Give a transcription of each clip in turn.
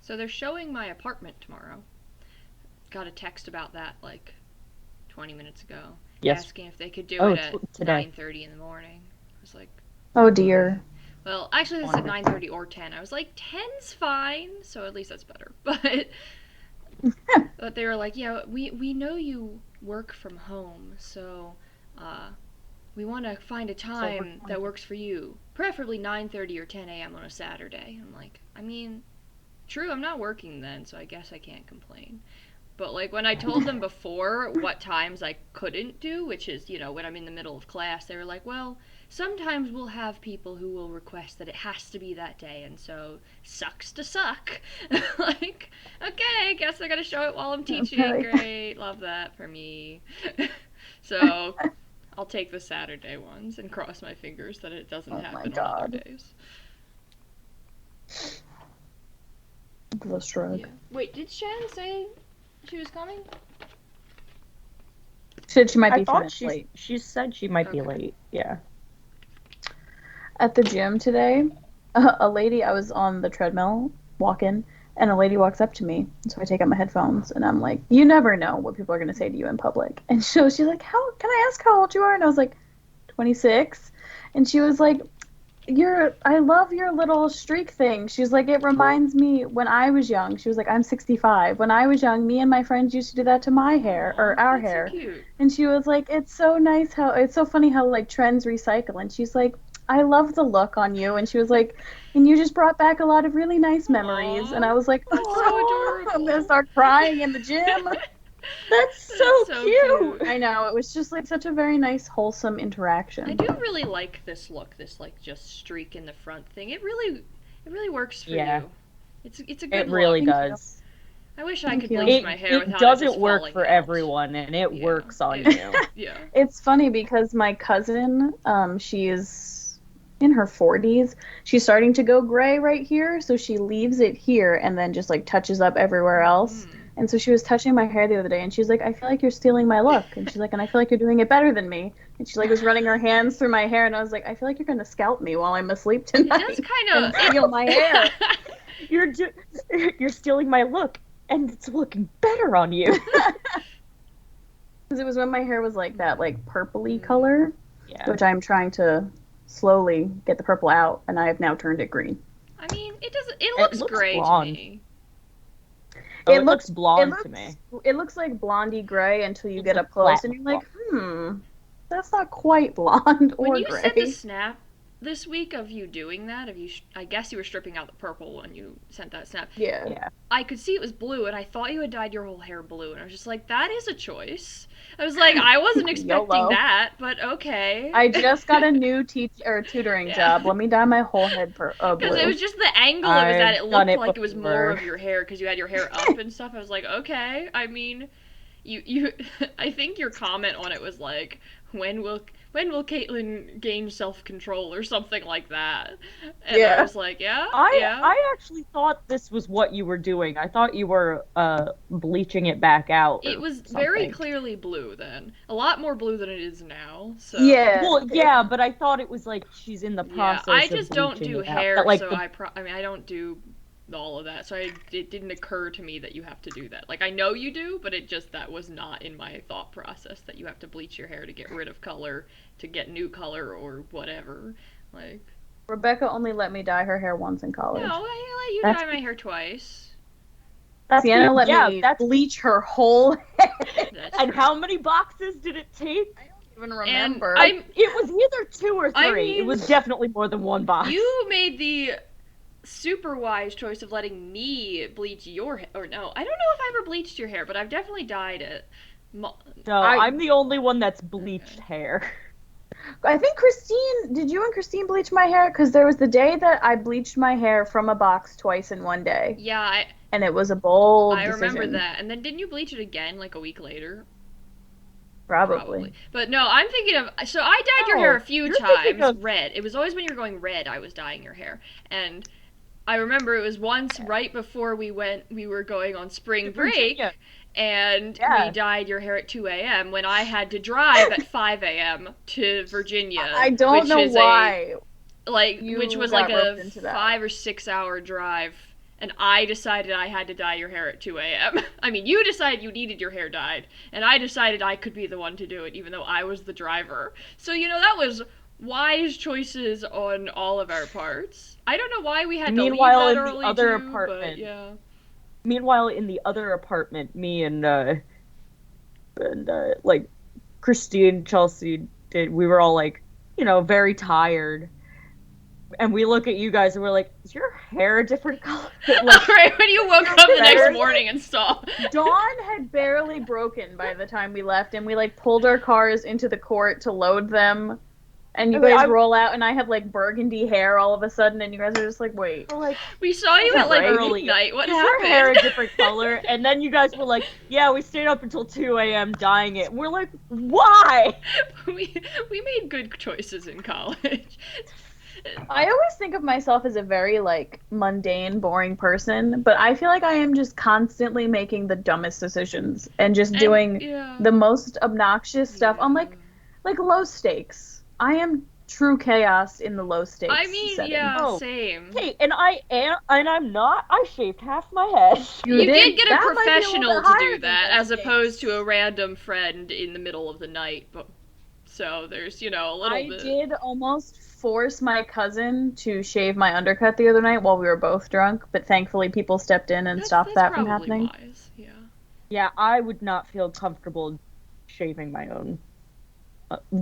So they're showing my apartment tomorrow. Got a text about that like 20 minutes ago, Yes. asking if they could do Oh, it at today. 9:30 in the morning. I was like, Oh dear. well, actually, they said Wonderful. 9:30 or 10. I was like, 10's fine, so at least that's better. But they were like, yeah, we know you work from home, so uh, we want to find a So we're time going that to. works for you, preferably 9:30 or 10 a.m. on a Saturday. I'm like, I mean, true, I'm not working then, so I guess I can't complain. But like when I told them before what times I couldn't do, which is, when I'm in the middle of class, they were like, "Well, sometimes we'll have people who will request that it has to be that day, and so sucks to suck." Like, okay, guess they're gonna show it while I'm teaching. Like, Great, love that for me. So I'll take the Saturday ones and cross my fingers that it doesn't oh my happen on other god. days. The Yeah. stroke. Wait, did Shan say she was coming? Said she might I be a few thought minutes late. she said she might be Okay. late. Yeah. At the gym today, a lady, I was on the treadmill walking, and a lady walks up to me. So I take out my headphones, and I'm like, you never know what people are going to say to you in public. And so she's like, how can I ask how old you are? And I was like, 26. And she was like, I love your little streak thing. She's like, it reminds me when I was young. She was like, I'm 65. When I was young, me and my friends used to do that to my hair or Aw, our that's so hair. cute. And she was like, it's so funny how like trends recycle. And she's like, I love the look on you. And she was like, and you just brought back a lot of really nice memories. And Aw, I was like, that's so oh, I'm gonna adorable. start crying in the gym. That's That's so so cute. cute. I know, it was just like such a very nice, wholesome I interaction. do really like this look, this like just streak in the front thing. It really works for Yeah, you. It's a good it really look. Thank you. does. I wish I Thank could you. bleach It my hair it without it just doesn't work falling for out. everyone, and it Yeah. works on It you. yeah. It's funny because my cousin, she's in her 40s. She's starting to go gray right here, so she leaves it here and then just like touches up everywhere else. Mhm. And so she was touching my hair the other day and she's like, I feel like you're stealing my look. And she's like, and I feel like you're doing it better than me. And she like was running her hands through my hair and I was like, I feel like you're gonna scalp me while I'm asleep It does tonight kind and of steal my hair. You're ju- you're stealing my look, and it's looking better on you. Because it was when my hair was like that like purpley Mm. color, Yeah. which I'm trying to slowly get the purple out, and I have now turned it green. I mean, it doesn't. It It looks looks gray to blonde. me. Oh, It it looks looks it blonde to me. looks it looks like blondie gray until you It's get like up close and platinum you're blonde. like, that's not quite blonde When or you sent the gray. snap this week of you doing that, I guess you were stripping out the purple when you sent that snap. Yeah. Yeah. I could see it was blue, and I thought you had dyed your whole hair blue, and I was just like, that is a choice. I was like, I wasn't expecting YOLO. that, but okay. I just got a new tutoring Yeah. job. Let me dye my whole head Because it was blue. just the angle it was at. I've It done looked it like it was more before. of your hair because you had your hair up and stuff. I was like, okay. I mean, you. I think your comment on it was like, when will when will Caitlyn gain self control or something like that? And I Yeah. was like, yeah, I yeah. I actually thought this was what you were doing. I thought you were bleaching it back out It or was very something. clearly blue then. A lot more blue than it is now. So Yeah. Well, yeah, but I thought it was like she's in the yeah, I process of just don't bleaching do it out. That hair, like so the I mean I don't do all of that. So it didn't occur to me that you have to do that. Like I know you do, but that was not in my thought process that you have to bleach your hair to get rid of color, to get new color or whatever. Like Rebecca only let me dye her hair once in no, college. I let you that's dye my hair twice. Sienna let yeah, me that's bleach her whole head. That's and true. how many boxes did it take? I don't even And remember. It was either two or I three. It mean, was definitely more than one box. you made the super wise choice of letting me bleach your hair. Or no, I don't know if I ever bleached your hair, but I've definitely dyed it. Mo- No, I I'm the only one that's bleached okay. hair. I think Christine, did you and Christine bleach my hair? Because there was the day that I bleached my hair from a box twice in one day, Yeah, and it was a bold I remember decision. that. And then didn't you bleach it again like a week later? Probably. Probably. But no, I'm thinking of. So I dyed your hair No, a few you're thinking times of red. It was always when you were going red, I was dyeing your hair. And I remember it was once right before we were going on spring Virginia. break, and we Yeah. dyed your hair at 2 a.m. when I had to drive at 5 a.m. to Virginia, I don't which know is why which you was like got a roped into that. 5 or 6 hour drive and I decided I had to dye your hair at 2 a.m. I mean, you decided you needed your hair dyed, and I decided I could be the one to do it, even though I was the driver. So, that was wise choices on all of our parts. I don't know why we had to leave Meanwhile, that in the early, other too, but apartment, yeah. meanwhile, in the other apartment, me and like Christine, Chelsea we were all like, very tired. And we look at you guys and we're like, is your hair a different color? Like, Right when you woke up the next better. morning and saw. Dawn had barely broken by the time we left, and we like pulled our cars into the court to load them. And you guys roll out, and I have like burgundy hair all of a sudden, and you guys are just like, wait. we're like, We saw you That's at like not right. midnight. What is happened? your hair a different color? And then you guys were like, yeah, we stayed up until 2 a.m. dyeing it. And we're like, why? we made good choices in college. I always think of myself as a very like mundane, boring person, but I feel like I am just constantly making the dumbest decisions and just doing yeah. the most obnoxious stuff on like low stakes. I am true chaos in the low stakes. I mean, setting. yeah, Oh, same. Hey, and I'm not. I shaved half my head. You did get a that might be little professional bit to higher do than that, low as stakes. opposed to a random friend in the middle of the night. But so there's, a little I bit. did almost force my cousin to shave my undercut the other night while we were both drunk, but thankfully people stepped in and stopped that's that from probably happening. Wise. Yeah. Yeah, I would not feel comfortable shaving my own.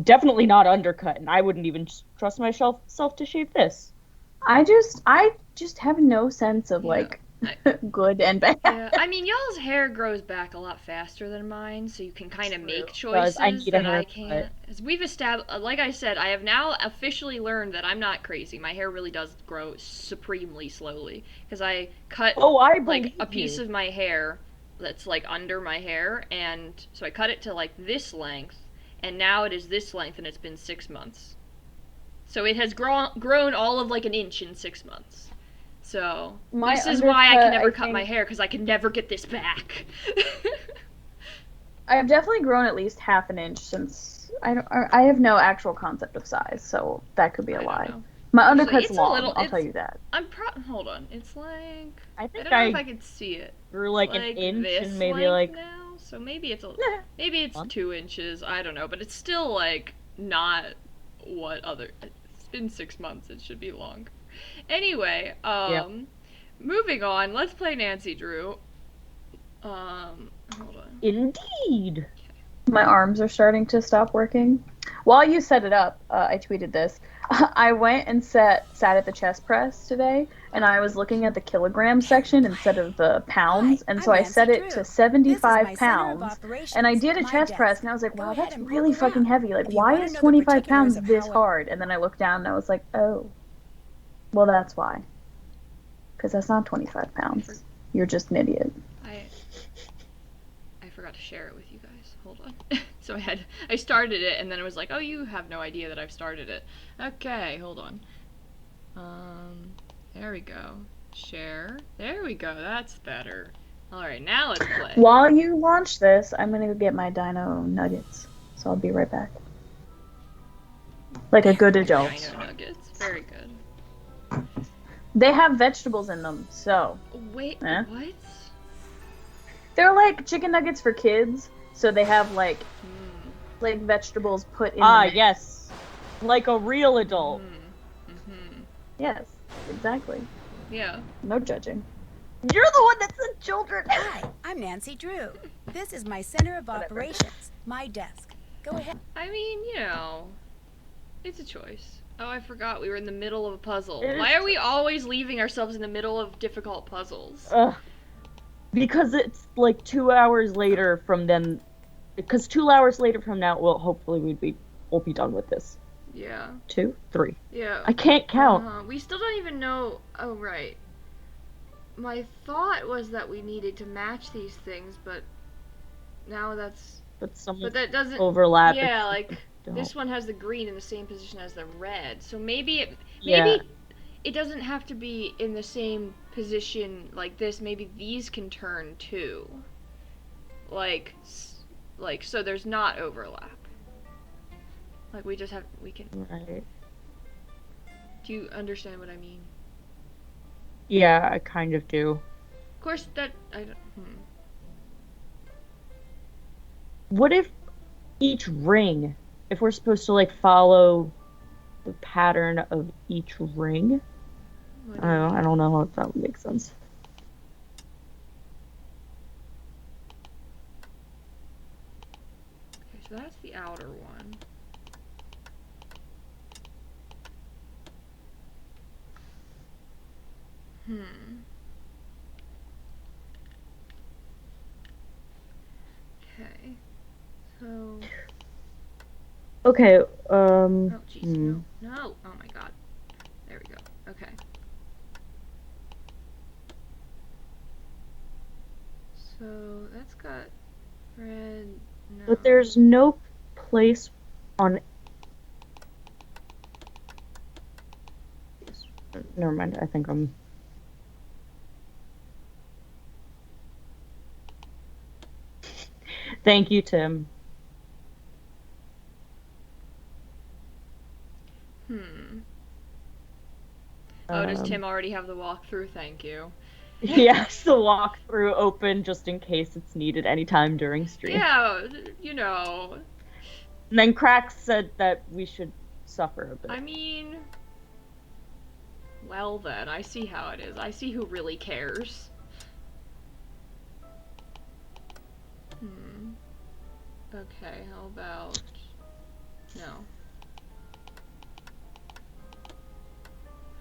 Definitely not undercut, and I wouldn't even trust myself to shave this. I just have no sense of like good and bad. Yeah, I mean, y'all's hair grows back a lot faster than mine, so you can kind of make Because choices I need a that I haircut. can't. As we've established, like I said, I have now officially learned that I'm not crazy. My hair really does grow supremely slowly because I cut Oh, I like believe a piece you. of my hair that's like under my hair, and so I cut it to like this length, and now it is this length, and it's been 6 months. So it has grown all of like an inch in 6 months. So My this is why I can never undercut, cut my hair, because I can never get this back. I've definitely grown at least half an inch since I have no actual concept of size, so that could be a lie. Know. My Actually, undercut's it's a long, little- I'll it's- tell you that. Hold on. It's like I I think don't know if I I can see it. grew like Like an inch this and maybe length like now, so maybe it's Yeah. maybe it's Huh? 2 inches. I don't know, but it's still like not what other. It's been 6 months. It should be longer. Anyway, moving on. Let's play Nancy Drew. Hold on. indeed. My arms are starting to stop working. While you set it up, I tweeted this. I went and sat at the chest press today, and I was looking at the kilogram section instead of the pounds, Hi, and so I'm I set Nancy it Drew. to 75 This is my center of pounds. operations, And I did a my chest desk. press, and I was like, Go wow, ahead that's and really move fucking around. heavy. Like, If you why wanna is know the 25 particulars pounds of this how hard? And then I looked down, and I was like, oh. Well, that's why. Because that's not 25 pounds. You're just an idiot. I forgot to share it with you guys. Hold on. So I started it, and then it was like, oh, you have no idea that I've started it. Okay, hold on. There we go. Share. There we go. That's better. All right, now let's play. While you launch this, I'm going to go get my dino nuggets. So I'll be right back. Like a good adult. Dino nuggets. Very good. They have vegetables in them, so. Wait, Eh? what? They're like chicken nuggets for kids, so they have like vegetables put in the mix. Yes. Like a real adult. Yes, exactly. Yeah. No judging. You're the one that said children. Hi, I'm Nancy Drew. This is my center of operations, my desk. Go ahead. I mean, it's a choice. Oh, I forgot we were in the middle of a puzzle. It is Why are we always leaving ourselves in the middle of difficult puzzles? Ugh. Because it's like 2 hours later from then. Because 2 hours later from now, well, hopefully we'll be done with this. Yeah. 2, 3. Yeah. I can't count. We still don't even know. Oh, right. My thought was that we needed to match these things, but now that's. But some But that doesn't. overlap. Yeah, like don't. this one has the green in the same position as the red, so maybe Yeah. it doesn't have to be in the same position like this. Maybe these can turn too. Like so there's not overlap. Like we can. Right. Do you understand what I mean? Yeah, I kind of do. Of course, that I don't. What if each ring, if we're supposed to like follow the pattern of each ring? What do you mean? I don't know if that would make sense. Okay, so that's the outer one. Okay. So. Okay, Oh, jeez. No. No. Oh my god. There we go. Okay. So that's got red. No. But there's no place on. Never mind. I think I'm. Thank you, Tim. Oh, does Tim already have the walkthrough? Thank you. He has the walkthrough open just in case it's needed anytime during stream. Yeah, you know. And then Cracks said that we should suffer a bit. I mean, well then, I see how it is. I see who really cares. Okay, how about... No.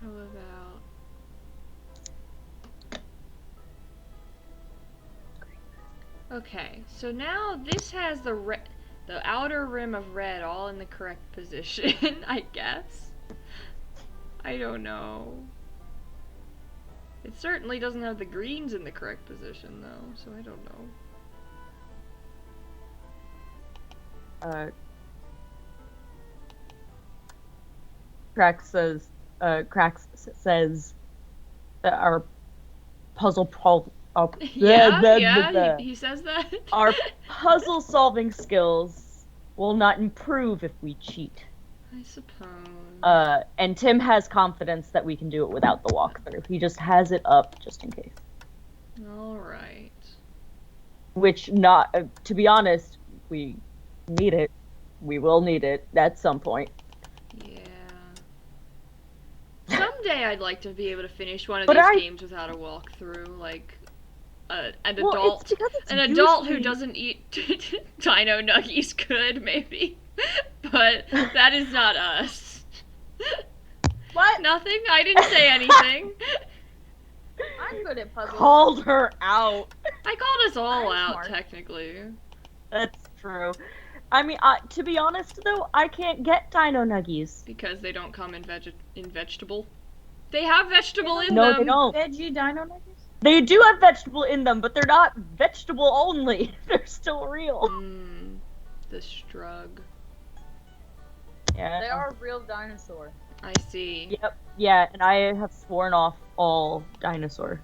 How about... Okay, so now this has the outer rim of red all in the correct position, I guess. I don't know. It certainly doesn't have the greens in the correct position, though, so I don't know. Cracks says that our puzzle Yeah, he says that. Our puzzle solving skills will not improve if we cheat. I suppose. And Tim has confidence that we can do it without the walkthrough. He just has it up just in case. Alright. Which, to be honest, we need it. We will need it at some point. Yeah. Someday I'd like to be able to finish one of these games without a walkthrough, like an adult. An adult who doesn't eat Dino Nuggies could, maybe. But that is not us. What? Nothing? I didn't say anything. I'm good at puzzles. Called her out. I called us all I'm out, smart. technically. That's true. I mean, to be honest, though, I can't get Dino Nuggies. Because they don't come in vegetable. They have vegetable in No, them. they don't. Veggie dino nuggets? They do have vegetable in them, but they're not vegetable only. They're still real. The strug. Yeah. They are a real dinosaur. I see. Yep. Yeah, and I have sworn off all dinosaur.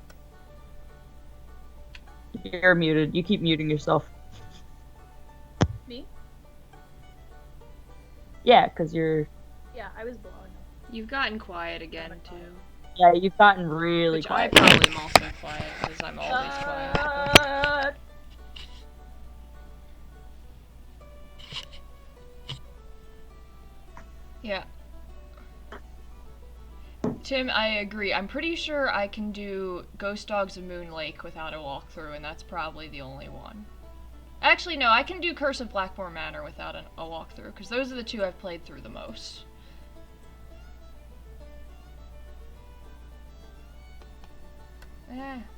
You're muted. You keep muting yourself. Me? Yeah, because you're... Yeah, I was blowing up. You've gotten quiet again, too. Yeah, you've gotten really Which quiet. I probably am also quiet, because I'm always quiet. Yeah. Tim, I agree. I'm pretty sure I can do Ghost Dogs of Moon Lake without a walkthrough, and that's probably the only one. Actually, no, I can do Curse of Blackmore Manor without a walkthrough, because those are the two I've played through the most.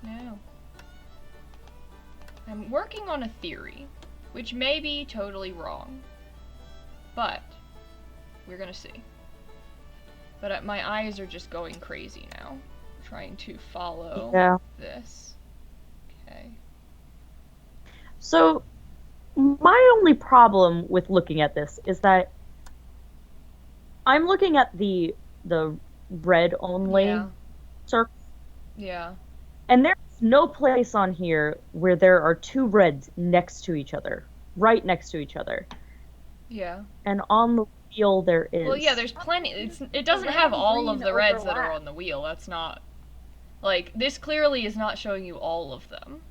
No. I'm working on a theory, which may be totally wrong, but we're gonna see. But my eyes are just going crazy now, trying to follow this. Okay. So, my only problem with looking at this is that I'm looking at the red only circle. Yeah. And there's no place on here where there are two reds next to each other. Right next to each other. Yeah. And on the wheel there is. Well, yeah, there's plenty. It doesn't have all of the reds that are on the wheel. That's not Like, this clearly is not showing you all of them.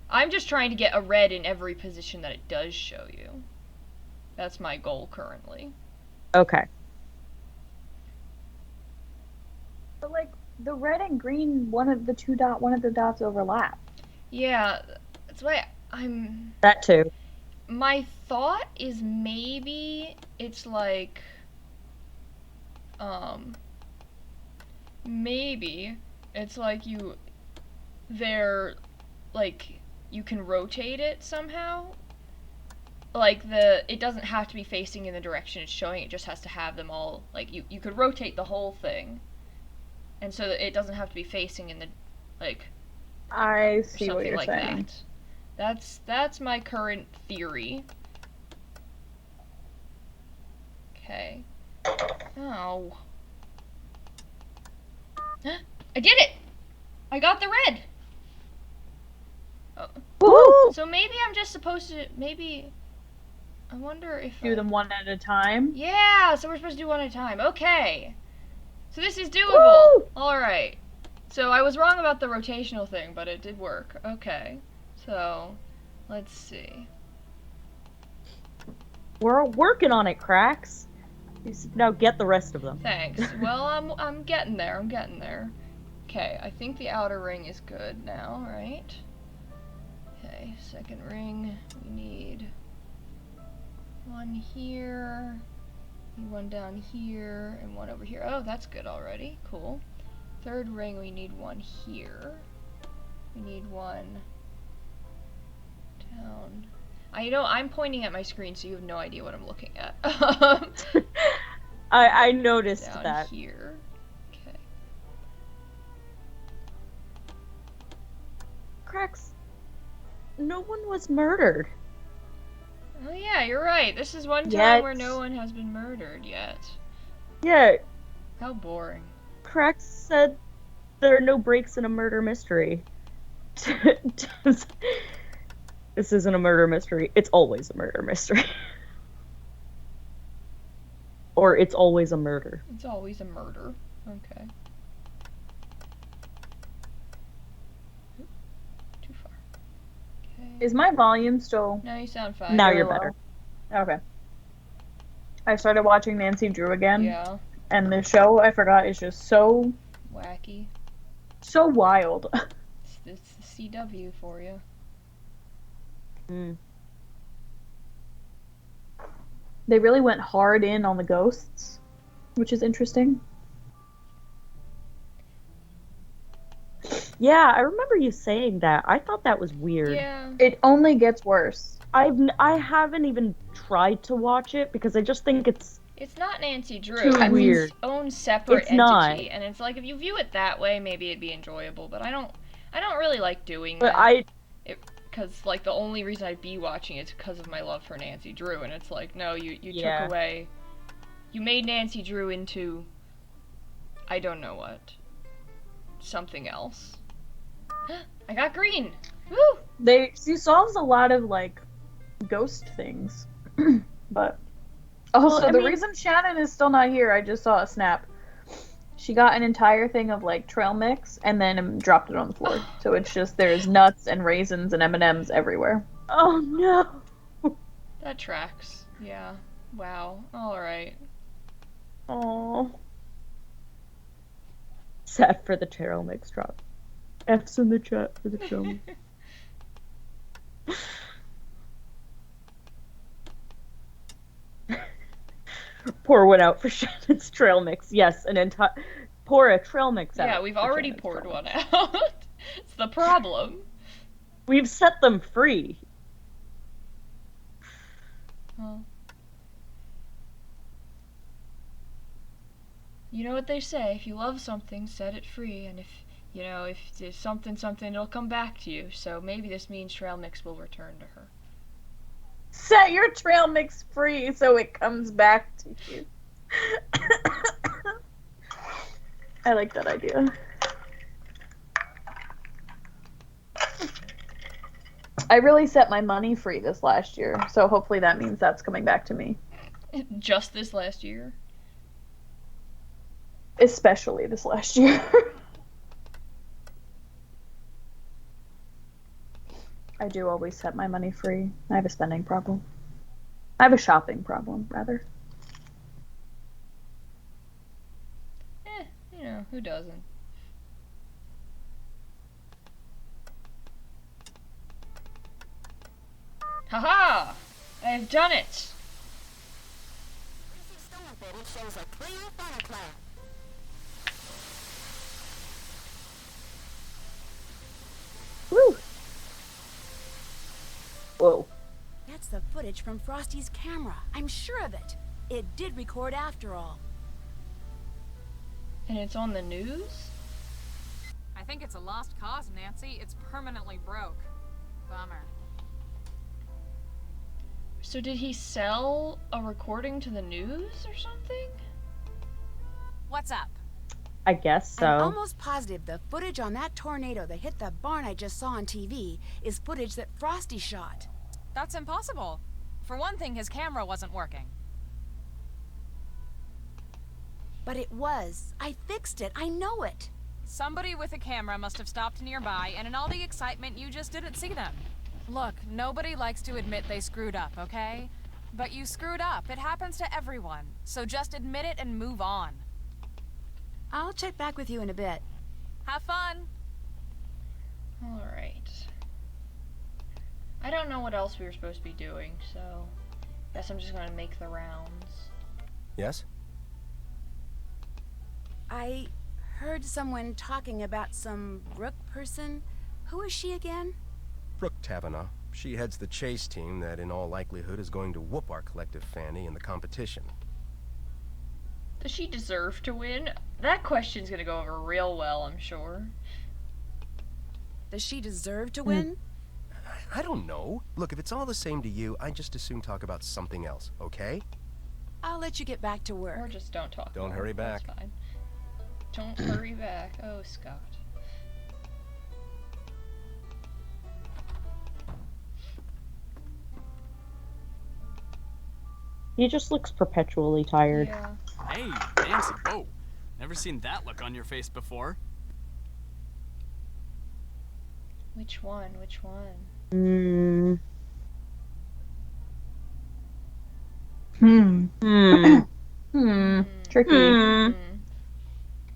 I'm just trying to get a red in every position that it does show you. That's my goal currently. Okay. But like the red and green, one of the dots overlap. Yeah, that's why I'm... That too. My thought is maybe it's like... Maybe it's like they're, like, you can rotate it somehow. Like, it doesn't have to be facing in the direction it's showing, it just has to have them all, like, you could rotate the whole thing. And so that it doesn't have to be facing in the, like, I or see what something you're like saying. that. That's my current theory. Okay. Oh. I did it! I got the red! Oh. Woo! So maybe I'm just supposed to, maybe, I wonder if Do them one at a time. Yeah, so we're supposed to do one at a time. Okay. So this is doable. Woo! Alright. So I was wrong about the rotational thing, but it did work. Okay. So, let's see. We're working on it, Cracks. You should now get the rest of them. Thanks. Well, I'm getting there. I'm getting there. Okay, I think the outer ring is good now, right? Okay, second ring. We need one here, need one down here, and one over here. Oh, that's good already. Cool. Third ring, we need one here. We need one down. I'm pointing at my screen, so you have no idea what I'm looking at. I noticed Down that. here. Okay. Cracks, no one was murdered. Oh yeah, you're right. This is one time Yet. where no one has been murdered yet. Yeah, How boring. Cracks said there are no breaks in a murder mystery. This isn't a murder mystery. It's always a murder mystery. Or it's always a murder. It's always a murder. Okay. Oop, too far. Okay. Is my volume still? Now you sound fine. Now really you're low? better. Okay. I started watching Nancy Drew again, Yeah. and the show I forgot is just so Wacky. wild. It's the CW for you. Mm. They really went hard in on the ghosts, which is interesting. Yeah, I remember you saying that. I thought that was weird. Yeah. It only gets worse. I haven't even tried to watch it because I just think it's It's not Nancy Drew. Too It's weird. its own separate It's entity. not. And it's like if you view it that way, maybe it'd be enjoyable. But I don't really like doing but that. Because, like, the only reason I'd be watching it's because of my love for Nancy Drew, and it's like, no, you Yeah. took away... You made Nancy Drew into... I don't know what. Something else. I got green! Woo! She solves a lot of like ghost things, but also Well, I the mean- reason Shannon is still not here, I just saw a snap. She got an entire thing of like trail mix and then dropped it on the floor. So it's just there's nuts and raisins and M&Ms everywhere. oh no. That tracks. Yeah. Wow. Alright. Oh. Sad for the trail mix drop. F's in the chat for the trail mix. Pour one out for Shannon's trail mix. Yes, an entire pour a trail mix out. Yeah, we've for already Shannon's poured trail one mix. out. It's the problem. We've set them free. Well, you know what they say, if you love something, set it free, and if there's something, it'll come back to you, so maybe this means trail mix will return to her. Set your trail mix free so it comes back to you. I like that idea. I really set my money free this last year, so hopefully that means that's coming back to me. Just this last year? Especially this last year. I do always set my money free. I have a spending problem. I have a shopping problem, rather. You know, who doesn't? Haha! I have done it! shows a clear fire cloud. Woo! Whoa. That's the footage from Frosty's camera. I'm sure of it. It did record after all. And it's on the news? I think it's a lost cause, Nancy. It's permanently broke. Bummer. So did he sell a recording to the news or something? What's up? I guess so. I'm almost positive the footage on that tornado that hit the barn I just saw on TV is footage that Frosty shot. That's impossible. For one thing, his camera wasn't working. But it was. I fixed it. I know it. Somebody with a camera must have stopped nearby, and in all the excitement, you just didn't see them. Look, nobody likes to admit they screwed up, okay? But you screwed up. It happens to everyone. So just admit it and move on. I'll check back with you in a bit. Have fun! Alright. I don't know what else we were supposed to be doing, so guess I'm just gonna make the rounds. Yes? I heard someone talking about some Brooke person. Who is she again? Brooke Tavenaugh. She heads the chase team that in all likelihood is going to whoop our collective Fanny in the competition. Does she deserve to win? That question's gonna go over real well, I'm sure. Does she deserve to win? I don't know. Look, if it's all the same to you, I'd just as soon talk about something else, okay? I'll let you get back to work. Or just don't talk. Don't more. hurry That's back. fine. Don't hurry back. Oh, Scott. He just looks perpetually tired. Yeah. Hey, Nancy, whoa. Never seen that look on your face before. Which one? Which one? Hmm. Tricky. Hmm.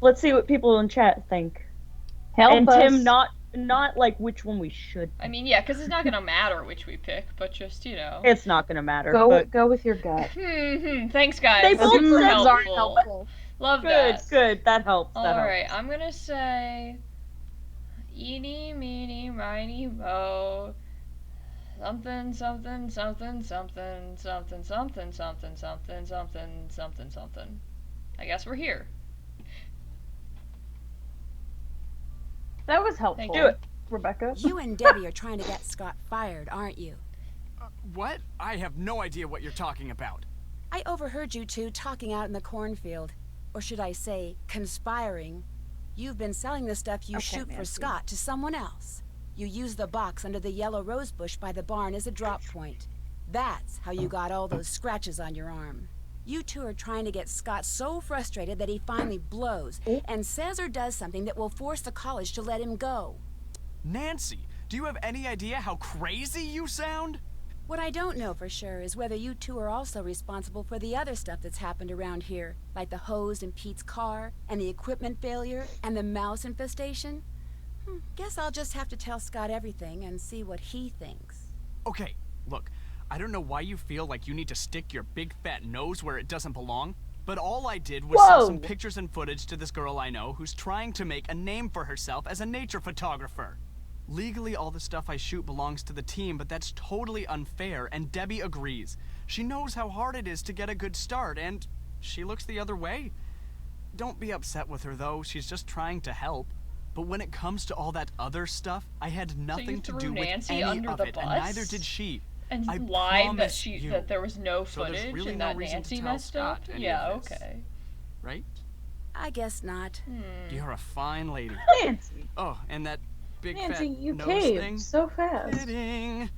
Let's see what people in chat think. Help and us. Tim, not like which one we should. I mean, yeah, because it's not gonna matter which we pick, but just, you know. It's not gonna matter. Go but go with your gut. Thanks, guys. They both Super said helpful. aren't helpful. Love good, that. good. That helps. That Alright, helps. I'm gonna say eeny, meeny, miny, mo. Something, something, something, something, something, something, something, something, something, something, something. I guess we're here. That was helpful. Thank Do it. Rebecca. You and Debbie are trying to get Scott fired, aren't you? What? I have no idea what you're talking about. I overheard you two talking out in the cornfield. Or should I say, conspiring. You've been selling the stuff you Okay, shoot for Nancy. Scott to someone else. You used the box under the yellow rose bush by the barn as a drop point. That's how you got all those scratches on your arm. You two are trying to get Scott so frustrated that he finally blows and says or does something that will force the college to let him go. Nancy, do you have any idea how crazy you sound? What I don't know for sure is whether you two are also responsible for the other stuff that's happened around here, like the hose in Pete's car, and the equipment failure, and the mouse infestation. Guess I'll just have to tell Scott everything and see what he thinks. Okay, look, I don't know why you feel like you need to stick your big fat nose where it doesn't belong, but all I did was sell some Whoa. pictures and footage to this girl I know who's trying to make a name for herself as a nature photographer. Legally, all the stuff I shoot belongs to the team, but that's totally unfair, and Debbie agrees. She knows how hard it is to get a good start, and she looks the other way. Don't be upset with her, though. She's just trying to help. But when it comes to all that other stuff, I had nothing to threw do with Nancy any under of the it, and bus? neither did she. And I lied that promise you. that there was no So there's footage really and no that reason to Nancy tell messed up? Scott any Yeah, of this. okay. Right? I guess not. You're a fine lady. Nancy. Oh, and that big Nancy, fat you nose caved thing? so fast. Kidding.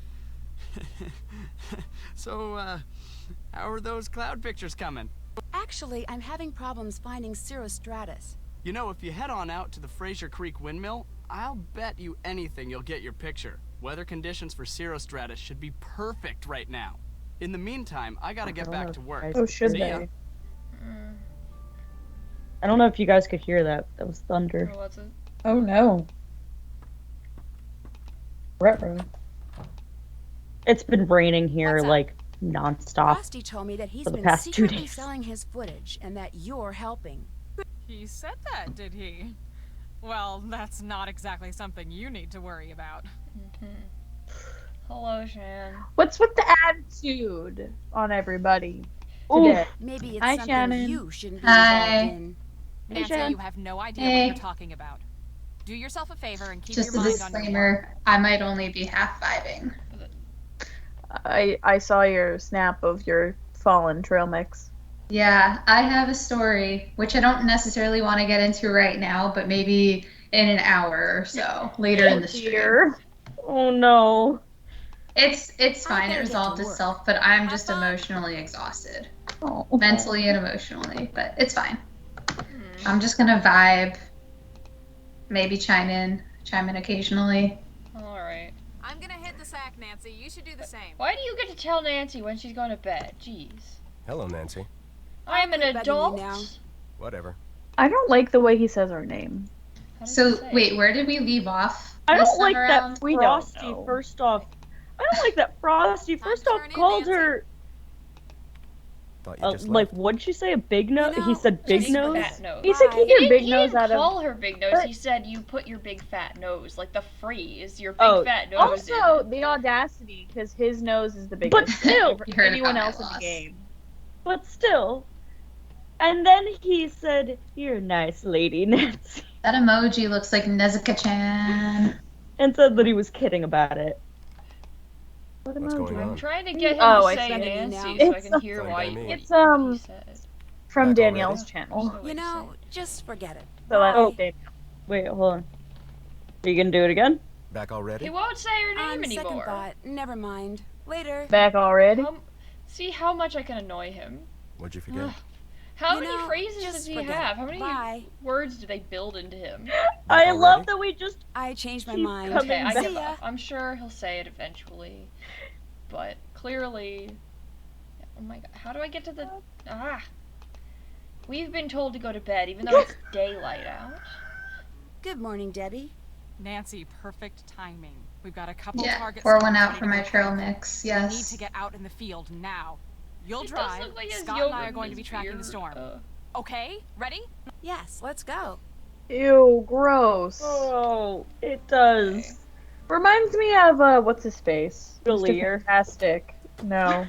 So, how are those cloud pictures coming? Actually, I'm having problems finding cirrostratus. You know, if you head on out to the Fraser Creek windmill, I'll bet you anything you'll get your picture. Weather conditions for Cirrostratus should be perfect right now. In the meantime, I gotta get back to work. Oh, should See ya. they? I don't know if you guys could hear that. That was thunder. Oh, what's it? Oh no. Retro. It's been raining here What's up? like nonstop. Frosty told me that he's for the been past 2 secretly days. selling his footage and that you're helping. He said that, did he? Well, that's not exactly something you need to worry about. Hello, Shan. What's with the attitude on everybody Ooh. today? Maybe it's Hi, something Shannon. you shouldn't be Hi. involved in. Nancy, Jen. you have no idea Hey. what you're talking about. Do yourself a favor and keep Just your a mind on your work. disclaimer, I might only be half vibing. I saw your snap of your fallen trail mix. Yeah, I have a story, which I don't necessarily want to get into right now, but maybe in an hour or so, later in the stream. Dear. Oh no. It's I fine, better it get resolved to work. itself, but I'm Have just fun. emotionally exhausted. Oh. Mentally and emotionally, but it's fine. I'm just gonna vibe, maybe chime in occasionally. Alright. I'm gonna hit the sack, Nancy. You should do the same. Why do you get to tell Nancy when she's going to bed? Jeez. Hello, Nancy. I'm an quit bugging you adult. now. Whatever. I don't like the way he says our name. How does So, it say? wait, where did we leave off? I this don't like time that around? We don't Frosty know. first off. I don't like that Frosty Time first to off turn in, called Nancy. her Thought you just like left. what'd you say, a big nose? You know, He said big just nose? Fat nose. He said Bye. keep He your didn't, big he nose didn't out of. call her big nose. But- He said you put your big fat nose, like the phrase, your big Oh, fat nose. Also, in it. the audacity, because his nose is the But biggest still- of You heard anyone about my else in the loss. game. But still. And then he said, "You're a nice lady, Nancy," That emoji looks like Nezuka-chan. and said that he was kidding about it. What What's emoji? going I'm on? trying to get him Oh, to I say see. Nancy It's so I can hear fine why by me. It's, what he said. From Back Danielle's already? channel. There's no way You to know, say just forget it. So I Bye. hope they. Wait, hold on. Are you gonna do it again? Back it. already? He won't say her name On second anymore. thought, never mind. Later. Back already? See how much I can annoy him. What'd you forget? How You many know, phrases just does he forget have? it. How many Bye. words do they build into him? I Back love already? that we just I changed my Keep mind. coming Okay, I back. give See ya. up. I'm sure he'll say it eventually. But clearly. Oh my god. How do I get to the. Ah! We've been told to go to bed even though it's daylight out. Good morning, Debbie. Nancy, perfect timing. We've got a couple Yeah, targets. pour one ready out to for my go. trail mix, We need yes. to get out in the field now. You'll It does drive. look like his Scott and I yogurt are going to in be his tracking the beard. storm. Okay, ready? Yes, let's go. Ew, gross. Oh, it does. Reminds me of, what's his face? The Mr. Lear. Fantastic. No.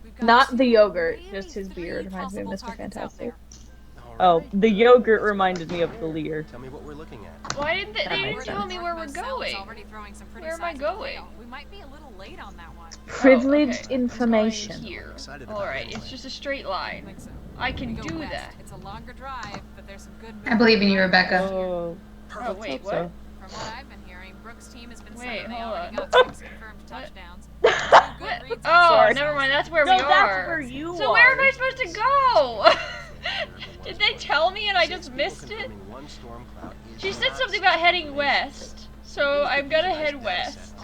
We've got Not the two, yogurt, maybe just his three beard reminds me of possible Mr. targets out Fantastic. there. Oh, Alright. the yogurt reminded me of the Lear. Tell me what we're looking at. Why didn't they That didn't makes tell sense. me where we're Northmost cell is going? already throwing some pretty Where am I signs of going? fail. We might be a little late on that one. Privileged okay. information. I'm going here. Excited about Alright, it it's anyway. just a straight I line. think so. I We can go do west. that. It's a longer drive, but there's some good I movement believe in you, around Rebecca. here. Oh, Oh wait, hope what? so. From what I've been hearing, Brooks' team has been Wait, saying they hold already on. got 6 confirmed What? touchdowns. What? Good reads Oh, Sorry. never mind. That's where No, we that's are. where you So are. where am I supposed to go? Did they tell me and I just missed it? She said something about heading west, so I'm gonna head west.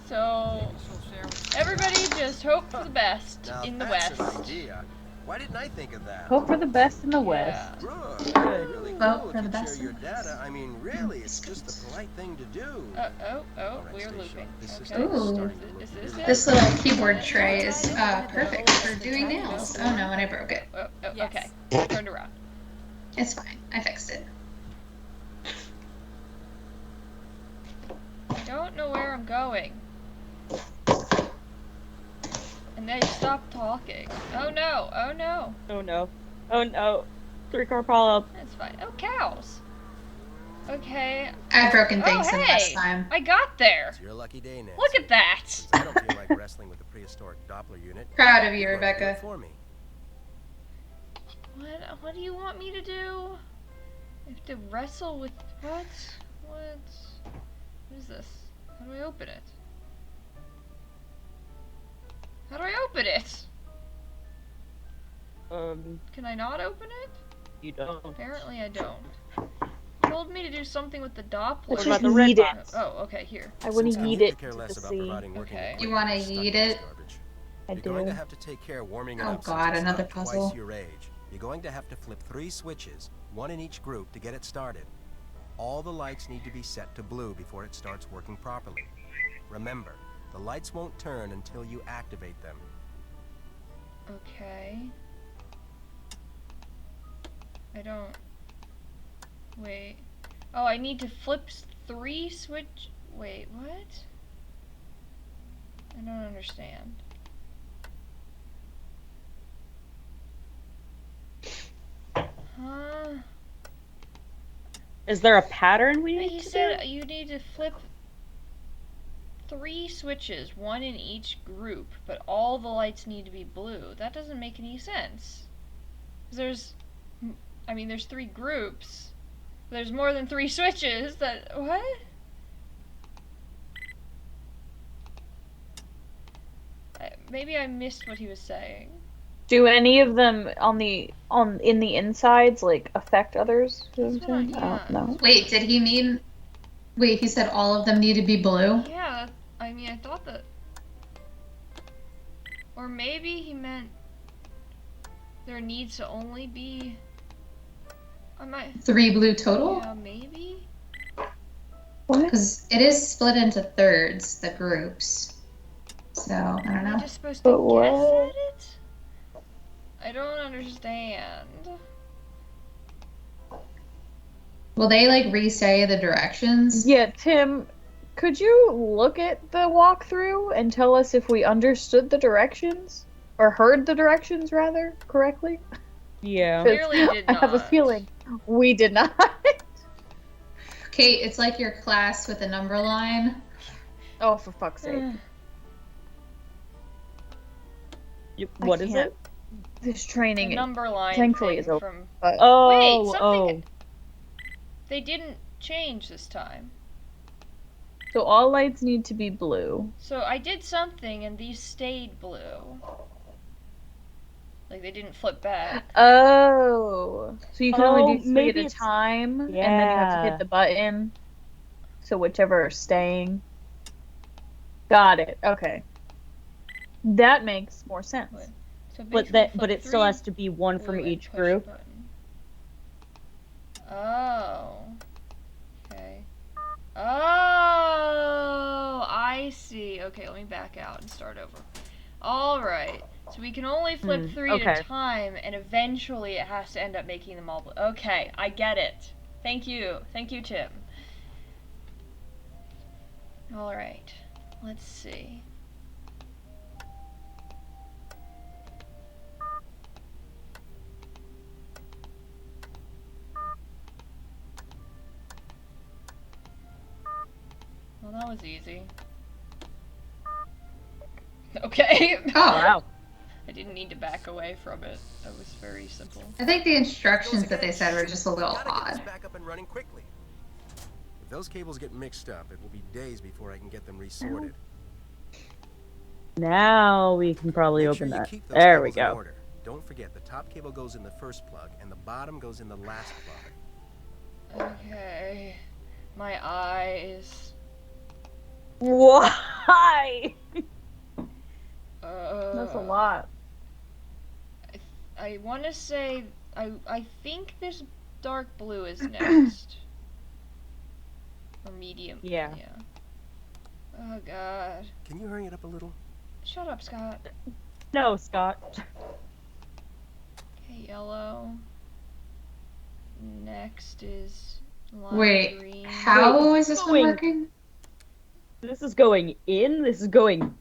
So She'll share with everybody just hope for the best Now in the that's west. an idea. Why didn't I think of that? Hope for the best in the West. Yeah. Good. Good. Really Vote cool for if the you best share your in the West. data. I mean, really, it's just the polite thing to do. Oh, Alright, we're stay looping. sharp. This Okay. system is Ooh. starting to look Is this really it? This little keyboard tray is perfect for doing nails. Oh no, and I broke it. Oh, Yes. okay. I turned around. It's fine. I fixed it. I don't know where I'm going. And they stopped talking. Oh no, oh no. Oh no. Oh no. 3-car pileup. That's fine. Oh, cows. Okay. I've broken Oh, things in less hey! time. I got there. It's your lucky day, Nancy. Look at that. Since I don't feel like wrestling with the prehistoric Doppler unit. Proud of you, you're gonna do it Rebecca. For me. What do you want me to do? I have to wrestle with what? What is this? How do I open it? How do I open it? Can I not open it? You don't. Apparently I don't. told me to do something with the Doppler. Let's about just the red yeet it. box? Oh, okay, here. I want to Since I yeet need it to care to less the about sea. providing working Okay. equipment You wanna and stuck yeet in this it? garbage. I You're going to do. have to take care of warming it Oh up since God, it's another about puzzle. twice your age. You're going to have to flip 3 switches, 1 in each group, to get it started. All the lights need to be set to blue before it starts working properly. Remember, the lights won't turn until you activate them. Okay. I don't... Wait. Oh, I need to flip 3 switch... Wait, what? I don't understand. Huh? Is there a pattern we But need he to said do? you need to flip 3 switches, 1 in each group, but all the lights need to be blue. That doesn't make any sense. 'Cause there's 3 groups. There's more than 3 switches. What? Maybe I missed what he was saying. Do any of them in the insides like affect others? You know That's what I'm what saying? I don't know. Wait, did he mean? Wait, he said all of them need to be blue. Yeah, I thought that. Or maybe he meant there needs to only be. I might. 3 blue total? Yeah, maybe. What? Because it is split into thirds, the groups. So, I don't Am I know. just supposed to But guess what? at it? I don't understand. Will they, like, re-say the directions? Yeah, Tim, could you look at the walkthrough and tell us if we understood the directions? Or heard the directions, rather, correctly? Yeah. 'Cause Clearly did I have a not. feeling we did not. Kate, it's like your class with a number line. Oh, for fuck's sake. What I is can't. it? This The training, number line thankfully, thing is over. from. but Oh, Wait, oh. something. They didn't change this time. so all lights need to be blue. So I did something and these stayed blue. Like they didn't flip back. Oh, so you can only Oh, do 3 maybe at a it's- time, and then you have to Yeah. hit the button. So whichever are staying. Got it. Okay. That makes more sense. Wait. So But basically that, but flip it still 3 has to be one blue from and each push group. button. Oh. Okay. Oh, I see. Okay, let me back out and start over. All right. So we can only flip 3 at okay. a time, and eventually it has to end up making them all blue. Okay, I get it. Thank you. Thank you, Tim. All right. Let's see. Well, that was easy. Okay. Oh, Wow. I didn't need to back away from it. That was very simple. I think the instructions Goes that they again. said were just a little Gotta get this odd. back up and running quickly. If those cables get mixed up, it will be days before I can get them resorted. Now we can probably Make open sure you that. keep those There we cables in go. order. Don't forget, the top cable goes in the first plug, and the bottom goes in the last plug. Okay. My eyes. Why? That's a lot. I want to say I think this dark blue is next. Or medium. Yeah. Oh god. Can you hurry it up a little? Shut up, Scott. No, Scott. Okay, yellow. Next is lime Wait, green. how is this one Going- working? This is going in. This is going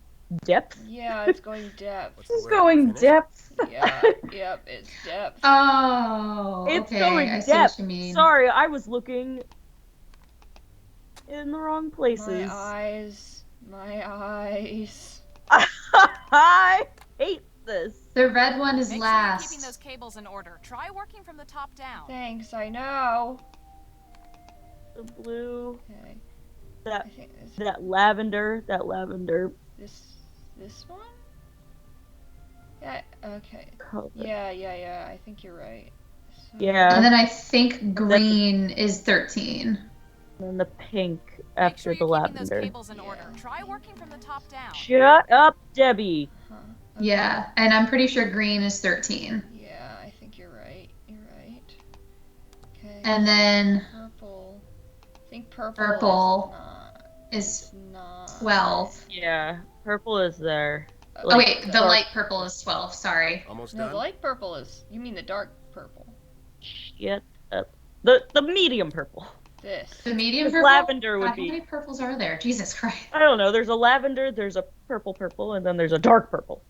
depth. Yeah, it's going depth. What's This is the word? going Finish? depth. Yeah, yep, it's depth. Oh, It's okay. going I see depth. what you mean. Sorry, I was looking in the wrong places. My eyes. My eyes. I hate this. The red one is Make last. sure you're keeping those cables in order. Try working from the top down. Thanks, I know. The blue, Okay. that I think this that lavender, that lavender this one? Yeah, okay. color. Yeah, I think you're right. Yeah. And then I think green is 13. And then the pink Make after sure the you're keeping those lavender. cables in order. Try working from the top down. Shut up, Debbie. Huh. Yeah, and I'm pretty sure green is 13. Yeah, I think you're right. You're right. Okay. And then purple. I think purple. Purple is is not 12. Yeah, purple is there. Oh, Like, wait, the dark- light purple is 12. Sorry. Almost No, done? the light purple is. You mean the dark purple? Shut up. The medium purple. This. The medium Because purple? lavender would God, be- How many purples are there? Jesus Christ. I don't know. There's a lavender, there's a purple, and then there's a dark purple.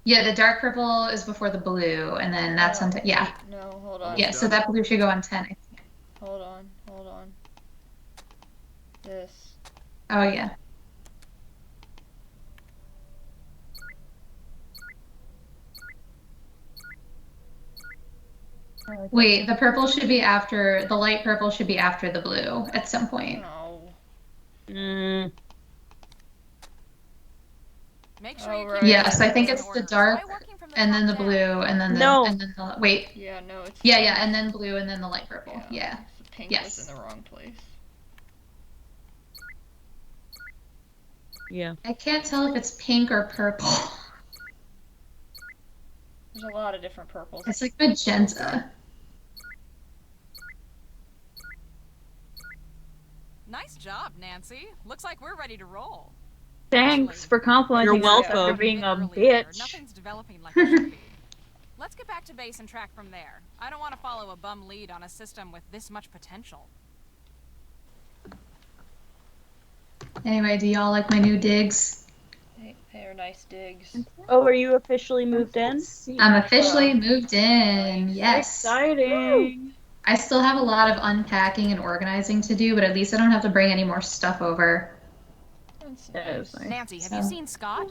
Yeah, the dark purple is before the blue, and then that's on. Yeah. No, hold on. Yeah, so that blue should go on 10. I think. Hold on. Hold on. This. Oh, yeah. Wait, the purple should be after. The light purple should be after the blue at some point. No. Mm, Make sure Oh, you right. keep Yeah, those so I think cables it's in the order. dark, Try working from and then the top down. blue, and then the No. and then the wait. Yeah, no, it's. Yeah, and then blue, and then the light purple. Yeah. The pink Yes. was in the wrong place. yeah. I can't tell if it's pink or purple. There's a lot of different purples. It's like magenta. Nice job, Nancy. Looks like we're ready to roll. Thanks for complimenting You're us welcome. after being a Earlier, bitch. Nothing's developing like it should be. Let's get back to base and track from there. I don't want to follow a bum lead on a system with this much potential. Anyway, do y'all like my new digs? They are nice digs. Oh, are you officially moved in? I'm officially moved in. Yes. Exciting. I still have a lot of unpacking and organizing to do, but at least I don't have to bring any more stuff over. That's That is nice. nice. Nancy, have you So- seen Scott?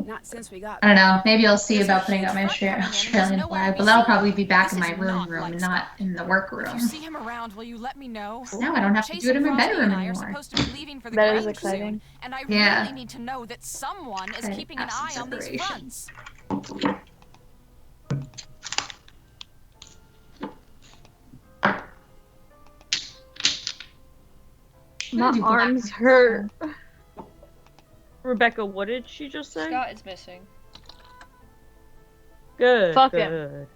Not since we got I don't know. Maybe I'll see There's a about putting huge up my truck coming in and there's Australian nowhere to flag, be but that'll seen. probably be back This in my is room, not like not Scott. in the work If room. you see him around, will you let me know? Now I don't have to do it in my Frosty bedroom and I are anymore. supposed to be leaving for the That is Grange exciting. soon, and I Yeah. really need to know that someone is Right, keeping an have eye some on these separation. fronts. I'm My gonna do black arms ones. hurt. Rebecca, what did she just say? Scott is missing. Good. Fuck him. good.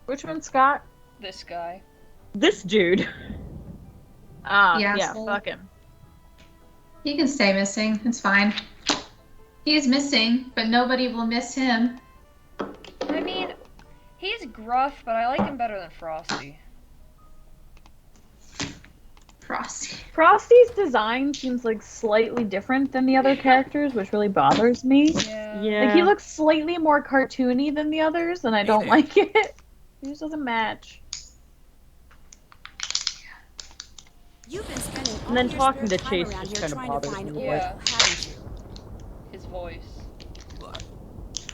Which one, Scott? This guy. This dude. Ah, The yeah, asshole. fuck him. He can stay missing. It's fine. He is missing, but nobody will miss him. I mean, he's gruff, but I like him better than Frosty. Frosty. Frosty's design seems like slightly different than the other characters, which really bothers me. Yeah. Yeah. Like he looks slightly more cartoony than the others, and I don't like it. He just doesn't match. You've been spending all And then your talking spare to time Chase around just here kinda trying to bothers find me. oil, Yeah. haven't you? His voice. What?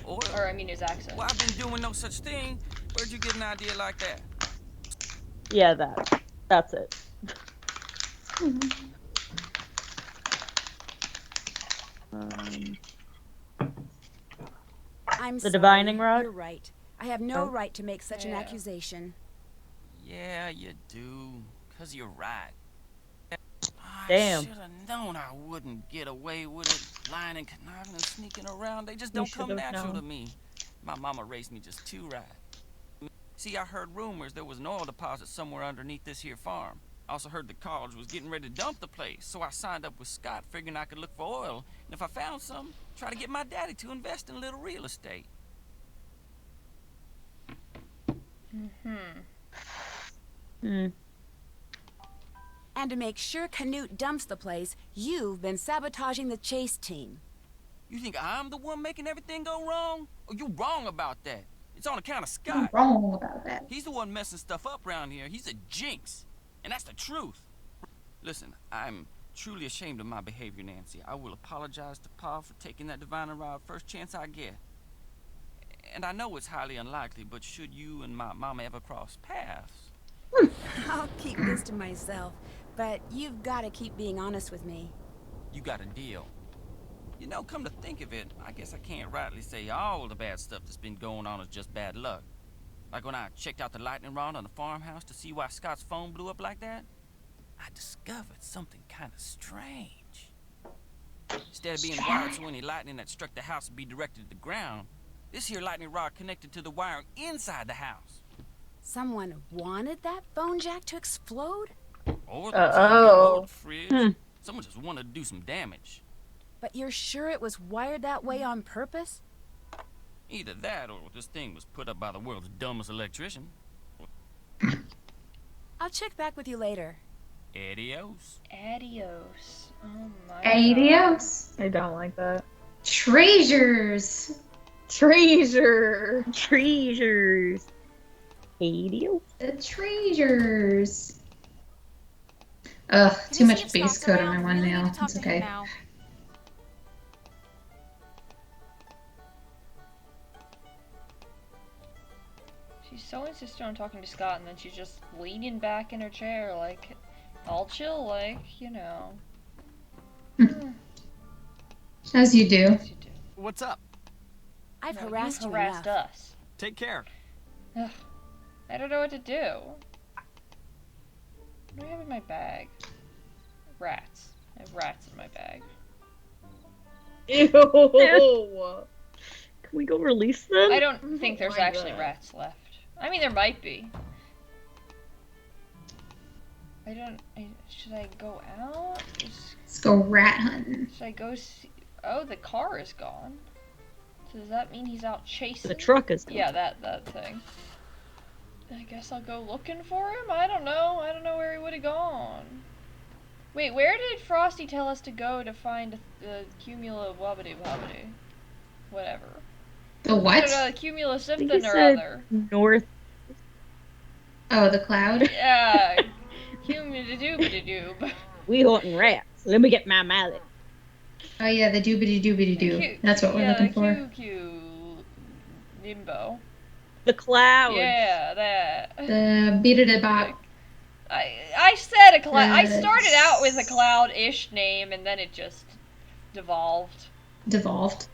Oil? Or, I mean, his accent. Well, I've been doing no such thing. Where'd you get an idea like that? Yeah, that's it. Um, I'm The sorry. divining rod? You're right. I have no Oh. right to make such an Yeah. accusation. Yeah, you do. 'Cause you're right. I Damn. should have known I wouldn't get away with it. Lying and conniving and sneaking around. They just You don't come should've natural known. to me. My mama raised me just too right. See, I heard rumors there was an oil deposit somewhere underneath this here farm. I also heard the college was getting ready to dump the place, so I signed up with Scott figuring I could look for oil, and if I found some, try to get my daddy to invest in a little real estate. Hmm. And to make sure Canute dumps the place, you've been sabotaging the chase team. You think I'm the one making everything go wrong? Oh, you wrong about that. It's on account of I'm Scott. wrong about that. He's the one messing stuff up around here. He's a jinx. And that's the truth. Listen, I'm truly ashamed of my behavior, Nancy. I will apologize to Pa for taking that divining rod first chance I get. And I know it's highly unlikely, but should you and my mama ever cross paths, I'll keep this to myself, but you've got to keep being honest with me. you got a deal. You know, come to think of it, I guess I can't rightly say all the bad stuff that's been going on is just bad luck. Like when I checked out the lightning rod on the farmhouse to see why Scott's phone blew up like that, I discovered something kind of strange. Instead of being wired so any lightning that struck the house would be directed at the ground, this here lightning rod connected to the wiring inside the house. Someone wanted that phone jack to explode? Or the TV or the fridge. Someone just wanted to do some damage. But you're sure it was wired that way on purpose? Either that or this thing was put up by the world's dumbest electrician. I'll check back with you later. Adios. Adios. Oh my god. Adios. I don't like that. Treasures. Treasure. Treasures. Radio. The treasures. Ugh, Can too you much see if base Scott's code on around? my one Really need nail. to talk It's to him okay. now. She's so insistent on talking to Scott, and then she's just leaning back in her chair, like, all chill, like, you know. As you do. As you do. What's up? I've No, harassed you you harassed enough. us. Take care. Ugh. I don't know what to do. What do I have in my bag? Rats. I have rats in my bag. Ew. Can we go release them? I don't think there's my actually God. rats left. I mean, there might be. Should I go out? Let's go rat hunting. Should I go see? Oh, the car is gone. So does that mean he's out chasing? The truck is gone. Yeah, that thing. I guess I'll go looking for him. I don't know. I don't know where he would have gone. Wait, where did Frosty tell us to go to find the cumula wobbity wobbity? Whatever. The I what? don't know, the cumula I think something he or said other. north. Oh, the cloud? Yeah. Cumula doobity doob. We hunting rats. Let me get my mallet. Oh yeah, the doobity doobity doo. That's what we're looking for. Nimbo. The cloud. Yeah, that. The beat bop. I said a cloud. I That's- started out with a cloud-ish name, and then it just devolved. Devolved.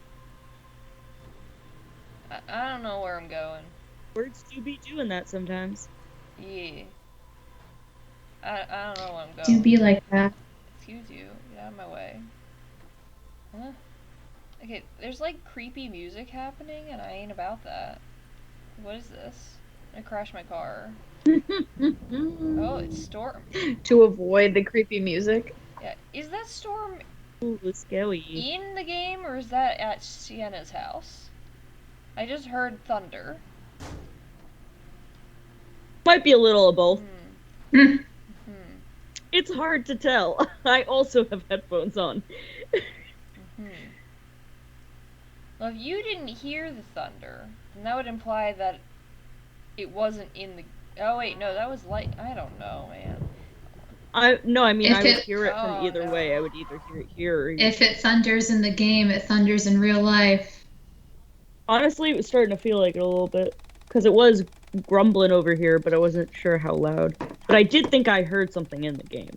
I don't know where I'm going. Words do be doing that sometimes. Yeah. I don't know where I'm Do going. be like that. Excuse you. Get out of my way. Huh? Okay, there's like creepy music happening, and I ain't about that. What is this? I crashed my car. Oh, it's Storm. To avoid the creepy music. Yeah, is that Storm Ooh, scary. in the game, or is that at Sienna's house? I just heard thunder. Might be a little of both. Hmm. It's hard to tell. I also have headphones on. Well, if you didn't hear the thunder, then that would imply that it wasn't in the. Oh wait, no, that was light. I don't know, man. I mean If I would it- hear it from Oh, either no. way. I would either hear it here or If it thunders in the game, it thunders in real life. honestly it was starting to feel like it a little bit. Because it was grumbling over here, but I wasn't sure how loud. But I did think I heard something in the game.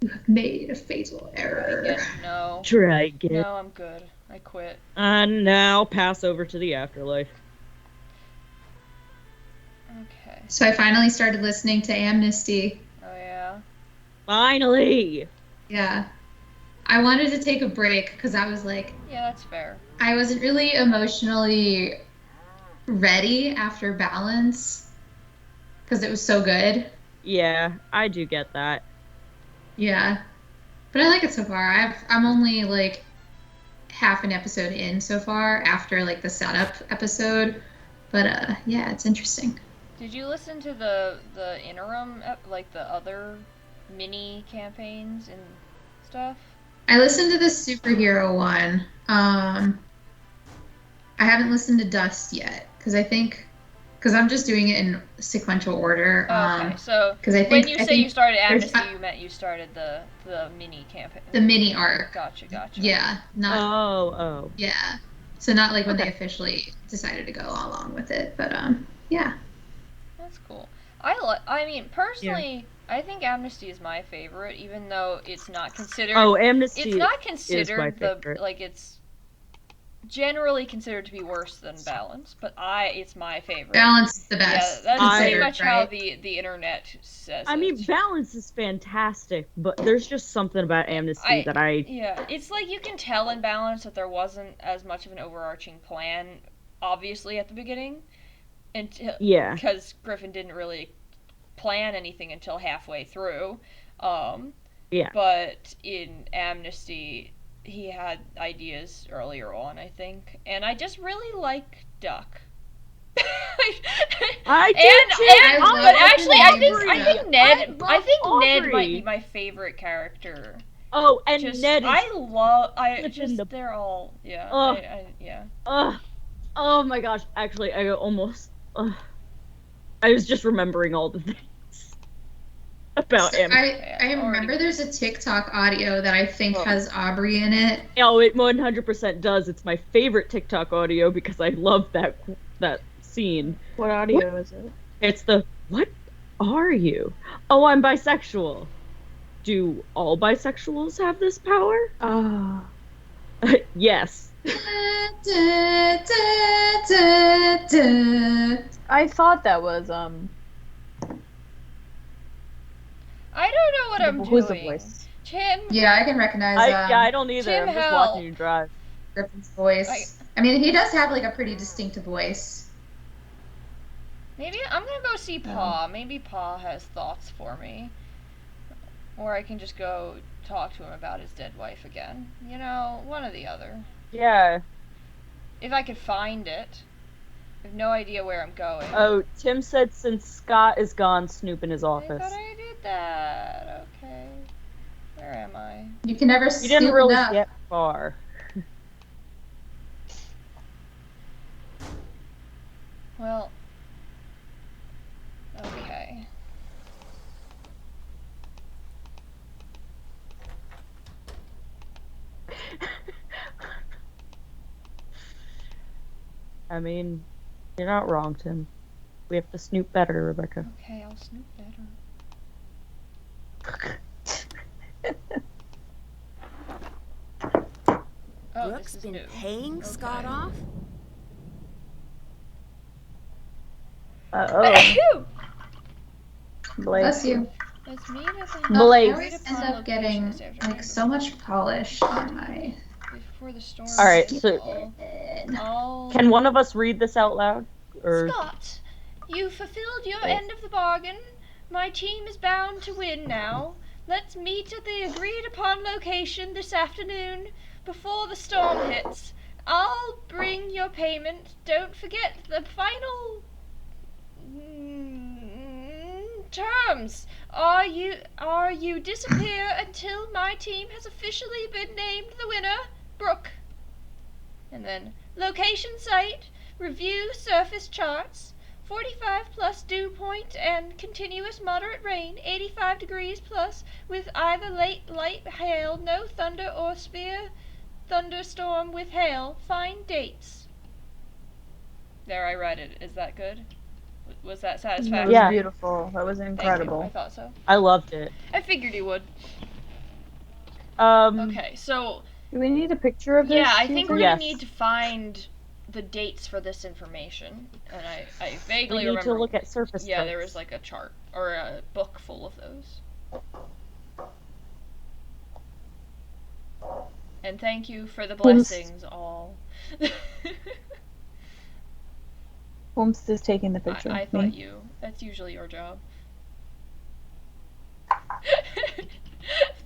You have made a fatal error. Yeah, no. Try again. No, I'm good. I quit. And now pass over to the afterlife. Okay. So I finally started listening to Amnesty. Oh yeah. Finally! Yeah. I wanted to take a break because I was like, Yeah, that's fair. I wasn't really emotionally ready after Balance because it was so good. Yeah, I do get that. Yeah. But I like it so far. I'm only like half an episode in so far after like the setup episode. But yeah, it's interesting. Did you listen to the interim, like the other mini campaigns and stuff? I listened to the superhero one. I haven't listened to Dust yet because I'm just doing it in sequential order. Okay, so 'cause I when think- you I say you think started there's- Amnesty, you meant you started the mini campaign. the mini arc. Gotcha. Yeah, not Oh. yeah. So not like when they Okay. officially decided to go along with it, but yeah. That's cool. I mean, personally, I think Amnesty is my favorite, even though it's not considered. Oh, Amnesty It's not is my considered favorite. it's generally considered to be worse than Balance, but it's my favorite. Balance is the Yeah, best. that's pretty considered, much how right? the internet says I mean, it. Balance is fantastic, but there's just something about Amnesty that I... Yeah, it's like you can tell in Balance that there wasn't as much of an overarching plan, obviously, at the beginning. Yeah. Because Griffin didn't really plan anything until halfway through. Yeah. But in Amnesty, he had ideas earlier on, I think. And I just really like Duck. I do too. But actually, I think Ned Aubrey. might be my favorite character. Oh, and Just, Ned is... they're all, yeah. Ugh. Yeah. Oh my gosh, actually, I almost... I was just remembering all the things about him. I remember there's a TikTok audio that I think has Aubrey in it. Oh, it 100% does. It's my favorite TikTok audio because I love that scene. What audio is it? It's the, what are you? Oh, I'm bisexual. Do all bisexuals have this power? Ah. Yes. I thought that was I don't know what I'm who's doing. the voice? Tim. Yeah, I can recognize I don't either. Tim I'm just Hell. watching you drive. Griffin's voice. I mean, he does have like a pretty distinctive voice. Maybe I'm gonna go see Pa. Maybe Pa has thoughts for me. Or I can just go talk to him about his dead wife again. You know, one or the other. Yeah. If I could find it. I have no idea where I'm going. Oh, Tim said since Scott is gone, Snoop in his I office. thought I did that. Okay. Where am I? You can never You snoop didn't really enough. get far. Well. Okay. I mean, you're not wrong, Tim. We have to snoop better, Rebecca. Okay, I'll snoop better. Oh, Brooke's this is been new. paying Scott Okay. off? Uh-oh. Blake. Bless you. Let's meet at the Blake. I always end up getting like so much polish on my. before the storm. All right, hits so all. can one of us read this out loud? Or Scott, you fulfilled your end of the bargain. My team is bound to win now. Let's meet at the agreed upon location this afternoon before the storm hits. I'll bring your payment. Don't forget the final terms. Are you disappear until my team has officially been named the winner, Brooke. And then location site, review surface charts, 45 plus dew point and continuous moderate rain, 85 degrees plus with either late light hail, no thunder or severe thunderstorm with hail. Find dates. There, I read it. Is that good? Was that That satisfactory? was Yeah. beautiful. That was Thank you. incredible. I thought so. I loved it. I figured you would. Okay. Okay, so Do we need a picture of this? yeah, I do you think we're Yes. gonna need to find the dates for this information, and I vaguely We need remember. to look at surface Yeah, charts. there was like a chart or a book full of those. And thank you for the blessings, all. Holmes is taking the picture. I Me? thought you. That's usually your job.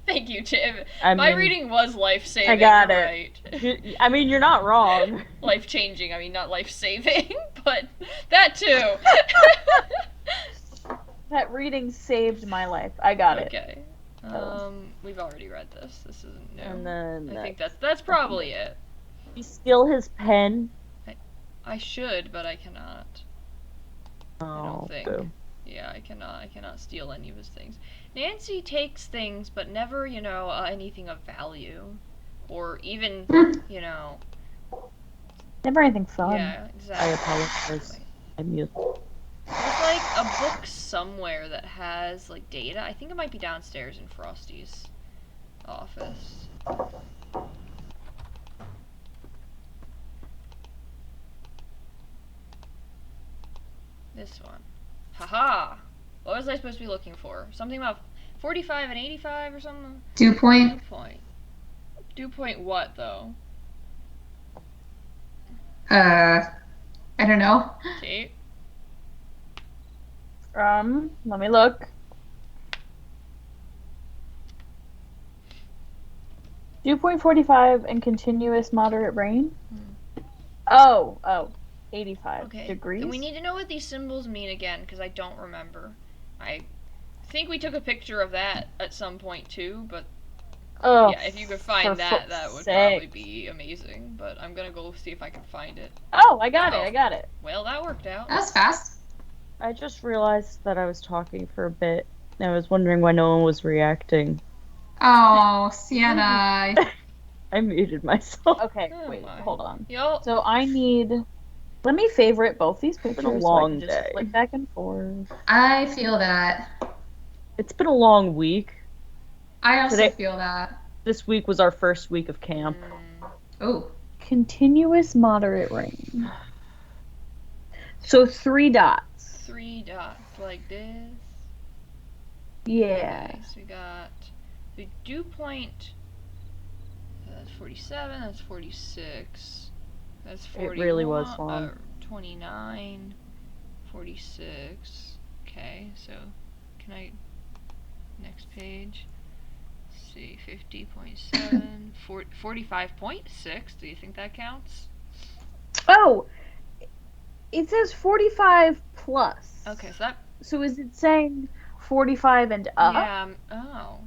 Thank you, Tim. I My mean, reading was life-saving. I got you're it. Right. I mean, you're not wrong. Life-changing. I mean, not life-saving, but that too. That reading saved my life. I got it. Okay. We've already read this. This isn't new. And then I think that's probably it. you steal his pen. I should, but I cannot. I Oh, don't think. boo. Yeah, I cannot steal any of his things. Nancy takes things, but never, anything of value, or even, Never anything fun. yeah, I exactly. apologize. I mute. It's like a book somewhere that has like data. I think it might be downstairs in Frosty's office. This one. Haha! What was I supposed to be looking for? Something about 45 and 85 or something? Dew point. Dew point. Dew point what, though? I don't know. Kate? Let me look. Dew point 45 and continuous moderate rain? Oh, 85 Okay. degrees. Then we need to know what these symbols mean again, because I don't remember. I think we took a picture of that at some point too, but Oh, yeah, if you could find for that, fuck's would sake. probably be amazing. But I'm gonna go see if I can find it. Oh, I got Oh. it. I got it. Well, that worked out. That was fast. I just realized that I was talking for a bit. And I was wondering why no one was reacting. Oh, Sienna. I muted myself. Okay, Oh wait, my. hold on. Yo, So I need. Let me favorite both these pictures been a so I long can just day. flip back and forth. I feel that. It's been a long week. I also Today- feel that. This week was our first week of camp. Oh. Continuous moderate rain. So 3 dots. 3 dots like this. Yeah. Okay, so we got the dew point. That's 47. That's 46. That's 41. It really was long. 29. 46. Okay, so can I? Next page. Let's see, 50.7. 45.6. Do you think that counts? Oh, it says 45 plus. Okay, so that. So is it saying 45 and up? Yeah. Oh.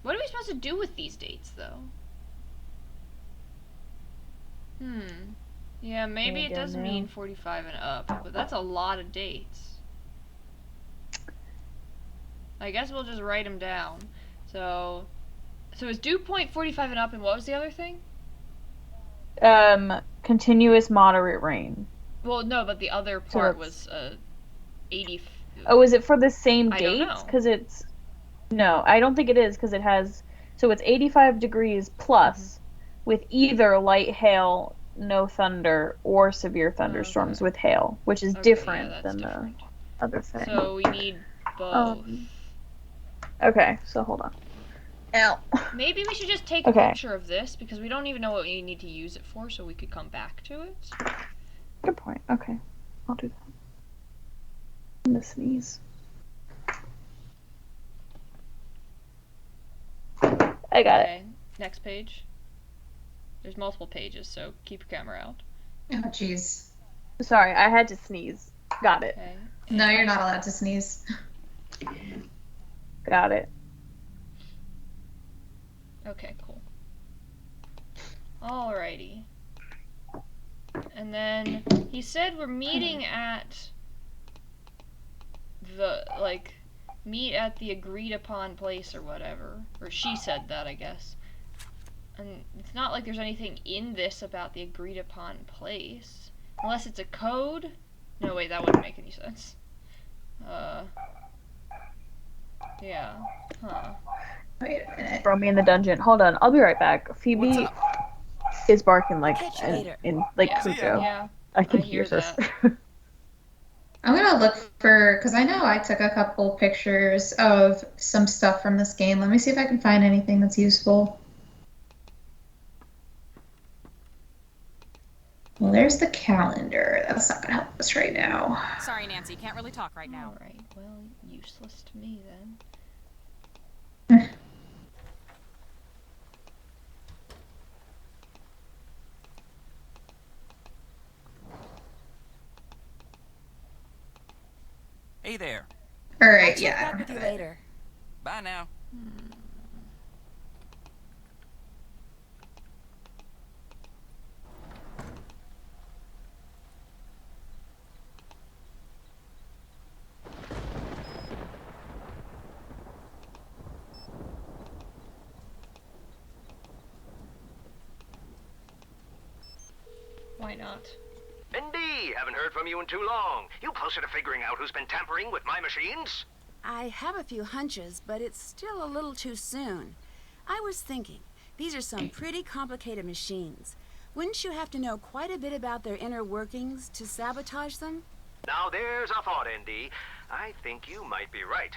What are we supposed to do with these dates, though? Yeah, maybe it There you go, does now. mean 45 and up, but that's a lot of dates. I guess we'll just write them down. So is dew point 45 and up, and what was the other thing? Continuous moderate rain. Well, no, but the other So part that's- was 80. Oh, is it for the same I don't dates? know. Because it's. No, I don't think it is because it has. So it's 85 degrees plus with either light hail, no thunder, or severe thunderstorms Okay. with hail, which is Okay, different yeah, that's than different. the other thing. So we need both. Okay, so hold on. Ow. Maybe we should just take Okay. a picture of this, because we don't even know what we need to use it for, so we could come back to it. Good point. Okay, I'll do that. I'm gonna sneeze. I got it. Okay, next page. There's multiple pages, so keep your camera out. Oh, jeez. Sorry, I had to sneeze. Got it. Okay. No, you're not allowed to sneeze. Got it. Okay, cool. Alrighty. And then he said we're meeting at the, like, meet at the agreed upon place or whatever. Or she said that, I guess. And it's not like there's anything in this about the agreed upon place. Unless it's a code? No, wait, that wouldn't make any sense. Yeah. Huh. Wait a minute. Throw me in the dungeon. Hold on, I'll be right back. Phoebe What's is barking like Catch you in, later. Yeah. Cuckoo. Yeah. I can I hear hear her. I'm gonna look for, because I know I took a couple pictures of some stuff from this game. Let me see if I can find anything that's useful. Well, there's the calendar. That's not gonna help us right now. Sorry, Nancy, can't really talk right now. Alright, well, useless to me then. Hey there. All I'll right, check yeah. I back don't with you have it. later. Bye now. Why not? Indy, haven't heard from you in too long. You closer to figuring out who's been tampering with my machines? I have a few hunches, but it's still a little too soon. I was thinking, these are some pretty complicated machines. Wouldn't you have to know quite a bit about their inner workings to sabotage them? Now there's a thought, Indy. I think you might be right.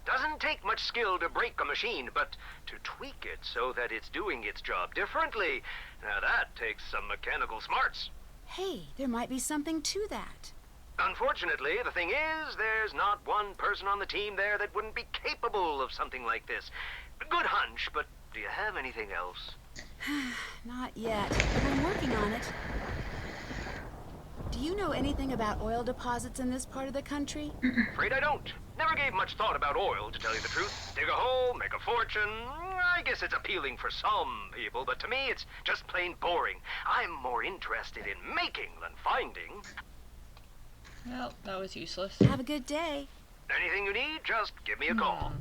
Doesn't take much skill to break a machine, but to tweak it so that it's doing its job differently, now that takes some mechanical smarts. Hey, there might be something to that. Unfortunately, the thing is, there's not one person on the team there that wouldn't be capable of something like this. Good hunch, but do you have anything else? Not yet, but I'm working on it. Do you know anything about oil deposits in this part of the country? Afraid I don't. Never gave much thought about oil, to tell you the truth. Dig a hole, make a fortune. I guess it's appealing for some people, but to me, it's just plain boring. I'm more interested in making than finding. Well, that was useless. Have a good day. Anything you need, just give me a call.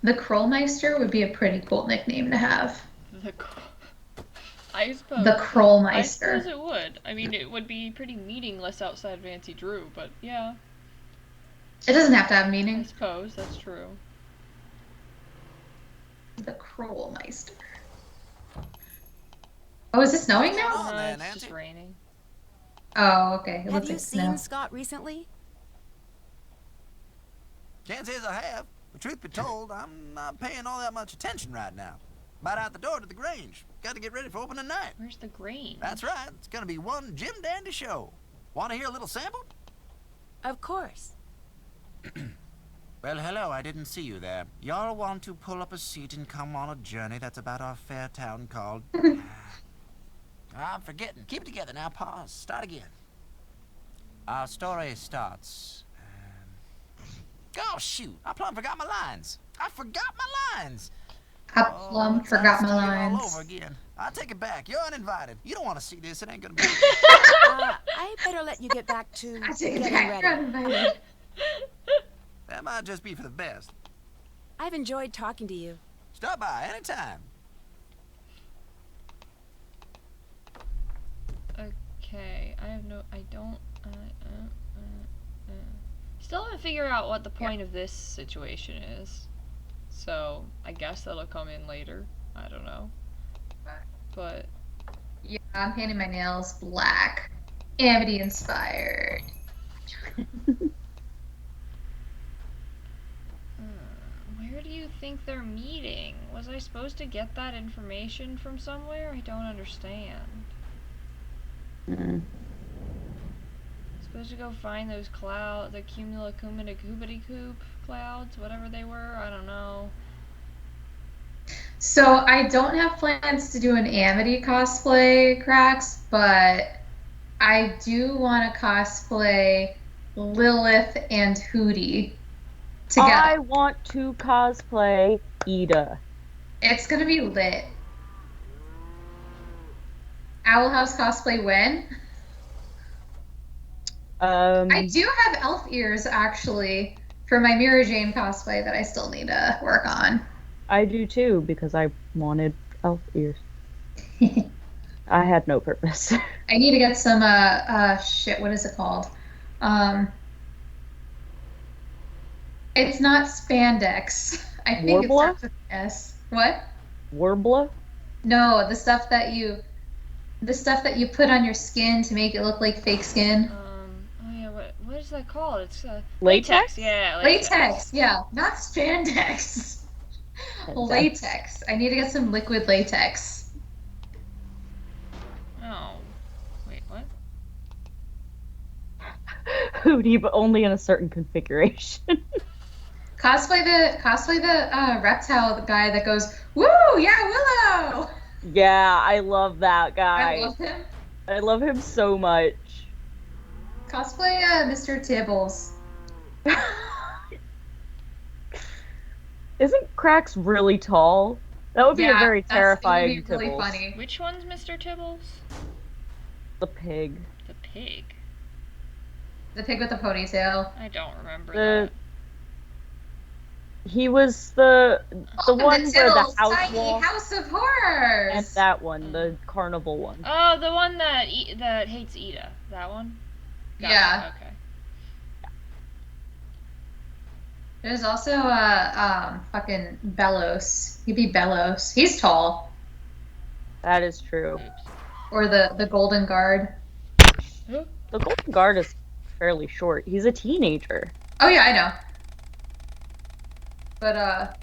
The Krollmeister would be a pretty cool nickname to have. I suppose. The I Krollmeister. suppose it would. I mean, it would be pretty meaningless outside of Nancy Drew, but yeah. It doesn't have to have I meaning. suppose that's true. The Krollmeister. Oh, is it snowing now? on there, It's Nancy. just raining. Oh, okay. It Have looks you like seen snow. Scott recently? Can't say as I have. The truth be told, I'm not paying all that much attention right now. About out the door to the Grange. Got to get ready for opening night. Where's the Grange? That's right. It's gonna be one Jim Dandy show. Want to hear a little sample? Of course. Well, hello. I didn't see you there. Y'all want to pull up a seat and come on a journey that's about our fair town called... I'm forgetting. Keep it together now. Pause. Start again. Our story starts... Oh, shoot. I plumb forgot my lines. I forgot my lines. I plumb forgot my All lines. over again. I'll take it back. You're uninvited. You don't want to see this. It ain't gonna be... I better let you get back to I take it getting back. ready. You're uninvited. That might just be for the best. I've enjoyed talking to you. Stop by anytime. Okay, Still haven't figured out what the point of this situation is. So, I guess that'll come in later. I don't know. But, Yeah, I'm painting my nails black. Amity inspired. where do you think they're meeting? Was I supposed to get that information from somewhere? I don't understand. Supposed to go find those clouds, the cumulacumulacubity-coop clouds, whatever they were, I don't know. So I don't have plans to do an Amity cosplay, Cracks, but I do want to cosplay Lilith and Hootie together. I want to cosplay Ida. It's gonna be lit. Owl House cosplay when? I do have elf ears actually for my Mira Jane cosplay that I still need to work on. I do too, because I wanted elf ears. I had no purpose. I need to get some shit, what is it called? It's not spandex. I think it Warbler? starts with S. What? Warbler? No, the stuff that you put on your skin to make it look like fake skin. Oh yeah, what is that called? It's Latex? Yeah, Latex, yeah, not spandex. Latex. I need to get some liquid latex. Oh, wait, what? Hootie, but only in a certain configuration. Cosplay the reptile guy that goes, woo, yeah, Willow! Yeah, I love that guy. I love him. I love him so much. Cosplay Mr. Tibbles. Isn't Cracks really tall? That would be a very terrifying It would be really Tibbles. funny. Which one's Mr. Tibbles? The pig. The pig. The pig with the ponytail. I don't remember The He was the one where the Tiddles house Tiny wall House of Horrors. and that one, the carnival one. Oh, the one that that hates Ida. That one? Got Yeah. it, okay. There's also fucking Bellows. He'd be Bellows. He's tall. That is true. Or the Golden Guard. The Golden Guard is fairly short. He's a teenager. Oh yeah, I know. But I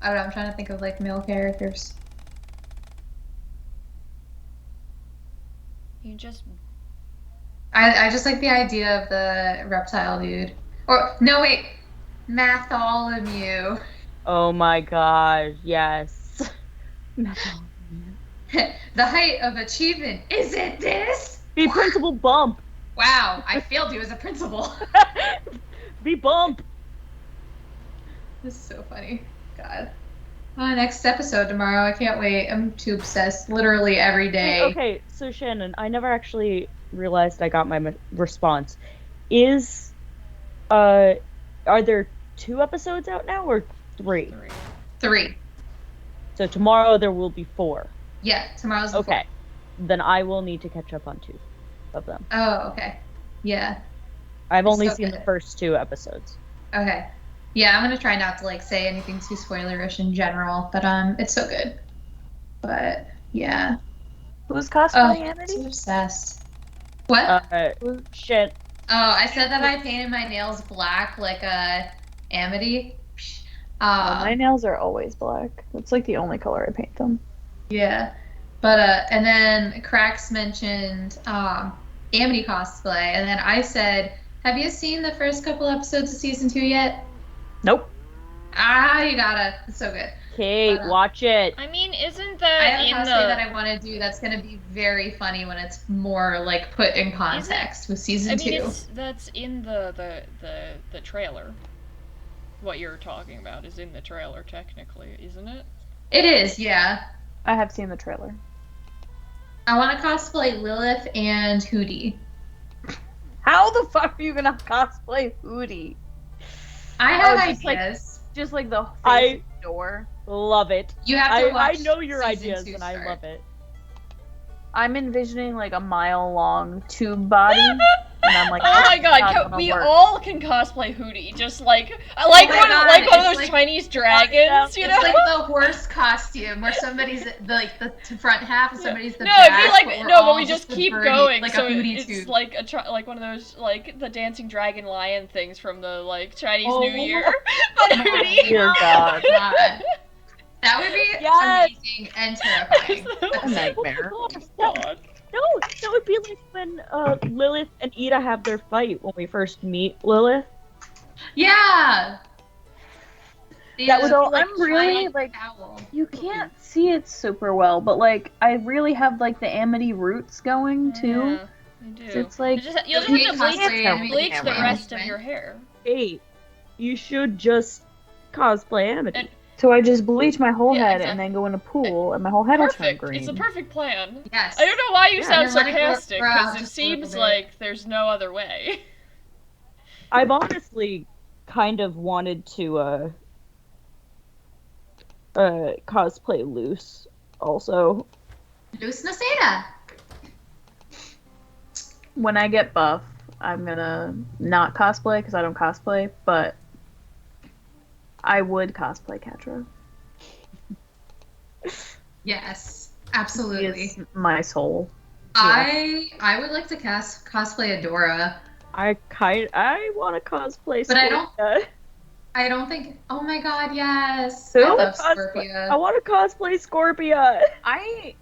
don't know, I'm trying to think of like male characters. You just I just like the idea of the reptile dude. Or no wait, Matholomew. Oh my gosh, yes. The height of achievement isn't this? Be Principal Bump. Wow, I failed you as a principal. Be Bump. This is so funny. God. Next episode tomorrow. I can't wait. I'm too obsessed. Literally every day. Okay, so Shannon, I never actually realized I got my response. Is, are there 2 episodes out now or 3? 3. So tomorrow there will be 4. Yeah, tomorrow's the Okay. Then I will need to catch up on 2 of them. Oh, okay. Yeah. I've only so seen the good. first 2 episodes. Okay. Yeah, I'm gonna try not to like say anything too spoilerish in general, but it's so good. But yeah. Who's cosplaying I'm Amity? so obsessed. What? Shit. Oh, I said that I painted my nails black like Amity. My nails are always black. That's like the only color I paint them. Yeah. But and then Krax mentioned Amity cosplay, and then I said, have you seen the first couple episodes of season 2 yet? Nope. You gotta. It's so good. Kate, watch it. I mean, isn't I that have a in cosplay that the I want to do that's going to be very funny when it's more like put in context with season 2. That's in the trailer. What you're talking about is in the trailer technically, isn't it? It is, yeah. I have seen the trailer. I want to cosplay Lilith and Hootie. How the fuck are you gonna cosplay Hootie? I have just ideas. Just like the I face door. love it. You have to watch I know your season ideas 2 and I start. love it. I'm envisioning like a mile-long tube body, and I'm like, Oh my "That's god, not gonna we work." all can cosplay Hootie, just like my one, God, like one of it's those like- Chinese dragons, you know? It's like the horse costume where somebody's the front half and somebody's the No, back. it'd be like we're but all we just the keep birdie- going. like So a Hootie it's tube. like like one of those like the dancing dragon lion things from the like Chinese Oh. New Year, but Hootie. Dear God. God. That would be Yes. amazing and terrifying. A nightmare. No, that would be like when Lilith and Ida have their fight when we first meet Lilith. Yeah. That would So, I'm really giant like owl. you can't see it super well, but like I really have like the Amity roots going too. Yeah, you do. So it's like You'll just You have to bleach, cosplay Amity bleach the camera. rest of your hair. Hey, you should just cosplay Amity. And- so I just bleach my whole Yeah, head exactly. and then go in a pool and my whole head will turn Perfect. green. It's a perfect plan. Yes. I don't know why you Yeah, sound and let it sarcastic, grow out because it just a little seems bit. like there's no other way. I've honestly kind of wanted to cosplay Luce also. Luce Naseda. When I get buff, I'm gonna not cosplay because I don't cosplay, but I would cosplay Catra. Yes, absolutely. It's my soul. I would like to cosplay Adora. I want to cosplay But I don't- Scorpia. I don't think. Oh my God, yes. Who? I love Cosplay- Scorpia. I want to cosplay Scorpia. I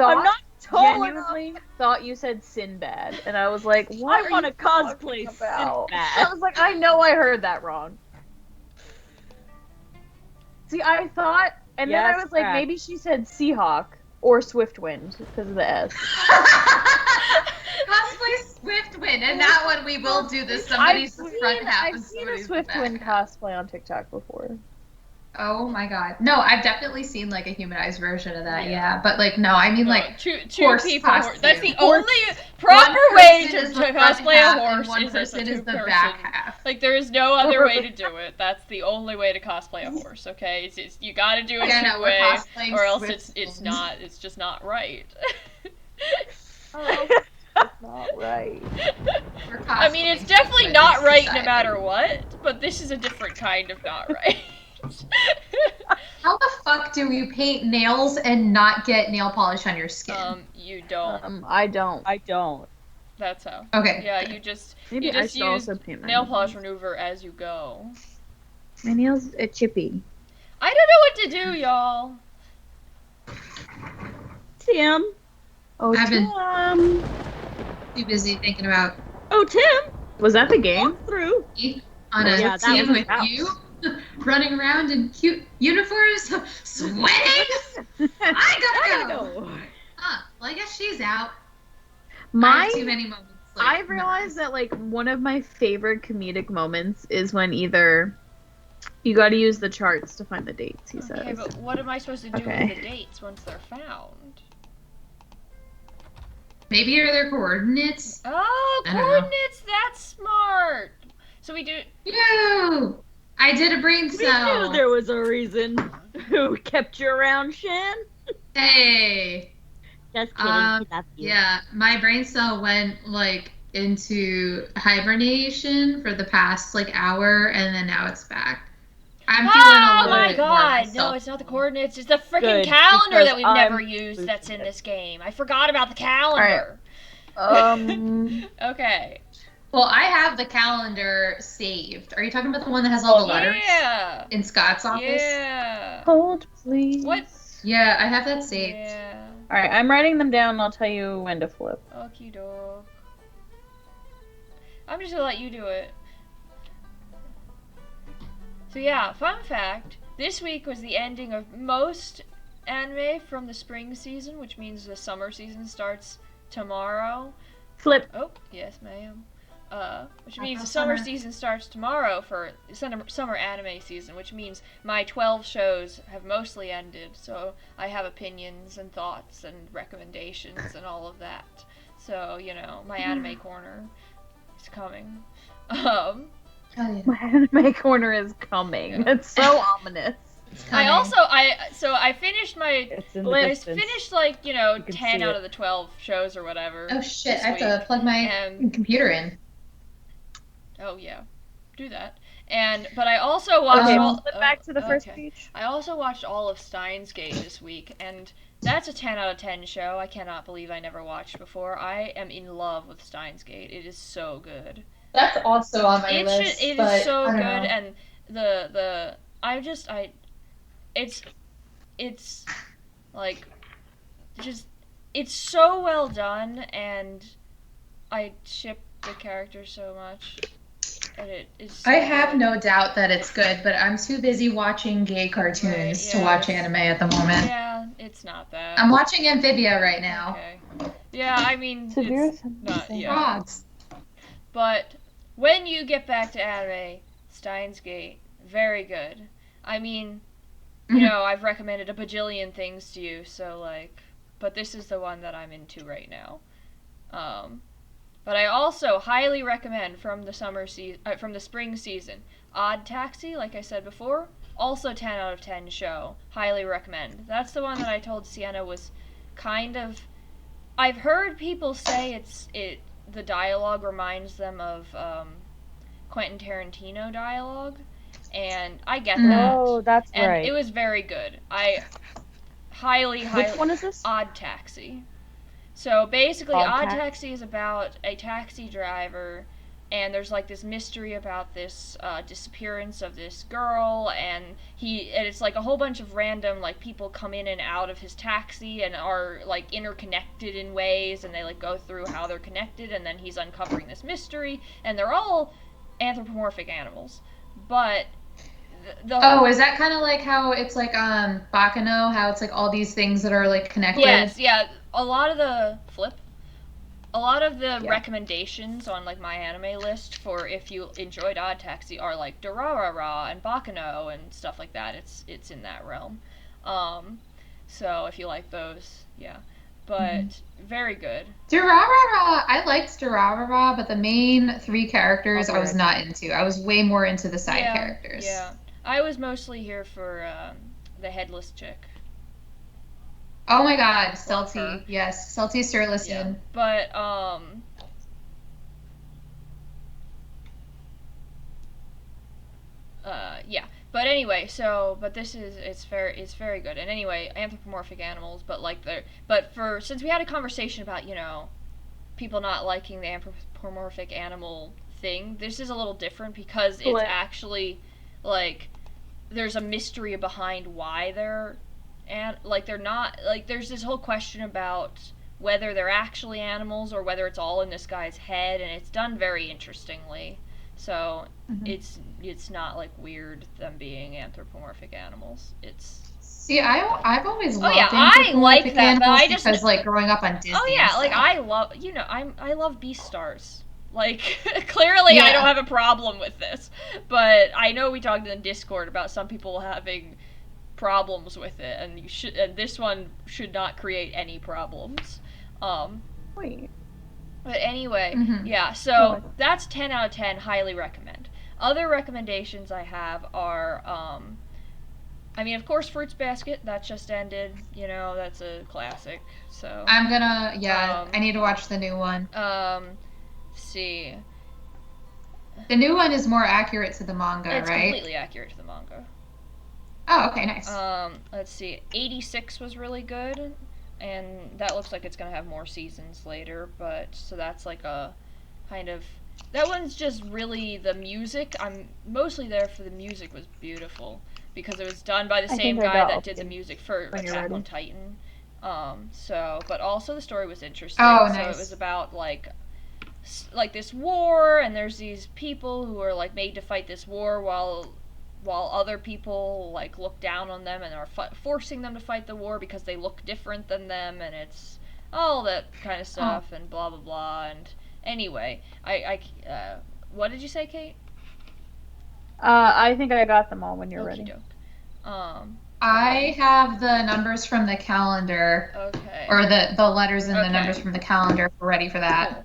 I'm not tall genuinely thought you said Sinbad, and I was like, what I want to cosplay about? I Sinbad. was like, I know I heard that wrong. See, I thought, and then I Yes, was like, Brad. maybe she said Seahawk or Swiftwind because of the S. Cosplay Swiftwind, and that one we will do this. Somebody's the front half I've and seen a somebody's the Swiftwind back half. cosplay on TikTok before. Oh my god. No, I've definitely seen like a humanized version of that, yeah. But like no, I mean like two horse people. costume. That's the only proper One way person to is the front cosplay a half and horse one is as a person is the two-person. back half. Like there is no other way to do it. That's the only way to cosplay a horse. Okay, it's you got to do it Yeah, no, we're two-way, cosplaying or else Swift it's skins. not. It's just not right. That's not right. We're I mean, it's cosplaying definitely with not this right no society. matter what. But this is a different kind of not right. How the fuck do you paint nails and not get nail polish on your skin? You don't. I don't. I don't. That's how. Okay. Yeah, you just Maybe you I just should use also paint my nail nails. polish remover as you go. My nails are chippy. I don't know what to do, y'all. Tim. Oh, I've been Tim. too busy thinking about Oh, Tim. Was that the game? Walk through. me on a Yeah, that team was with out. you, running around in cute uniforms, sweating. I gotta go. Well, I guess she's out. I have too many moments. Like, I realized that like one of my favorite comedic moments is when either you got to use the charts to find the dates. He says. Okay, but what am I supposed to do Okay. with the dates once they're found? maybe are their coordinates. Oh, I don't know. coordinates! That's smart. So we do. Yo, I did a brain We cell. knew there was a reason. Who kept you around, Shan? Hey. Just kidding. Um, we love you. Yeah, my brain cell went like into hibernation for the past like hour, and then now it's back. I'm feeling a Oh little my bit more god! No, myself. it's not the coordinates. It's the freaking Good, calendar because that we've never I'm used. losing That's in it. this game. I forgot about the calendar. Okay. Well, I have the calendar saved. Are you talking about the one that has all the letters Yeah. in Scott's office? Yeah. Hold, please. What? Yeah, I have that saved. Yeah. All right, I'm writing them down. And I'll tell you when to flip. Okie doke. I'm just gonna let you do it. So yeah, fun fact. This week was the ending of most anime from the spring season, which means the summer season starts tomorrow. Flip. Oh, yes, ma'am. Which I means thought the summer summer- season starts tomorrow for summer anime season, which means my 12 shows have mostly ended, so I have opinions and thoughts and recommendations and all of that. So, you know, my anime corner is coming. Oh, yeah. My anime corner is coming. Yeah. It's so ominous. It's I coming. also I finished my It's in the I distance. finished like, you know, can 10 see out it. of the 12 shows or whatever. Oh shit! this I have to week. plug my computer in. Oh yeah. Do that. But I also watched Okay, all flip back to the first okay. page. I also watched all of Steins Gate this week, and that's a 10 out of 10 show. I cannot believe I never watched before. I am in love with Steins Gate. It is so good. That's also on my It list. is but so I good, don't know. and it's like just it's so well done, and I ship the character so much, and it is. So I have good. no doubt that it's good, but I'm too busy watching gay cartoons Right, to yeah. watch anime at the moment. Yeah, it's not that. I'm watching Amphibia right now. Okay. Yeah, I mean, Severe it's not. Yeah. Frogs. But when you get back to anime, Steins Gate, very good. I mean, you know, I've recommended a bajillion things to you, so like, but this is the one that I'm into right now. But I also highly recommend from the from the spring season, Odd Taxi, like I said before, also 10 out of 10 show. Highly recommend. That's the one that I told Sienna was kind of. I've heard people say the dialogue reminds them of Quentin Tarantino dialogue, and I get that. Oh, that's And right. it was very good. I highly. Which one is this? Odd Taxi. So basically, Odd Odd Taxi? Taxi is about a taxi driver, and there's like this mystery about this disappearance of this girl, and it's like a whole bunch of random like people come in and out of his taxi and are like interconnected in ways, and they like go through how they're connected, and then he's uncovering this mystery, and they're all anthropomorphic animals, but Oh, is that kind of like how it's like Bakano, how it's like all these things that are like connected? Yes, yeah. A lot of the flip. a lot of the Yeah. recommendations on like my anime list for if you enjoyed Odd Taxi are like Durarara and Baccano and stuff like that. It's in that realm. So if you like those, yeah. But very good. Durarara, I liked Durarara, but the main 3 characters I was Okay. not into. I was way more into the side Yeah, characters. Yeah. I was mostly here for the headless chick. Oh my god, her. Stelty. Yes, Stelty Sturluson. But yeah. But anyway, but this is it's very good. And anyway, anthropomorphic animals, since we had a conversation about, people not liking the anthropomorphic animal thing, this is a little different because it's actually like there's a mystery behind why they're they're not, there's this whole question about whether they're actually animals or whether it's all in this guy's head, and it's done very interestingly. So it's not like weird them being anthropomorphic animals. It's See, I've always loved I like anthropomorphic that, but animals I just because like growing up on Disney. and stuff. I love I love Beastars. Like clearly I don't have a problem with this, but I know we talked in the Discord about some people having problems with it, and this one should not create any problems. Wait. But anyway, yeah, so Oh. that's 10 out of 10, highly recommend. Other recommendations I have are, I mean, of course, Fruits Basket, that just ended, that's a classic, so. I'm gonna, I need to watch the new one. Let's see. The new one is more accurate to the manga, It's right? completely accurate to the manga. Oh, okay, nice. Let's see, 86 was really good. And that looks like it's gonna have more seasons later, but so that's like a kind of that one's just really the music. I'm mostly there for the music was beautiful because it was done by the same guy that did the music for Attack on Titan. But also the story was interesting. Oh, So nice. it was about like this war, and there's these people who are like made to fight this war while other people like look down on them and are forcing them to fight the war because they look different than them, and it's all that kind of stuff and blah blah blah. And anyway, what did you say, Kate? I think I got them all when you're ready. I have the numbers from the calendar, Okay. or the letters and the numbers from the calendar ready for that. Cool.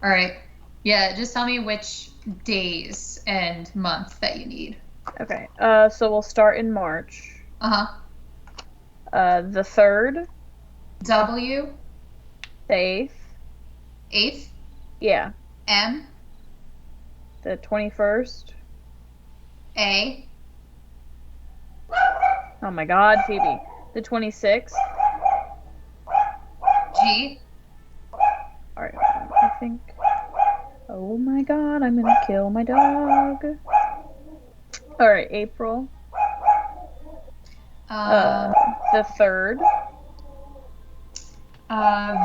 All right. Yeah, just tell me which days and month that you need. Okay. So we'll start in March. The 3rd. W. The 8th. 8th. Yeah. M. The 21st. A. Oh my God, Phoebe. The 26th. G. Alright, I think. Oh my God, I'm gonna kill my dog. Alright, April. The 3rd.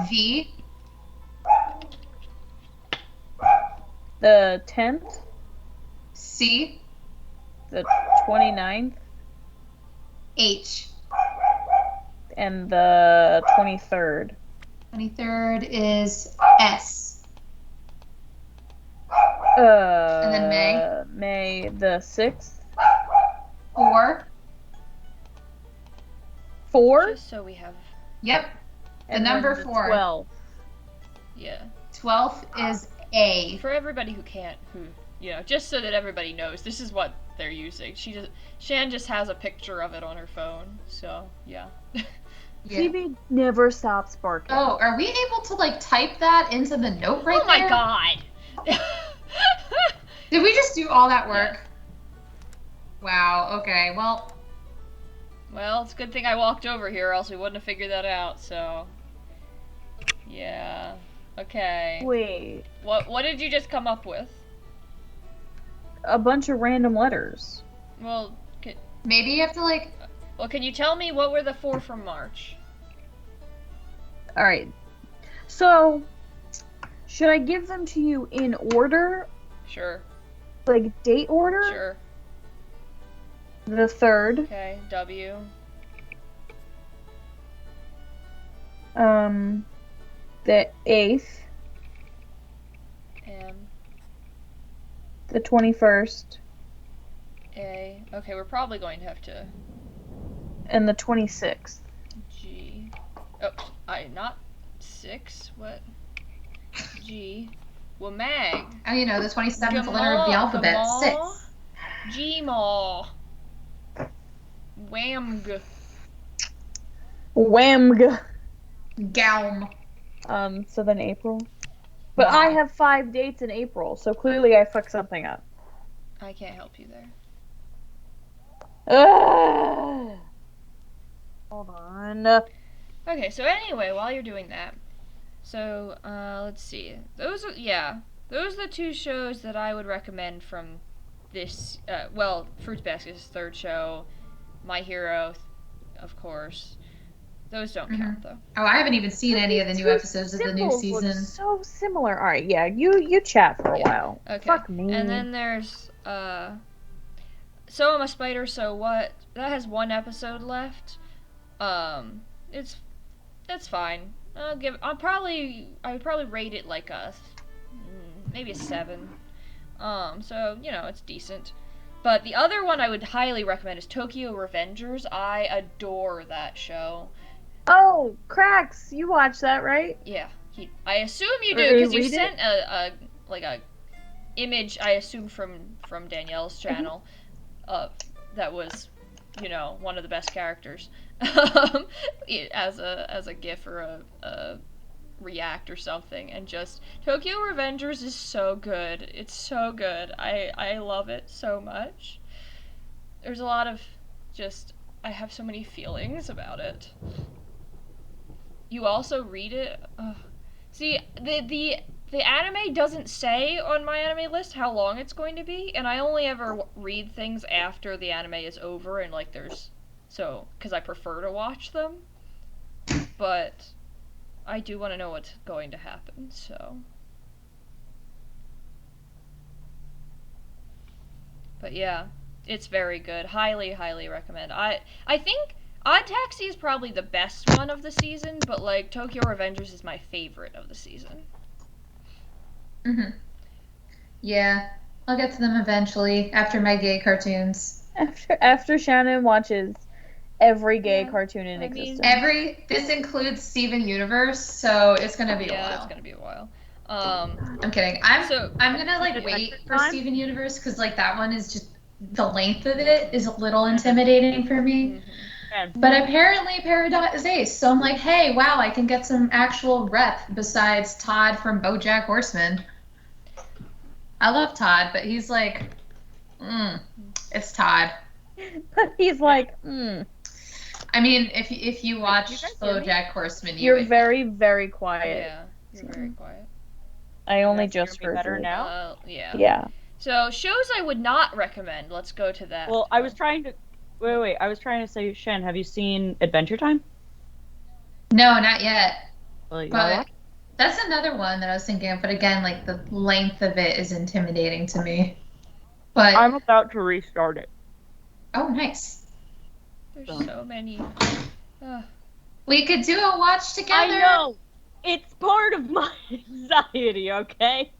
V. The 10th. C. The 29th. H. And the 23rd. 23rd is S. And then May? May the 6th. 4. 4? Just so we have. Yep. The And number then the 4. 12. Yeah. 12th is A. For everybody who can't, just so that everybody knows, this is what they're using. Shan just has a picture of it on her phone, so yeah. Phoebe never stops barking. Oh, are we able to like type that into the note right Oh my there? God! Did we just do all that work? Wow. Okay. Well, it's a good thing I walked over here, or else we wouldn't have figured that out. So, yeah. Okay. Wait. What did you just come up with? A bunch of random letters. Well, maybe you have to like. Well, can you tell me what were the 4 from March? Alright. So, should I give them to you in order? Sure. Like date order? Sure. The 3rd. Okay, W. The 8th, M the 21st, A. Okay, we're probably going to have to and the 26th. G. Oh, not 6. What? G. Well, Mag. Oh, you know, the 27th letter of the alphabet. 6. Gmaw. Whamg. Whamg. Gaum. So then April. But I have 5 dates in April, so clearly I fucked something up. I can't help you there. Ugh. Hold on. Okay, so anyway, while you're doing that, so let's see. Those are the 2 shows that I would recommend from this. Fruits Basket's 3rd show, My Hero, of course. Those don't count though. Oh, I haven't even seen any of the new episodes of the new season. So similar. All right, yeah, you chat for a while. Okay. Fuck me. And then there's So I'm a Spider, So What? That has 1 episode left. That's fine. I would probably rate it like maybe a 7. So it's decent. But the other one I would highly recommend is Tokyo Revengers. I adore that show. Oh, Cracks, you watch that, right? Yeah, I assume you do because you sent a image. I assume from Danielle's channel, that was, one of the best characters, as a GIF or a react or something, and just Tokyo Revengers is so good. It's so good. I love it so much. There's a lot of I have so many feelings about it. You also read it. See, the anime doesn't say on my anime list how long it's going to be, and I only ever read things after the anime is over and because I prefer to watch them. But I do want to know what's going to happen, so. But yeah, it's very good. Highly, highly recommend. I think Odd Taxi is probably the best one of the season, but Tokyo Revengers is my favorite of the season. Yeah, I'll get to them eventually after my gay cartoons. After Shannon watches every gay cartoon in existence. This includes Steven Universe, so it's gonna be a while. Yeah, it's gonna be a while. I'm kidding. I'm gonna wait for Steven Universe because that one is just the length of it is a little intimidating for me. But apparently Peridot is ace, so I'm like, hey, wow, I can get some actual rep besides Todd from BoJack Horseman. I love Todd, but he's like, it's Todd. He's like, I mean, if you watch BoJack Horseman, you're very, very quiet. Yeah, you're very quiet. I only just heard better you. now. Yeah. Yeah. So shows I would not recommend. Let's go to that. Well, I was trying to. Wait. I was trying to say, Shen, have you seen Adventure Time? No, not yet. Well, but that's another one that I was thinking of. But again, the length of it is intimidating to me. But I'm about to restart it. Oh, nice. There's so many. We could do a watch together. I know. It's part of my anxiety, okay?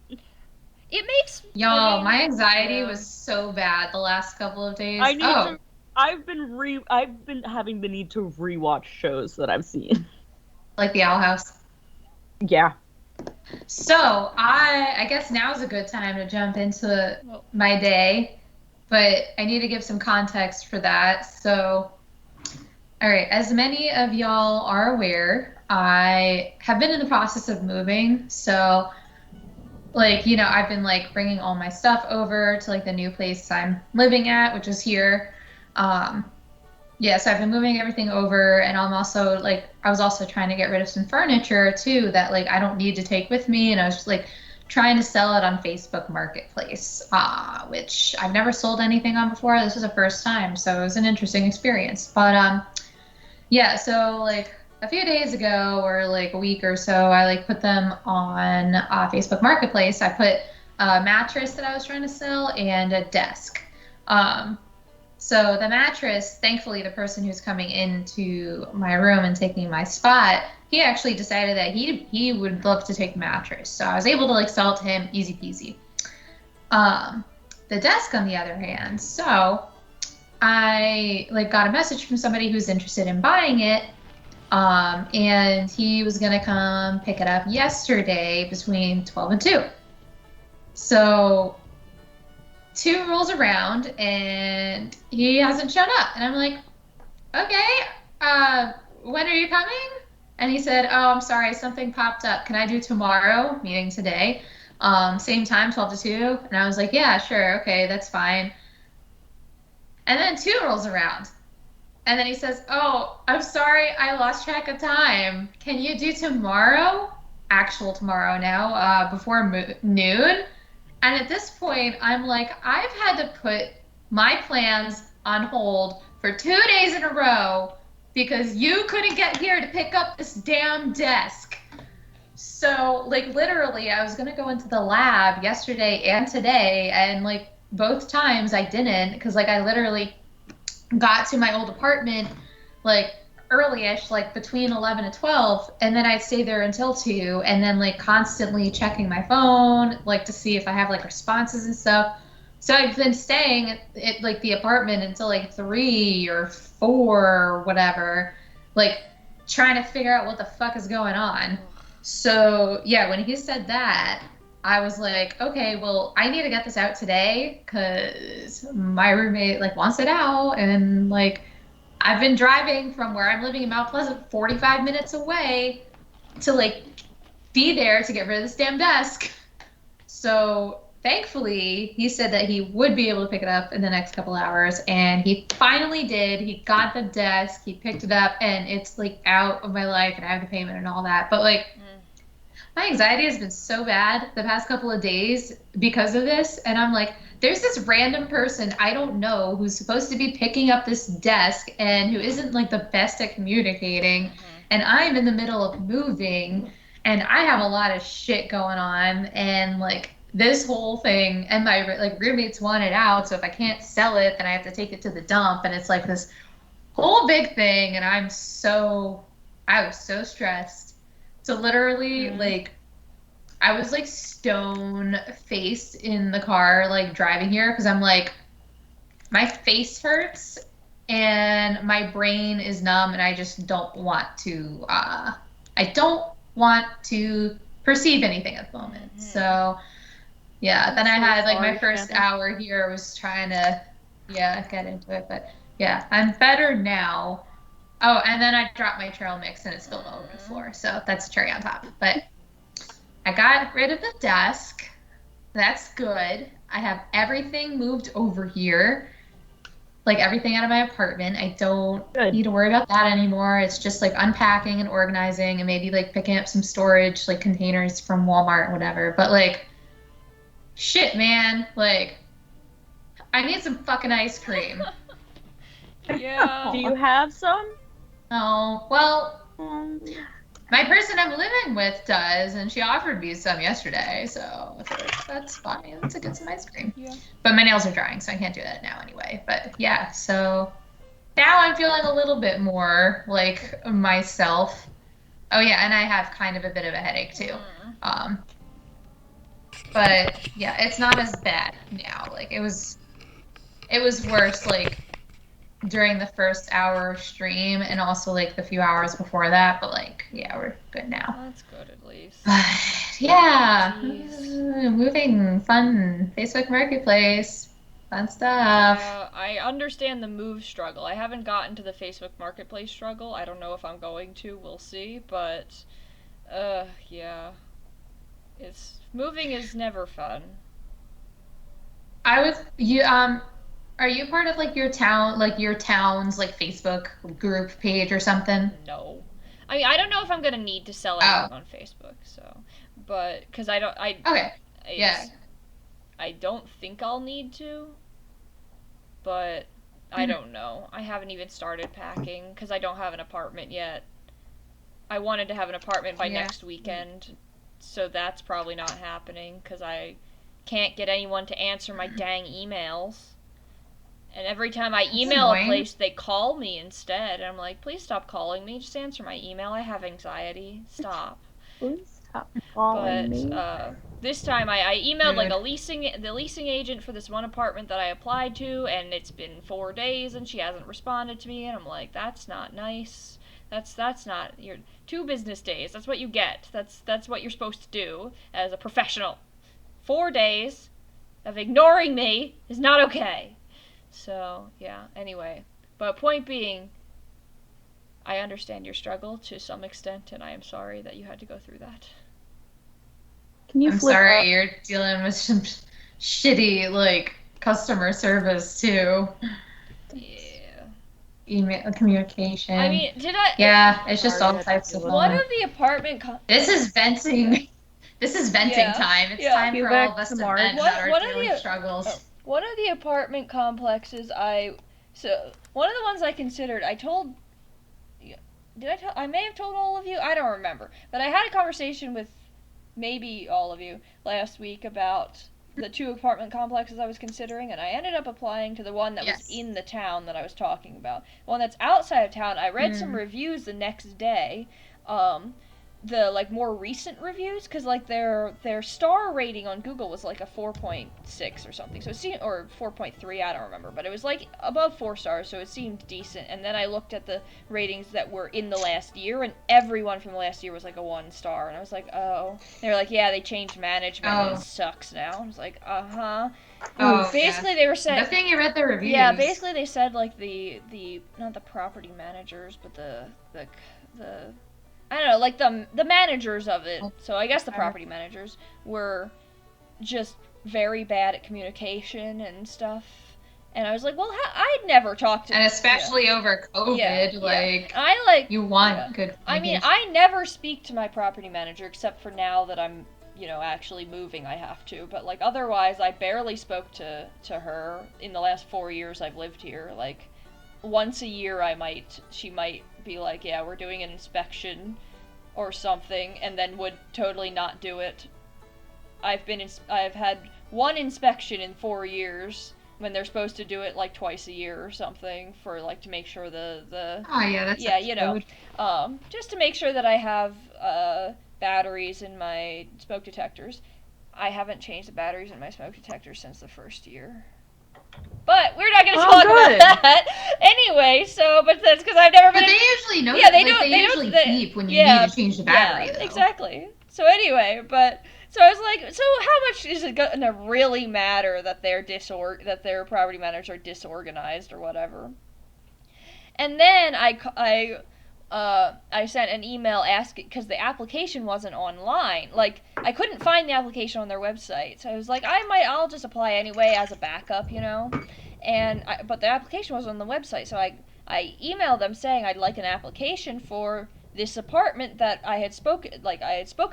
It makes my anxiety was so bad the last couple of days. I've been having the need to rewatch shows that I've seen. Like The Owl House. Yeah. So I guess now's a good time to jump into my day, but I need to give some context for that. So, all right, as many of y'all are aware, I have been in the process of moving. So, I've been bringing all my stuff over to the new place I'm living at, which is here. So I've been moving everything over, and I'm also I was also trying to get rid of some furniture too that I don't need to take with me, and I was just trying to sell it on Facebook Marketplace, which I've never sold anything on before. This was the first time, so it was an interesting experience. But so a few days ago or a week or so, I put them on Facebook Marketplace. I put a mattress that I was trying to sell and a desk. So the mattress, thankfully, the person who's coming into my room and taking my spot, he actually decided that he would love to take the mattress. So I was able to like sell it to him, easy peasy. The desk, on the other hand, so I like got a message from somebody who's interested in buying it, and he was gonna come pick it up yesterday between 12 and 2. So 2 rolls around and he hasn't shown up, and I'm like, okay, when are you coming? And he said, oh, I'm sorry, something popped up. Can I do tomorrow, meaning today, same time, 12 to 2? And I was like, yeah, sure, okay, that's fine. And then 2 rolls around, and then he says, oh, I'm sorry, I lost track of time. Can you do tomorrow? Actual tomorrow now, before noon? And at this point, I'm like, I've had to put my plans on hold for 2 days in a row because you couldn't get here to pick up this damn desk. So, like, literally, I was going to go into the lab yesterday and today, and, like, both times I didn't, because, like, I literally got to my old apartment, like, early-ish, like, between 11 and 12, and then I'd stay there until 2, and then, like, constantly checking my phone, like, to see if I have, like, responses and stuff. So I've been staying at like, the apartment until, like, 3 or 4 or whatever, like, trying to figure out what the fuck is going on. So, yeah, when he said that, I was like, okay, well, I need to get this out today because my roommate, like, wants it out, and, like, I've been driving from where I'm living in Mount Pleasant 45 minutes away to, like, be there to get rid of this damn desk. So thankfully, he said that he would be able to pick it up in the next couple hours, and he finally did. He got the desk, he picked it up, and it's, like, out of my life, and I have the payment and all that. But, like, my anxiety has been so bad the past couple of days because of this, and I'm like, there's this random person I don't know who's supposed to be picking up this desk and who isn't, like, the best at communicating, and I'm in the middle of moving, and I have a lot of shit going on, and, like, this whole thing, and my, like, roommates want it out, so if I can't sell it, then I have to take it to the dump, and it's, like, this whole big thing, and I was so stressed. So literally, like, I was, like, stone-faced in the car, like, driving here, because I'm like, my face hurts, and my brain is numb, and I just don't want to, perceive anything at the moment. So, yeah, then I had, like, my first hour here was trying to, get into it, but, yeah, I'm better now. Oh, and then I dropped my trail mix and it spilled all over the floor, so that's a cherry on top. But I got rid of the desk. That's good. I have everything moved over here, like everything out of my apartment. I don't need to worry about that anymore. It's just, like, unpacking and organizing and maybe, like, picking up some storage, like, containers from Walmart or whatever. But, like, shit, man. Like, I need some fucking ice cream. Yeah. Do you have some? Oh, well, my person I'm living with does, and she offered me some yesterday, so that's fine. Let's get some ice cream. Yeah. But my nails are drying, so I can't do that now anyway. But yeah, so now I'm feeling a little bit more like myself. Oh yeah, and I have kind of a bit of a headache too. But yeah, it's not as bad now. Like, it was worse, like, during the first hour of stream and also, like, the few hours before that, but, like, yeah, we're good now. That's good at least. But yeah, moving, fun, Facebook Marketplace, fun stuff. I understand the move struggle. I haven't gotten to the Facebook Marketplace struggle. I don't know if I'm going to. We'll see. But, yeah, moving is never fun. Are you part of, like, your town's, like, Facebook group page or something? No. I mean, I don't know if I'm gonna need to sell anything on Facebook, so, but, because I don't think I'll need to, but I don't know. I haven't even started packing, because I don't have an apartment yet. I wanted to have an apartment by next weekend, so that's probably not happening, because I can't get anyone to answer my dang emails. And every time I email a annoying. place, they call me instead. And I'm like, please stop calling me. Just answer my email. I have anxiety. Stop. Please stop calling me. But this time I emailed like Dude. the leasing agent for this one apartment that I applied to, and it's been 4 days and she hasn't responded to me. And I'm like, that's not nice. That's not your 2 business days. That's what you get. That's what you're supposed to do as a professional. 4 days of ignoring me is not okay. So, yeah, anyway. But point being, I understand your struggle to some extent, and I am sorry that you had to go through that. Can you I'm flip sorry up? you're dealing with some shitty, like, customer service, too. Yeah. Email communication. I mean, Yeah, it's just Sorry, all I had to types of deal with one fun. of the apartment This is venting. This is venting Yeah, time. It's yeah. time Get for back all of us to to March. vent One- about our one of daily the- struggles. one of the apartment complexes one of the ones I considered, I may have told all of you, I don't remember, but I had a conversation with maybe all of you last week about the 2 apartment complexes I was considering, and I ended up applying to the one that was Yes. in the town that I was talking about. The one that's outside of town, I read some reviews the next day, the like more recent reviews, because like their star rating on Google was like a 4.6 or something, so it seemed, or 4.3, I don't remember, but it was like above 4 stars, so it seemed decent. And then I looked at the ratings that were in the last year, and everyone from the last year was like a 1 star, and I was like, oh. They were like, yeah, they changed management and Oh. it sucks now. I was like, uh-huh. Oh, Basically yeah. they were saying, Good thing you read the reviews. yeah, basically they said like the not the property managers, but the I don't know, like the managers of it. So I guess the property managers were just very bad at communication and stuff. And I was like, well, I'd never talked to, And especially over COVID, like, I like, you want yeah. good I mean, communication. I never speak to my property manager except for now that I'm, actually moving, I have to. But like otherwise, I barely spoke to her in the last 4 years I've lived here. Like once a year, she might be like, yeah, we're doing an inspection or something, and then would totally not do it. I've had 1 inspection in 4 years when they're supposed to do it like twice a year or something, for like to make sure the Oh, yeah, that's yeah, code. just to make sure that I have batteries in my smoke detectors. I haven't changed the batteries in my smoke detectors since the first year. But we're not going to talk good. about that anyway. So, but that's because I've never been. But they usually know. Yeah, they like, do. They usually beep when you yeah, need to change the battery. yeah, though. exactly. So anyway, so I was like, so how much is it gonna really matter that that their property managers are disorganized or whatever? And then I sent an email asking, because the application wasn't online. Like, I couldn't find the application on their website. So I was like, I'll just apply anyway as a backup, but the application was on the website. So I emailed them saying I'd like an application for this apartment that I had spoken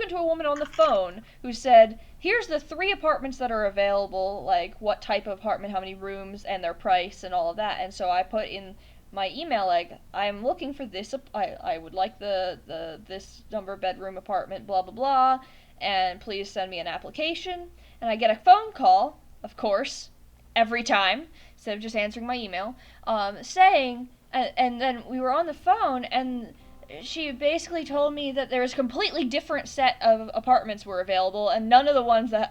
to a woman on the phone who said, here's the 3 apartments that are available, like what type of apartment, how many rooms, and their price, and all of that. And so I put in my email, like, I'm looking for this, I would like this number bedroom apartment, blah blah blah, and please send me an application. And I get a phone call, of course, every time, instead of just answering my email, saying, and then we were on the phone, and she basically told me that there was a completely different set of apartments were available, and none of the ones that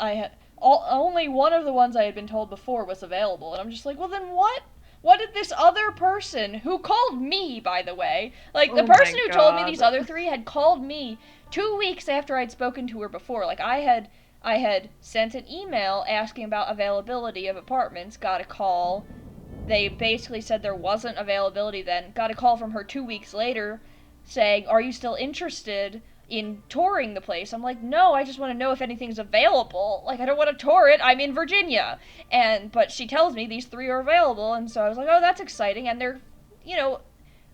only one of the ones I had been told before was available. And I'm just like, well then what? What did this other person, who called me, by the way, like the person who told me these other 3 had called me 2 weeks after I'd spoken to her before. Like I had sent an email asking about availability of apartments, got a call. They basically said there wasn't availability then. Got a call from her 2 weeks later saying, are you still interested in touring the place? I'm like, no, I just want to know if anything's available. Like, I don't want to tour it. I'm in Virginia. But she tells me these 3 are available, and so I was like, oh, that's exciting. And they're,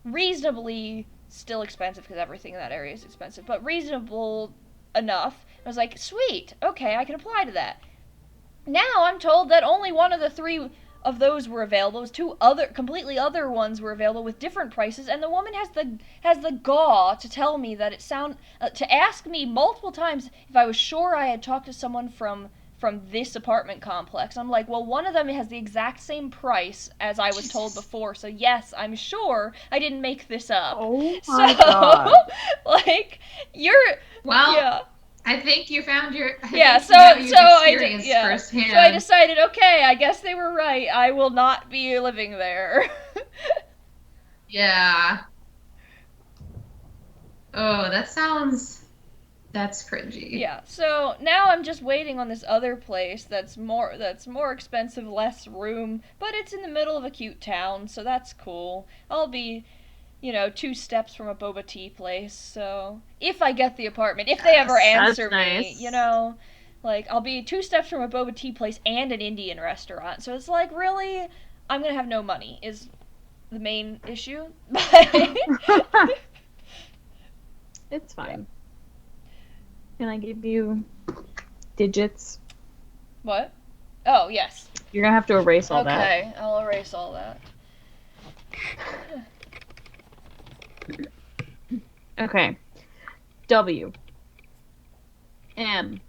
reasonably still expensive, because everything in that area is expensive, but reasonable enough. I was like, sweet, okay, I can apply to that. Now I'm told that only one of the 3 of those were available. 2 completely other ones were available with different prices, and the woman has the gall to tell me that to ask me multiple times if I was sure I had talked to someone from from this apartment complex. I'm like, well, one of them has the exact same price as I was told before, so yes, I'm sure I didn't make this up. Oh So, my God. like, you're, Well, yeah. I think you found your. Yeah, so I firsthand. So I decided, okay, I guess they were right. I will not be living there. Yeah. Oh, that's cringy. Yeah. So now I'm just waiting on this other place that's more expensive, less room, but it's in the middle of a cute town, so that's cool. I'll be 2 steps from a boba tea place, so if I get the apartment, if they ever answer nice. me, like, I'll be 2 steps from a boba tea place and an Indian restaurant, so it's like, really, I'm gonna have no money, is the main issue. It's fine. Can I give you digits? What? Oh, yes. You're gonna have to erase all that. Okay, I'll erase all that. Okay. W. M.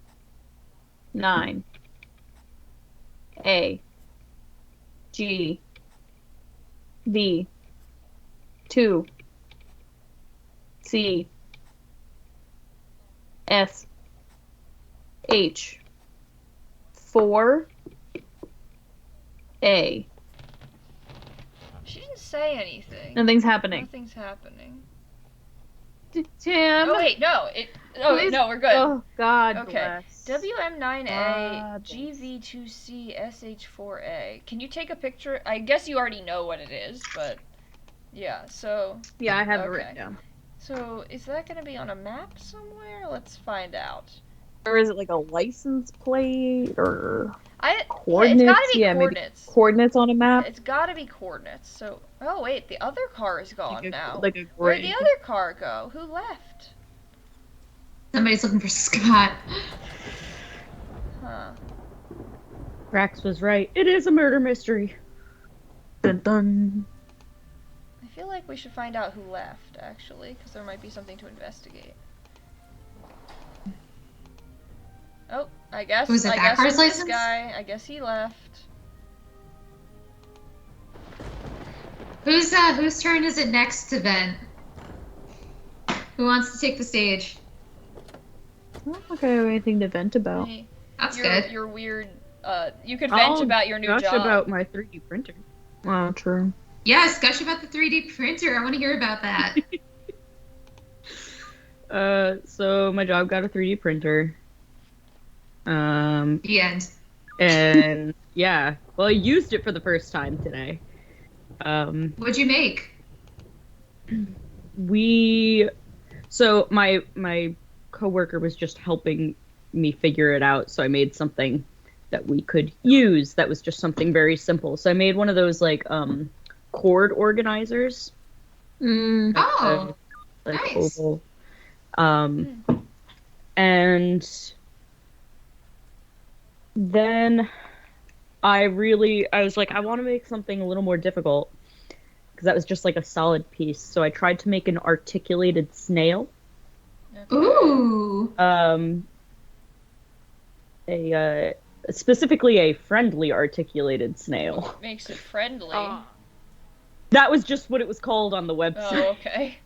9. A. G. V. 2. C. S. H. 4. A. She didn't say anything. Nothing's happening. Nothing's happening. Tim. Oh wait, no. No, we're good. Oh God. Okay. Bless. WM9A, God. GV2C, SH4A. Can you take a picture? I guess you already know what it is, but yeah. So. Yeah, I have it Okay. written down. So is that gonna be on a map somewhere? Let's find out. Or is it like a license plate or It's coordinates? gotta be Yeah, coordinates. maybe coordinates on a map. It's gotta be coordinates. So. Oh wait, the other car is gone now. Like a Where'd grid. the other car go? Who left? Somebody's looking for Scott. Huh. Rax was right. It is a murder mystery. Dun dun. I feel like we should find out who left, actually, because there might be something to investigate. Oh, I guess. Was it I that guess car's it's this license? guy. I guess he left. Whose turn is it next to vent? Who wants to take the stage? I don't think I have anything to vent about. Hey, That's you're, good. You're weird. You could vent I'll about your new gush job. about my 3D printer. Oh, true. Yes, gush about the 3D printer. I want to hear about that. So my job got a 3D printer. The end. And yeah, well, I used it for the first time today. What'd you make? So my coworker was just helping me figure it out, so I made something that we could use that was just something very simple. So I made one of those like cord organizers. Oh, like nice. oval. And then I was like, I want to make something a little more difficult, because that was just like a solid piece. So I tried to make an articulated snail. Ooh. Specifically a friendly articulated snail. What makes it friendly? That was just what it was called on the website. Oh, okay.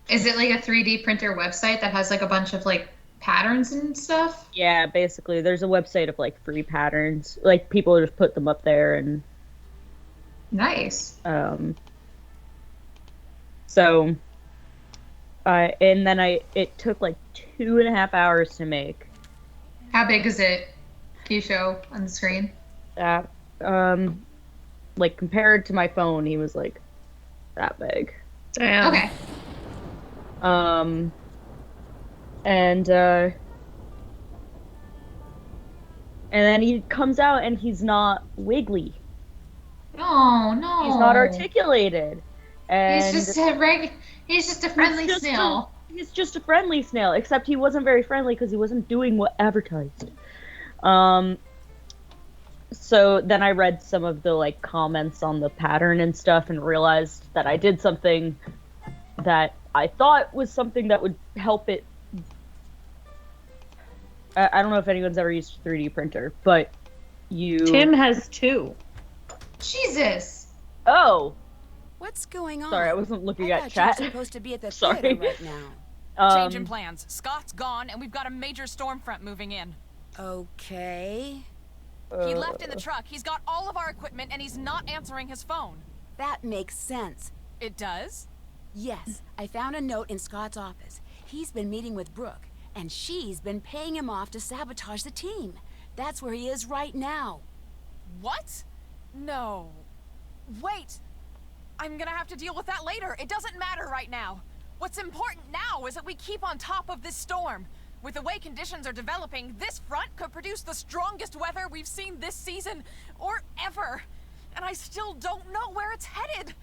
Is it like a 3D printer website that has like a bunch of like patterns and stuff? Yeah, basically, there's a website of like free patterns. Like people just put them up there, and Nice. so and then it took like 2.5 hours to make. How big is it? Can you show on the screen? That like compared to my phone, he was like that big. Damn. Okay. And then he comes out and he's not wiggly. Oh no. He's not articulated. And He's just a He's just a friendly just snail. He's just a friendly snail, except he wasn't very friendly because he wasn't doing what advertised. So then I read some of the like comments on the pattern and stuff and realized that I did something that I thought was something that would help it I don't know if anyone's ever used a 3D printer, but you... Tim has 2. Jesus. Oh! What's going on? Sorry, I wasn't looking I at thought chat. you were supposed to be at the Sorry. theater right now. Changing plans. Scott's gone, and we've got a major storm front moving in. Okay. He left in the truck. He's got all of our equipment, and he's not answering his phone. That makes sense. It does? Yes, I found a note in Scott's office. He's been meeting with Brooke, and she's been paying him off to sabotage the team. That's where he is right now. What? No. Wait. I'm gonna have to deal with that later. It doesn't matter right now. What's important now is that we keep on top of this storm. With the way conditions are developing, this front could produce the strongest weather we've seen this season, or ever. And I still don't know where it's headed.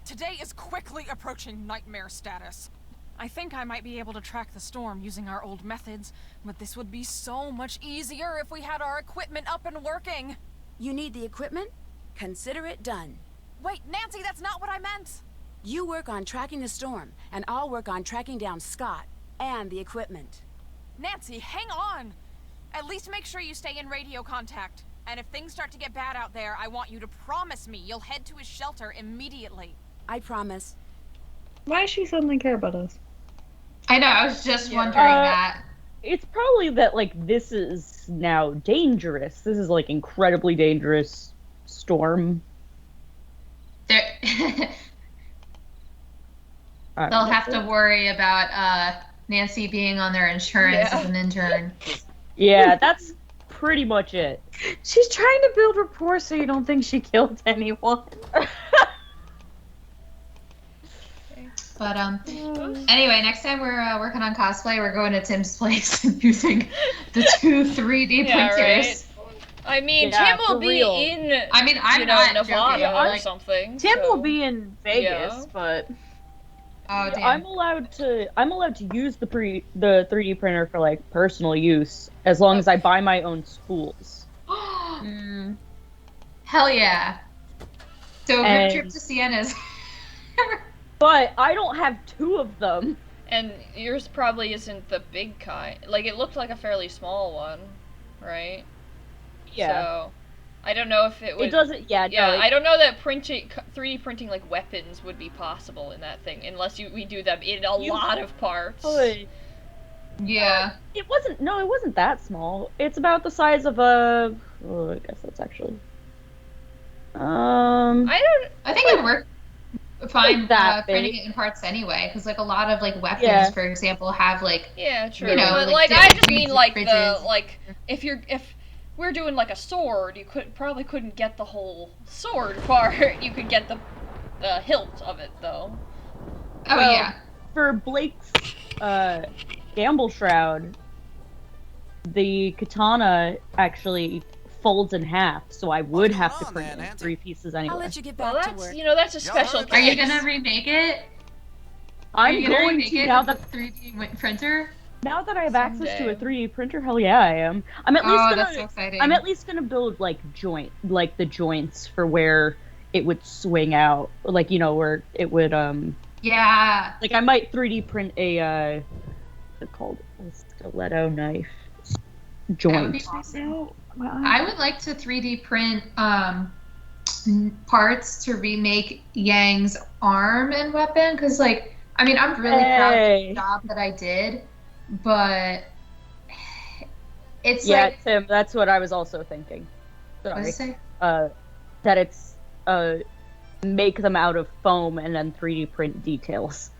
Today is quickly approaching nightmare status. I think I might be able to track the storm using our old methods, but this would be so much easier if we had our equipment up and working. You need the equipment? Consider it done. Wait, Nancy, that's not what I meant. You work on tracking the storm, and I'll work on tracking down Scott and the equipment. Nancy, hang on. At least make sure you stay in radio contact. And if things start to get bad out there, I want you to promise me you'll head to his shelter immediately. I promise. Why does she suddenly care about us? I know, I was just wondering that. It's probably that, like, this is now dangerous. This is, like, incredibly dangerous storm. They'll have to worry about Nancy being on their insurance as an intern. Yeah, that's pretty much it. She's trying to build rapport so you don't think she killed anyone. But anyway, next time we're working on cosplay, we're going to Tim's place and using the 2 3D printers. Right? I mean, Yeah, Tim will for be real. in, I mean, I'm not Nevada joking, or like- something. Tim so- will be in Vegas, Yeah. but Oh damn. I'm allowed to use the 3D printer for, like, personal use as long as I buy my own spools. Hell yeah. So your And- trip to Sienna's. But I don't have 2 of them. And yours probably isn't the big kind. Like, it looked like a fairly small one, right? So, I don't know if it would... It doesn't, yeah, Yeah, no, I don't know that 3D printing, like, weapons would be possible in that thing, unless we do them in a lot of parts. Yeah. It wasn't that small. It's about the size of a... Oh, I guess that's actually... I think it'd work fine that printing big. it in parts anyway, because like a lot of like weapons, Yeah. for example, have like Yeah, true. You know, but, like, like, I different just mean, bridges- like, bridges. the, like, if we're doing, like, a sword, you probably couldn't get the whole sword part. You could get the hilt of it, though. Oh Well, yeah. For Blake's Gamble Shroud, the katana actually folds in half, so I would have to print it in 3 pieces anyway. I'll let you get Well, back to that's, work. that's a special Are you case. gonna remake it? Are I'm you gonna going remake to it now with that the 3D printer? now that I have access to a Someday. 3D printer. Hell yeah, I am. I'm at least Oh, gonna that's so exciting. I'm at least gonna build like the joints for where it would swing out, like where it would Yeah. like I might 3D print a what's it called, a stiletto knife That would be joint. awesome. I would like to 3D print parts to remake Yang's arm and weapon, because like I mean I'm really proud of Hey. the job that I did, but it's Yeah, like Tim, that's what I was also thinking. what Sorry. did I say? That it's make them out of foam and then 3D print details.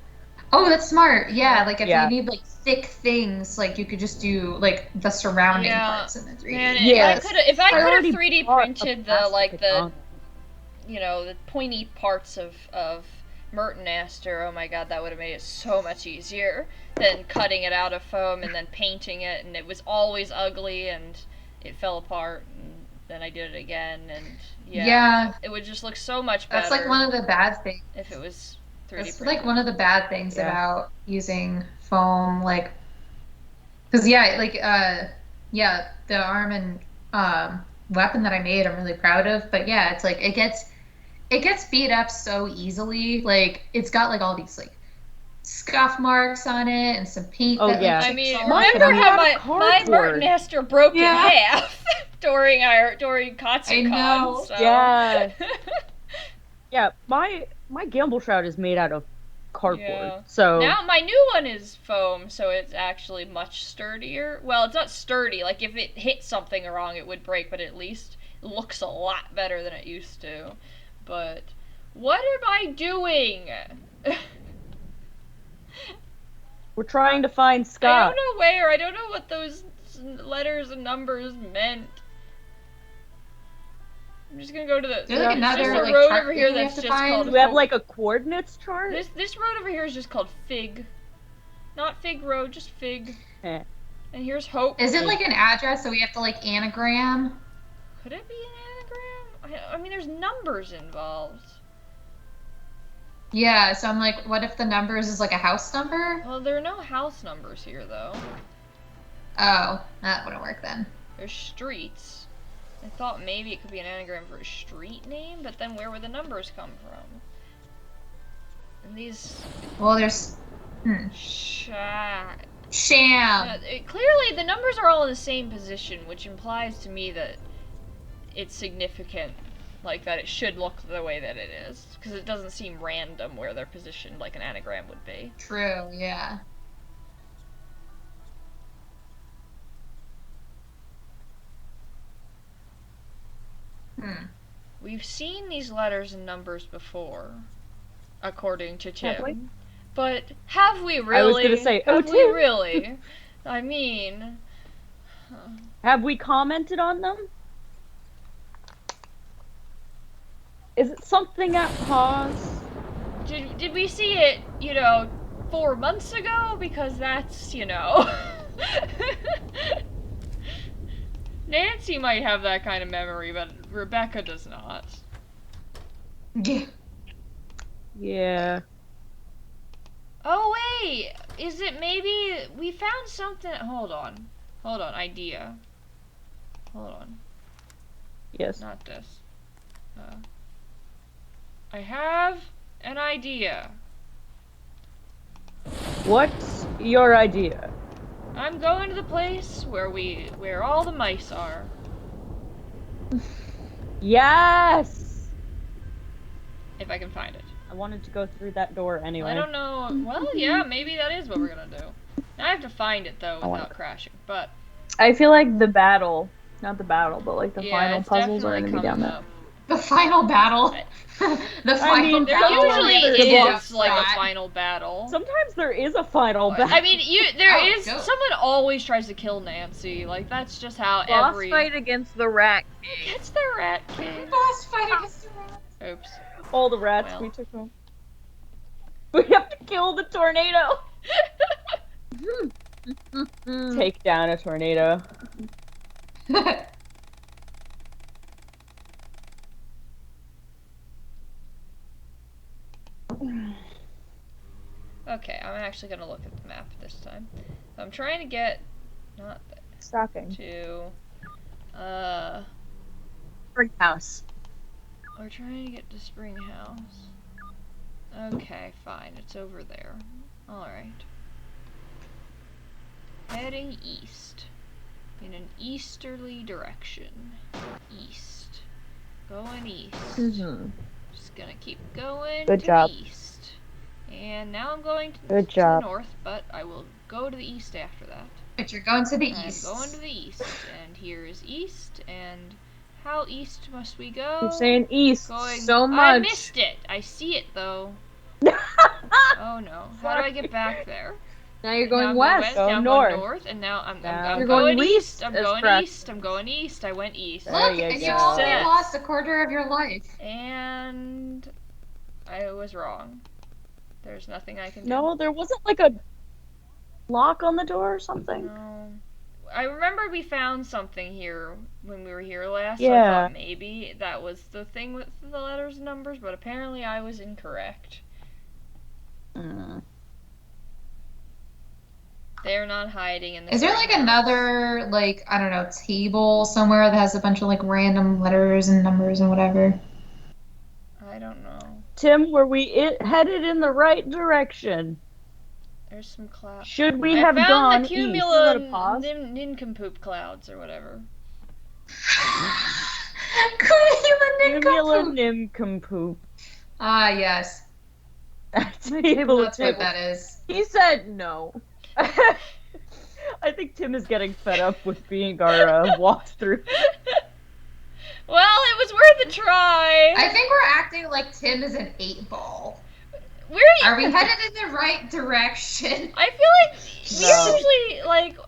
Oh, that's smart. Yeah, like if Yeah. you need like thick things, like you could just do like the surrounding Yeah. parts in the 3D. Man, Yes. if I I could have already 3D bought a printed the plastic like the katana. the pointy parts of Merton Aster, oh my god, that would have made it so much easier than cutting it out of foam and then painting it, and it was always ugly and it fell apart, and then I did it again, and Yeah. it would just look so much better. That's like one of the bad things. if it was 3D That's printed. like one of the bad things Yeah. about using foam, like, because yeah, the arm and weapon that I made, I'm really proud of. But yeah, it's like it gets beat up so easily. Like it's got like all these like scuff marks on it and some paint. Oh, that, yeah. like, I mean, chips Mine remember is how made out of my cardboard. Martin Nester broke Yeah. in half during KatsuCon. know. So. Yeah. Yeah, my gamble shroud is made out of cardboard. Yeah. So Now my new one is foam, so it's actually much sturdier. Well, it's not sturdy. Like if it hit something wrong, it would break, but at least it looks a lot better than it used to. But what am I doing? we're trying to find I Scott. don't know where. I don't know what those letters and numbers meant. I'm just gonna go to the. Is there, like, there's another, just a like, road chart over here thing we that's have to just find? called. Do we have like a coordinates chart? This road over here is just called Fig, not Fig Road, just Fig. Eh. And here's Hope. Is it like an address, so we have to like anagram? Could it be an anagram? I mean, there's numbers involved. Yeah, so I'm like, what if the numbers is like a house number? Well, there are no house numbers here, though. Oh, that wouldn't work then. There's streets. I thought maybe it could be an anagram for a street name, but then where would the numbers come from? And these... Well, there's Sham. Clearly, the numbers are all in the same position, which implies to me that it's significant. Like, that it should look the way that it is. Because it doesn't seem random where they're positioned like an anagram would be. True, yeah. We've seen these letters and numbers before, according to Tim. Have we? But have we really? I was gonna say, have we Tim. really? I mean, Have we commented on them? Is it something at pause? did we see it, 4 months ago? Because that's, Nancy might have that kind of memory, but Rebecca does not. Yeah. Yeah. Oh, wait! Is it maybe we found something? Hold on, idea. Hold on. Yes. Not this. I have an idea. What's your idea? I'm going to the place where all the mice are. Yes! If I can find it. I wanted to go through that door anyway. I don't know. Well, yeah, maybe that is what we're gonna do. Now I have to find it though without crashing. But I feel like the battle, not the battle, but like the yeah, final it's puzzles are definitely gonna be down coming there. up. The final battle. The final There battle. usually is is like a that. final battle. Sometimes there is a final battle. I mean, there Oh, is go. someone always tries to kill Nancy. Like that's just how Boss every fight against the Rat King. It's the Rat King. Boss fight against the rat. Oops. All the rats Well. we took home. We have to kill the tornado. Take down a tornado. Okay, I'm actually gonna look at the map this time. I'm trying to get not Stocking. to Spring house. we're trying to get to Spring House. Okay, fine, it's over there. Alright. Heading east. In an easterly direction. East. Going east. Mm-hmm. Just gonna keep going Good to job. the east. And now I'm going to, Good to job. the north, but I will go to the east after that. But you're going to the east. I'm going to the east, and here is east, and how east must we go? You're saying east Going... so I much. missed it. I see it though. Oh no! How do I get back there? Now you're Now going I'm west. Now Go I'm north. going north, and now I'm You're going going east. east I'm is going correct. east. I'm going east. I went east. There Look, you and go. you only Success. lost a quarter of your life. And I was wrong. There's nothing I can do. No, there wasn't like a lock on the door or something. No. I remember we found something here when we were here last. So I Yeah. thought maybe that was the thing with the letters and numbers, but apparently I was incorrect. Mm. They're not hiding in the Is there like spring house. another, like, I don't know, table somewhere that has a bunch of like random letters and numbers and whatever? I don't know. Tim, were we headed in the right direction? There's some clouds. Should we I have found gone the east? Is that a pause? nincompoop clouds or whatever. Cumulonimbcoop. Ah, yes. Table That's what that is. He said no. I think Tim is getting fed up with being our walkthrough. Well, it was worth a try. I think we're acting like Tim is an 8-ball. Are we headed in the right direction? I feel like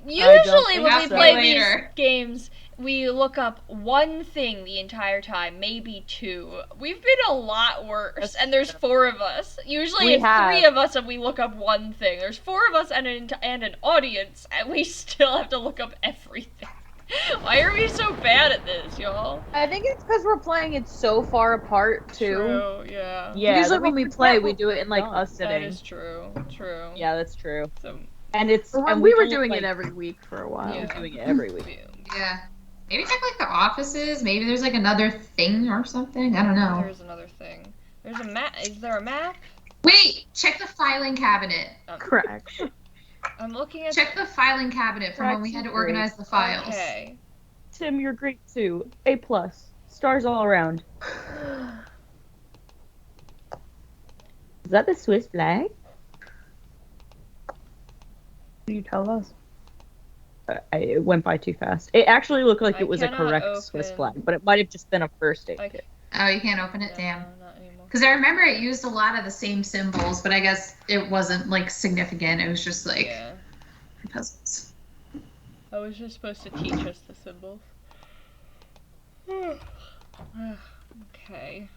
usually when we play these games, we look up one thing the entire time, maybe two. We've been a lot worse, and there's 4 of us. Usually it's 3 of us and we look up one thing. There's 4 of us and an audience, and we still have to look up everything. Why are we so bad at this, y'all? I think it's because we're playing it so far apart, too. True, yeah. Usually when we play, we do it in, like, a sitting. That is true. Yeah, that's true. So, and it's... And and we were don't, doing like, it every week for a while. We're doing it every week. Yeah. Maybe check, like, the offices. Maybe there's, like, another thing or something. I don't know. There's another thing. There's a map. Is there a map? Wait! Check the filing cabinet. Correct. I'm looking at... Check the filing cabinet from when we had to organize the files. Okay. Tim, you're great too. A+. Stars all around. Is that the Swiss flag? You tell us. It went by too fast. It actually looked like I it was a cannot correct Swiss open- flag, but it might have just been a first aid kit. Oh, you can't open it? No, Damn. not anymore. Because I remember it used a lot of the same symbols, but I guess it wasn't, like, significant. It was just, like, Yeah. puzzles. I was just supposed to teach us the symbols. Okay.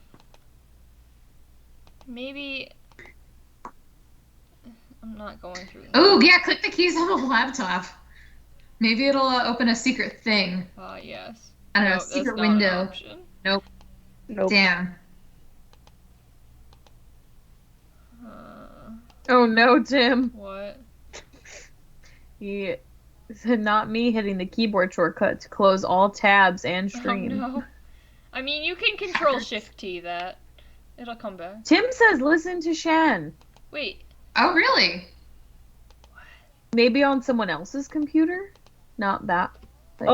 Maybe... I'm not going through... Oh, yeah, click the keys on the laptop. Maybe it'll open a secret thing. Yes. I don't know, No, secret that's not an window. option. Nope. Nope. Damn. Oh no, Tim. What? He said not me hitting the keyboard shortcut to close all tabs and stream. Oh no. I mean, you can control Shift-T that. It'll come back. Tim says listen to Shan. Wait. Oh, really? Maybe on someone else's computer? Not that. Like,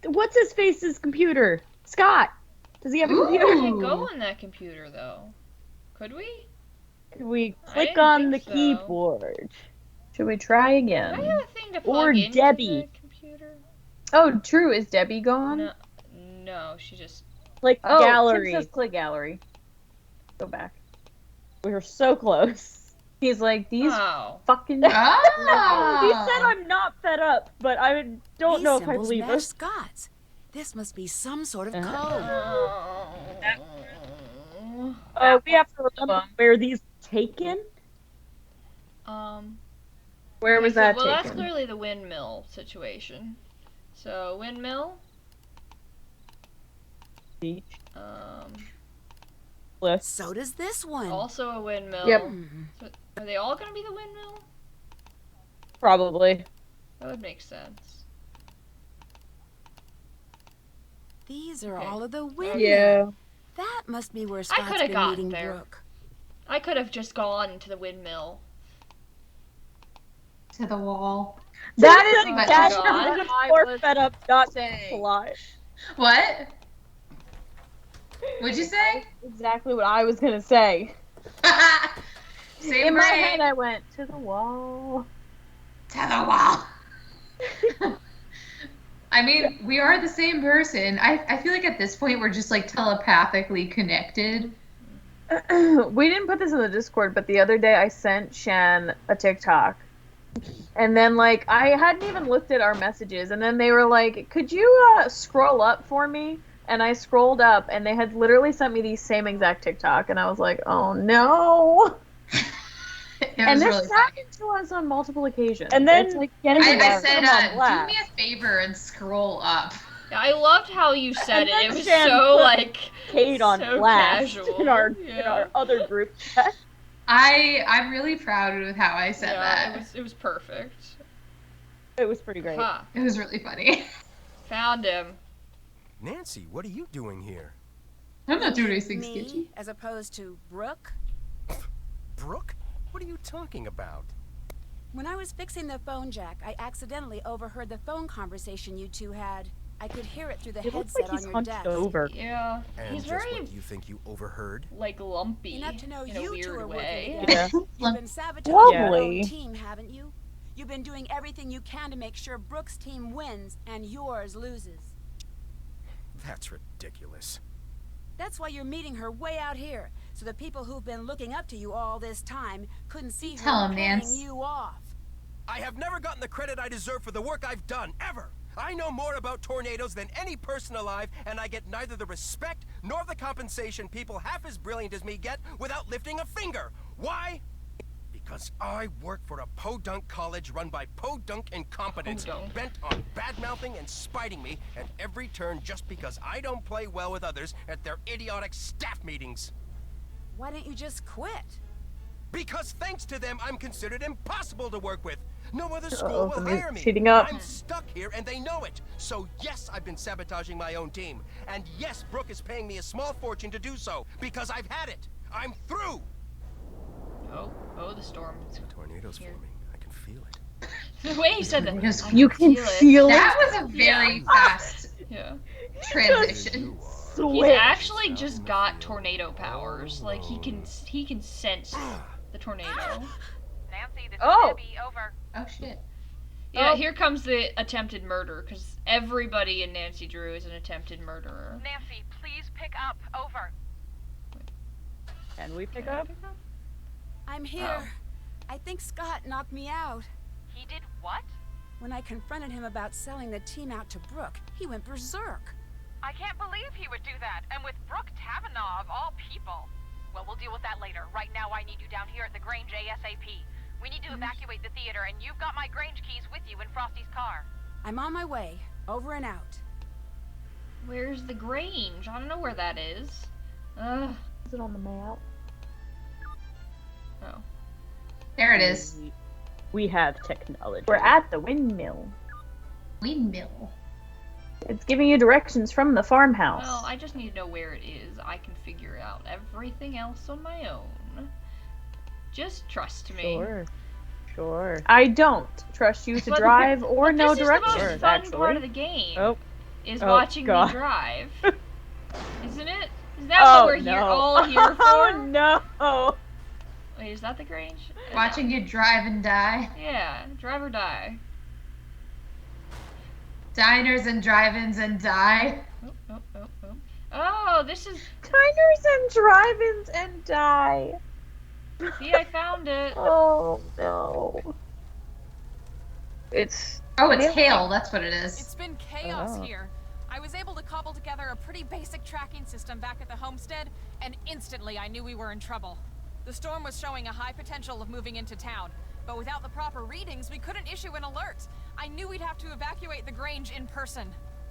what's his face's computer? Scott. Does he have a computer? We can't go on that computer, though. Could we? Could we I click didn't on the think so. keyboard? Should we try Do again? I have a thing to Or plug into Debbie. the computer? Oh, true. Is Debbie gone? No, she just... Click Oh, gallery. Tim says click gallery. Go back. We were so close. He's like, these Oh. fucking... Oh! He said I'm not fed up, but I don't These know if I symbols believe match her. Scott's. This must be some sort of code. Oh, we have to remember where these taken? Where was that well, taken? that's clearly the windmill situation. So, windmill. Beach. So does this one. Also a windmill. Yep. So, are they all going to be the windmill? Probably. That would make sense. These are Okay. all of the windmills. Yeah. That must be where I Scott's could have been gotten meeting there. Brooke. I could have just gone to the windmill. To the wall. That is Oh my That's God. more fed up, not saying. plot. What? What'd you say? exactly what I was gonna say. Same In my brain. head, I went to the wall. To the wall. I mean, we are the same person. I feel like at this point we're just like telepathically connected. We didn't put this in the Discord, but the other day I sent Shan a TikTok. And then, like, I hadn't even looked at our messages. And then they were like, could you scroll up for me? And I scrolled up, and they had literally sent me the same exact TikTok. And I was like, oh, no. And this really happened to us on multiple occasions. And then it's like getting I us said, on do blast. me a favor and scroll up. Yeah, I loved how you said And it. then It was Shan so, put like, Kate on so blast casual. in our Yeah. other group chat. I'm really proud with how I said Yeah, that. it was perfect. It was pretty great. Huh. It was really funny. Found him. Nancy, what are you doing here? I'm not doing anything Me, sketchy. as opposed to Brooke. Brooke? What are you talking about? When I was fixing the phone jack, I accidentally overheard the phone conversation you two had. I could hear it through the It looks headset like he's on your hunched desk. over. Yeah. And He's just very, what do you think you overheard? like, lumpy Enough to know in a you two weird are way. working together. Yeah. You've been sabotaging your own Lovely. team, haven't you? You've been doing everything you can to make sure Brooke's team wins and yours loses. That's ridiculous. That's why you're meeting her way out here, so the people who've been looking up to you all this time couldn't see her Tell 'em, paying Nance. you off. I have never gotten the credit I deserve for the work I've done, ever! I know more about tornadoes than any person alive, and I get neither the respect nor the compensation people half as brilliant as me get without lifting a finger. Why? Because I work for a podunk college run by podunk incompetents, Podunk. bent on bad-mouthing and spiting me at every turn just because I don't play well with others at their idiotic staff meetings. Why don't you just quit? Because thanks to them, I'm considered impossible to work with. No other Uh-oh, school the will music's hire me. heating up. I'm stuck here, and they know it. So yes, I've been sabotaging my own team. And yes, Brooke is paying me a small fortune to do so, because I've had it. I'm through. Oh, the storm. The tornado's forming. I can feel it. The way he said that. Just- You can feel it. That was a very fast Yeah. transition. He's Switch. actually just got tornado powers. Like he can sense the tornado. Nancy, this is Oh. Debbie. Over. Oh shit. Yeah, Oh. here comes the attempted murder, because everybody in Nancy Drew is an attempted murderer. Nancy, please pick up. Over. Can we pick up? I'm here. I think Scott knocked me out. He did what? When I confronted him about selling the team out to Brooke, he went berserk. I can't believe he would do that, and with Brooke Tavernaugh of all people. Well, we'll deal with that later. Right now, I need you down here at the Grange ASAP. We need to evacuate the theater, and you've got my Grange keys with you in Frosty's car. I'm on my way. Over and out. Where's the Grange? I don't know where that is. Ugh. Is it on the map? Oh. There it is. We have technology. We're at the windmill. Windmill. It's giving you directions from the farmhouse. Well, I just need to know where it is. I can figure out everything else on my own. Just trust me. Sure. I don't trust you to But- drive or but no this is the most directions, fun actually. part of the game. Oh. Is Oh, watching God. me drive. Isn't it? Is that what we're here all here for? Oh no! Wait, is that the Grange? Watching you drive and die. Yeah, drive or die. Diners and drive-ins and die. Oh, this is. Diners and drive-ins and die. See, I found it. Oh no. It's. Oh, it's hail. That's what it is. It's been chaos Oh. here. I was able to cobble together a pretty basic tracking system back at the homestead, and instantly I knew we were in trouble. The storm was showing a high potential of moving into town, but without the proper readings, we couldn't issue an alert. I knew we'd have to evacuate the Grange in person.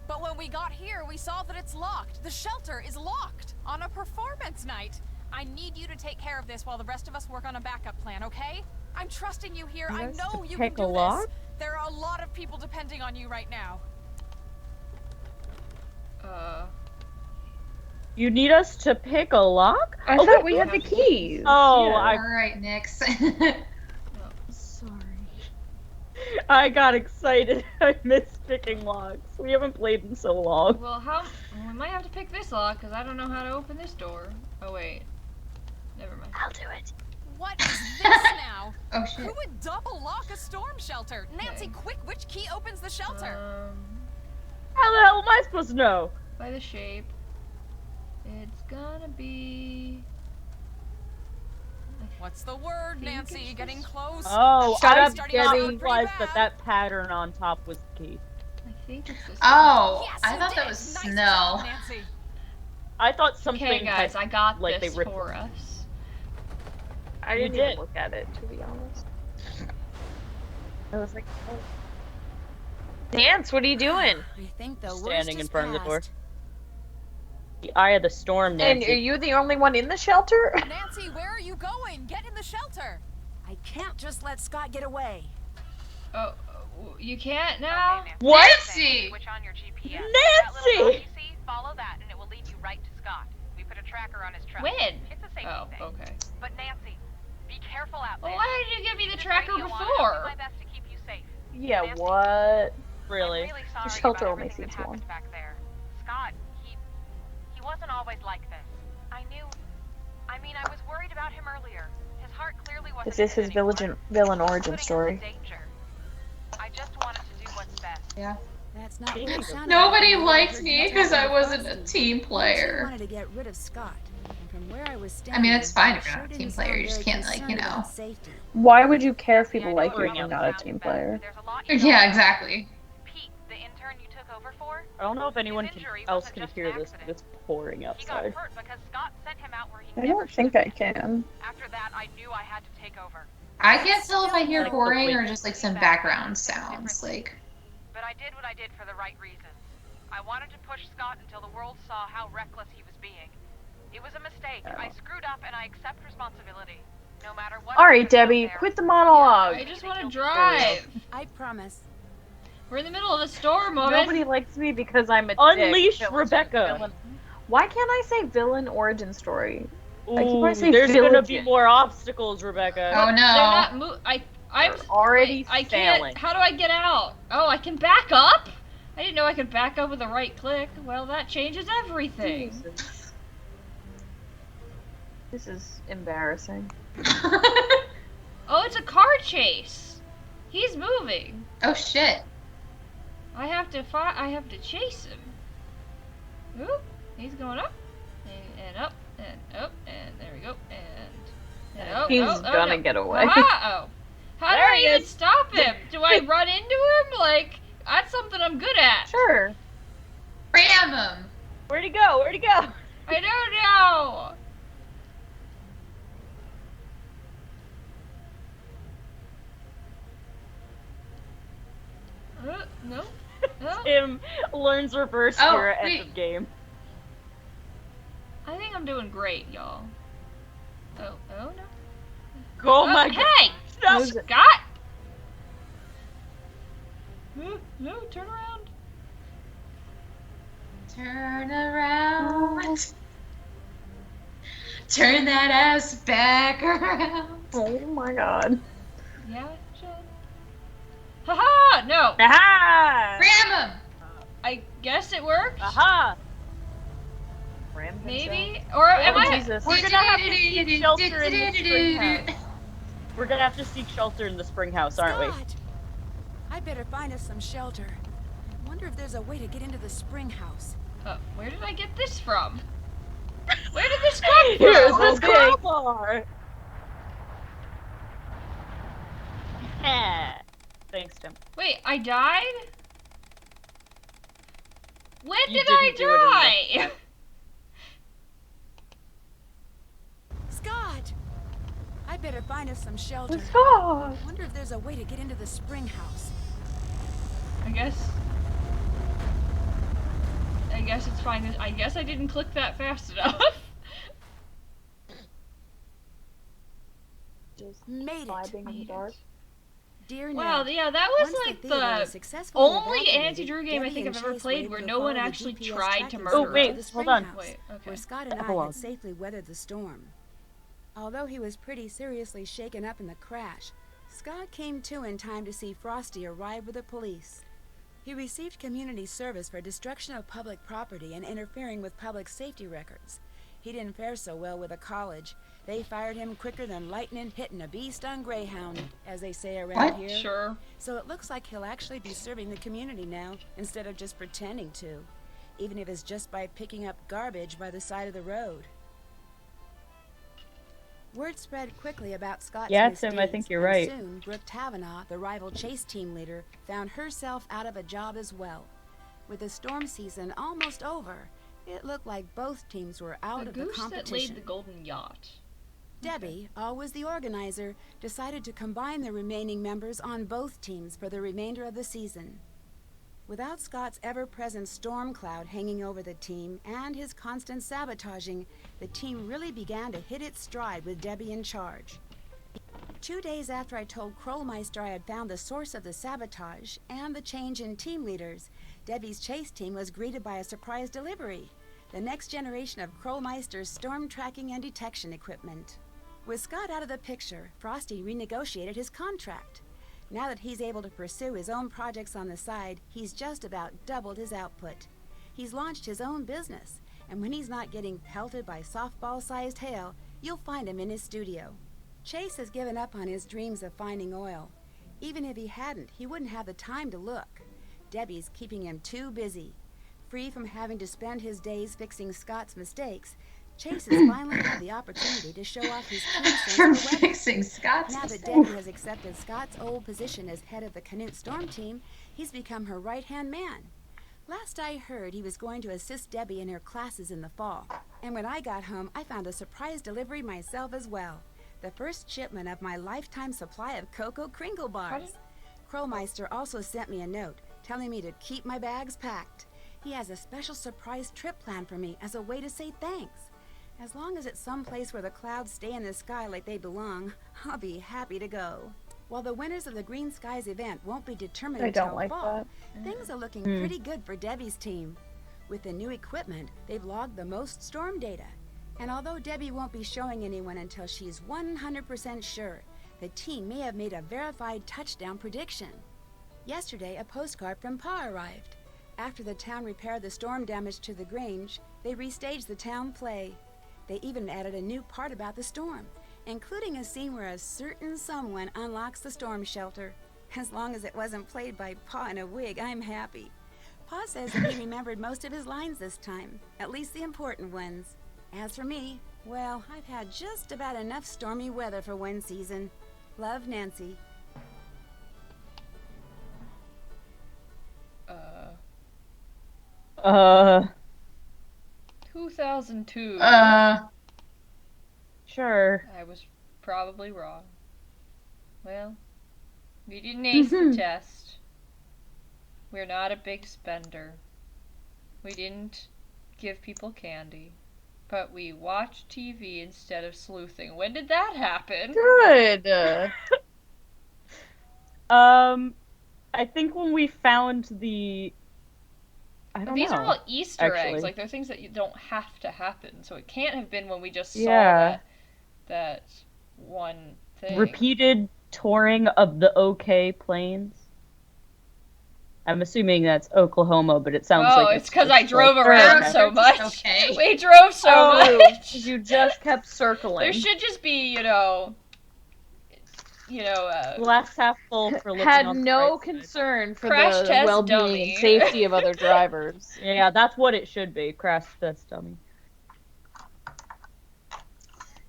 But when we got here, we saw that it's locked. The shelter is locked on a performance night. I need you to take care of this while the rest of us work on a backup plan, okay? I'm trusting you here. I Yes, know to you can pick do a lock? this. There are a lot of people depending on you right now. You need us to pick a lock? I thought we had the keys. Oh, Yeah. I All right, Nix. Sorry. I got excited. I missed picking locks. We haven't played in so long. Well, we might have to pick this lock because I don't know how to open this door. Oh wait, never mind. I'll do it. What is this now? Oh shit. Who would double lock a storm shelter? Nancy, quick, which key opens the shelter? How the hell am I supposed to know? By the shape, it's gonna be. What's the word, Nancy? Getting close? Oh, Shut I up, was starting off getting pretty realized bad. that pattern on top was the key. I think it's this. Oh, Yes, I you thought that did. was Nice snow. job, Nancy. I thought something. Okay, guys, had, I got like, this they ripped for us. I You didn't did. even look at it, to be honest. I was like, oh. Dance, what are you doing? I think the worst Standing in is front of the door. past. The eye of the storm, And Nancy. are you the only one in the shelter? Nancy, where are you going? Get in the shelter. I can't just let Scott get away. Oh, you can't now. Okay, What? Nancy! Switch on your GPS. Nancy! That little dot you see, follow that, and it will lead you right to Scott. We put a tracker on his truck. When? It's a safety Oh, thing. okay. But Nancy, be Be careful out there. Well, why did you give me the This tracker radio on, and I'll do before? my best to keep you safe. Yeah, Nancy, what? Really? I'm really sorry The shelter about only everything that seats one. happened back there. Scott, he wasn't always like this. I mean, I was worried about him earlier. His heart clearly wasn't This is in his it anymore. villain origin Putting us in story. danger. I just wanted to do what's best. Yeah. That's not what it sounded Nobody like when I liked heard me you because talking I to wasn't a Frosty. team You two player. wanted to get rid of Scott. And from where I was I standing, mean, it's fine if it you're sure not a didn't team sound player. You just very can't, like, concerned about safety. Why would you care if people Yeah, I like know you it if you're probably not a sounds team bad, player? but there's a lot you don't Yeah, know. exactly. Pete, the intern you took over for, I don't know if anyone his can, injury else wasn't can just hear an this, but accident. it's pouring He got outside. hurt because Scott sent him out where he I never don't should think have I been. can. After that, I knew I had to take over. I can't tell if I hear Like the boring or wind. just like some background sounds. Like, But I did what I did for the right reasons. I wanted to push Scott until the world saw how reckless he was being. It was a mistake. I screwed up and I accept responsibility. No matter what. Alright, happens out Debbie, there, quit the monologue. I just want to drive. I promise. We're in the middle of a storm, woman. Nobody likes me because I'm a Unleash dick. Rebecca. Villain. Why can't I say villain origin story? I keep Ooh, wanting to say there's gonna be villain. more obstacles, Rebecca. oh They're no. not I'm They're already wait, I can't. failing. How do I get out? Oh, I can back up? I didn't know I could back up with a right click. Well, that changes everything. Jesus. This is embarrassing. Oh, it's a car chase. He's moving. Oh shit. I have to chase him. Oop, he's going up and up and up and there we go and oh, He's oh, gonna no. get away. Oh. How do There I he even is. stop him? Do I run into him? Like, that's something I'm good at. Sure. Ram him. Where'd he go? Where'd he go? I don't know. No. No. Tim learns reverse Oh, gear at end wait. of game. I think I'm doing great, y'all. Oh no. Oh my god. Hey! No. Scott! No, turn around. Turn around. Turn that ass back around. Oh my god. Yeah, Jen. Haha! No! Aha! Ram him. I guess it worked. Aha! Ram Maybe? Or am Oh, I? Jesus. We're gonna have to seek shelter in the spring house. We're gonna have to seek shelter in the spring house, aren't we? Scott! I better find us some shelter. I wonder if there's a way to get into the spring house. Where did I get this from? Where did this come Here's from? this crowbar! Yeah. Thanks, Tim. Wait, I died? When You did I didn't do it in die? Scott! I better find us some shelter. Scott! I wonder if there's a way to get into the spring house. I guess it's fine. I guess I didn't click that fast enough. Just Made it. vibing in the dark. Dear Wow, Ned, yeah, that was once like theater the was successfully only evacuated, anti-Drew game I Debbie think and I've ever Chase played were where able no to one follow the actually GPS tried to tracking murder Oh, system wait, to the spring hold on. house, Wait, okay. where Scott and I Epilogue. had safely weathered the storm. Although he was pretty seriously shaken up in the crash, Scott came to in time to see Frosty arrive with the police. He received community service for destruction of public property and interfering with public safety records. He didn't fare so well with the college. They fired him quicker than lightning hitting a bee-stung greyhound, as they say around here. Sure. So it looks like he'll actually be serving the community now, instead of just pretending to. Even if it's just by picking up garbage by the side of the road. Word spread quickly about Scott's Yeah, misdeeds, Tim, I think you're and right. soon, Brooke Tavenaugh, the rival chase team leader, found herself out of a job as well. With the storm season almost over, it looked like both teams were out The of the goose that competition. laid the golden yacht. Debbie, always the organizer, decided to combine the remaining members on both teams for the remainder of the season. Without Scott's ever-present storm cloud hanging over the team and his constant sabotaging, the team really began to hit its stride with Debbie in charge. 2 days after I told Krollmeister I had found the source of the sabotage and the change in team leaders, Debbie's chase team was greeted by a surprise delivery, the next generation of Krollmeister's storm tracking and detection equipment. With Scott out of the picture, Frosty renegotiated his contract. Now that he's able to pursue his own projects on the side, he's just about doubled his output. He's launched his own business, and when he's not getting pelted by softball-sized hail, you'll find him in his studio. Chase has given up on his dreams of finding oil. Even if he hadn't, he wouldn't have the time to look. Debbie's keeping him too busy. Free from having to spend his days fixing Scott's mistakes, Chase has finally had the opportunity to show off his keen sense From of the weather. fixing Scott's Now that mistakes. Debbie has accepted Scott's old position as head of the Canute Storm team, he's become her right-hand man. Last I heard, he was going to assist Debbie in her classes in the fall. And when I got home, I found a surprise delivery myself as well. The first shipment of my lifetime supply of Cocoa Kringle bars. Krollmeister also sent me a note telling me to keep my bags packed. He has a special surprise trip planned for me as a way to say thanks. As long as it's someplace where the clouds stay in the sky like they belong, I'll be happy to go. While the winners of the Green Skies event won't be determined I until don't like fall, that. things are looking pretty good for Debbie's team. With the new equipment, they've logged the most storm data. And although Debbie won't be showing anyone until she's 100% sure, the team may have made a verified touchdown prediction. Yesterday, a postcard from Pa arrived. After the town repaired the storm damage to the Grange, they restaged the town play. They even added a new part about the storm, including a scene where a certain someone unlocks the storm shelter. As long as it wasn't played by Pa in a wig, I'm happy. Pa says that he remembered most of his lines this time, at least the important ones. As for me, well, I've had just about enough stormy weather for one season. Love, Nancy. 2002. Sure. I was probably wrong. Well, we didn't ace the test. We're not a big spender. We didn't give people candy. But we watched TV instead of sleuthing. When did that happen? Good. I think when we found the... I don't These know. are all Easter actually. eggs. Like, they're things that you don't have to happen. So it can't have been when we just saw Yeah. that one thing. Repeated touring of the OK Plains. I'm assuming that's Oklahoma, but it sounds like it's because I drove like around Florida. so much. Okay. We drove so much. You just kept circling. There should just be, Glass half full for looking Had on the no bright side. concern for Crash the test well-being dummy. and safety of other drivers. Yeah, that's what it should be. Crash test dummy.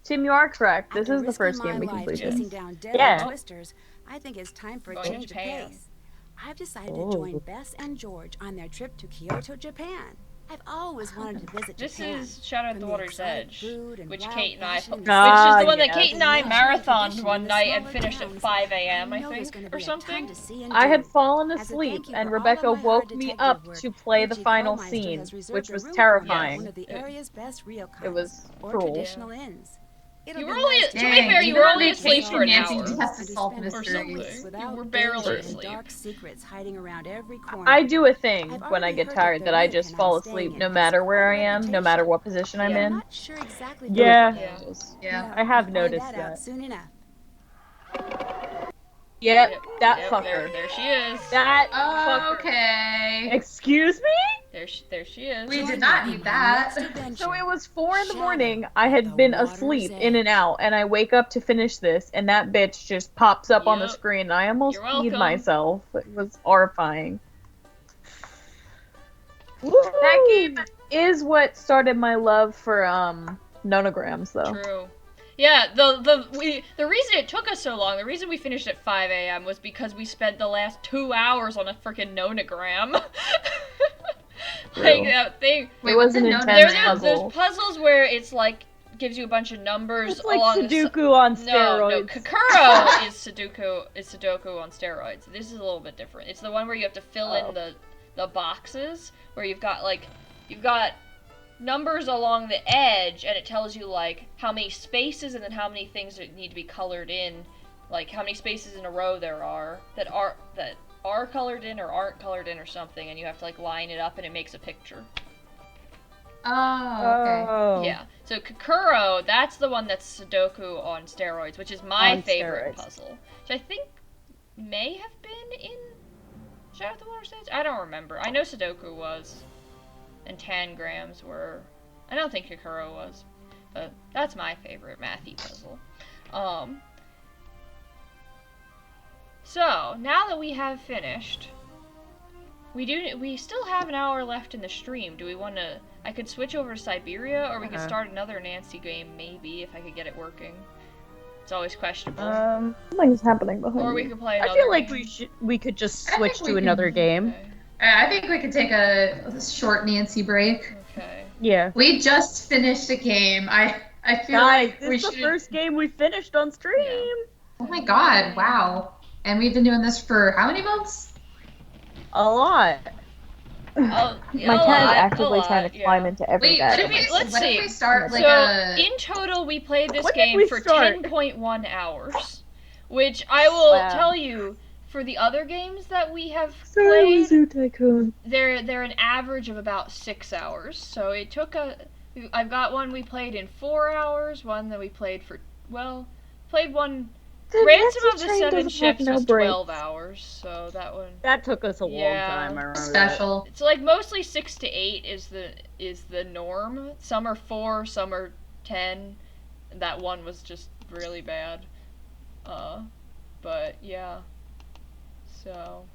Tim, you are correct. This After is the risking first my game we life completed. chasing down deadly Yeah. twisters, I think it's time for a Going to change of Japan. pace. I've decided Oh. to join Bess and George on their trip to Kyoto, Japan. I've always wanted to visit This Japan. is Shadow at From the the Water's exotic Edge, food and which wild Kate and I, fashion which and is Ah, the one that yes. Kate and I the marathoned tradition one of the night and smaller finished at towns. 5 a.m. I know there's think, gonna or be a ton something. to see and I do. had fallen As a asleep, thank you and for all Rebecca of my woke hard me detective up work, to play the Richie final Krollmeister scene, has reserved which a was room for me at terrifying. One of the area's best ryokans, It was or cruel. traditional inns. It'll You be were only, nice to be Dang, fair, you you were were on only asleep vacation, for an Nancy. hour. You just have to solve Or mysteries. something. You were without barely danger and asleep. dark secrets hiding around every corner. I do a thing I've when I already get heard tired that that the I room just can fall I'm staying asleep in no has matter where I quite a am, no matter reputation. what position I'm Yeah. I'm in. not sure exactly Yeah. what Yeah. it is. Yeah. I have We'll noticed find that out that. soon enough. Yep, that Yep, fucker. there she is. That Oh, fucker. okay. Excuse me? There she is. We Join did not me need on my that. next adventure. So it was 4 in the Shadow morning. I at had the been water's asleep in and edge. out, and I wake up to finish this, and that bitch just pops up on the Yep. screen. And I almost You're peed welcome. myself. It was horrifying. That game is what started my love for nonograms, though. True. Yeah, the reason it took us so long, the reason we finished at 5 a.m. was because we spent the last 2 hours on a freaking nonogram. Like True. that thing. It was an Wait, intense what's a puzzle. There's puzzles where it's like gives you a bunch of numbers It's like along the Sudoku on No, steroids. Kakuro is Sudoku on steroids. This is a little bit different. It's the one where you have to fill in the boxes where you've got numbers along the edge, and it tells you like how many spaces and then how many things that need to be colored in, like how many spaces in a row there are that are colored in or aren't colored in or something, and you have to like line it up and it makes a picture. Oh, okay. Oh. Yeah. So Kakuro, that's the one that's Sudoku on steroids, which is my On favorite steroids. puzzle. Which I think may have been in Shadow of the Water Stage? I don't remember. I know Sudoku was. And Tangrams were. I don't think Kakuro was. But that's my favorite mathy puzzle. So, now that we have finished, we still have an hour left in the stream. Do we want to... I could switch over to Siberia, or we could start another Nancy game, maybe, if I could get it working. It's always questionable. Something's happening behind Or we me. could play I another feel like game. we could just I think switch we to can- another game. Okay. I think we could take a short Nancy break. Okay. Yeah. We just finished a game. I feel Guys, like this we is the should. first game we finished on stream. Oh my god! Wow. And we've been doing this for how many months? A lot. Oh, My cat is actively trying to climb into every Wait, bed. Let's what see. if we start like So, a? in total, we played this When did game we for start? 10.1 hours. Which I will Wow. tell you, for the other games that we have Sorry, played, Zoo Tycoon. they're an average of about 6 hours. So it took I've got one we played in 4 hours, one that we played for, played one. The Ransom Nancy of the train Seven doesn't have Ships no was brakes. 12 hours, so that one. That took us a long Yeah. time. I remember that. Special. It's like mostly 6 to 8 is the norm. Some are 4, some are 10. That one was just really bad. But yeah. So.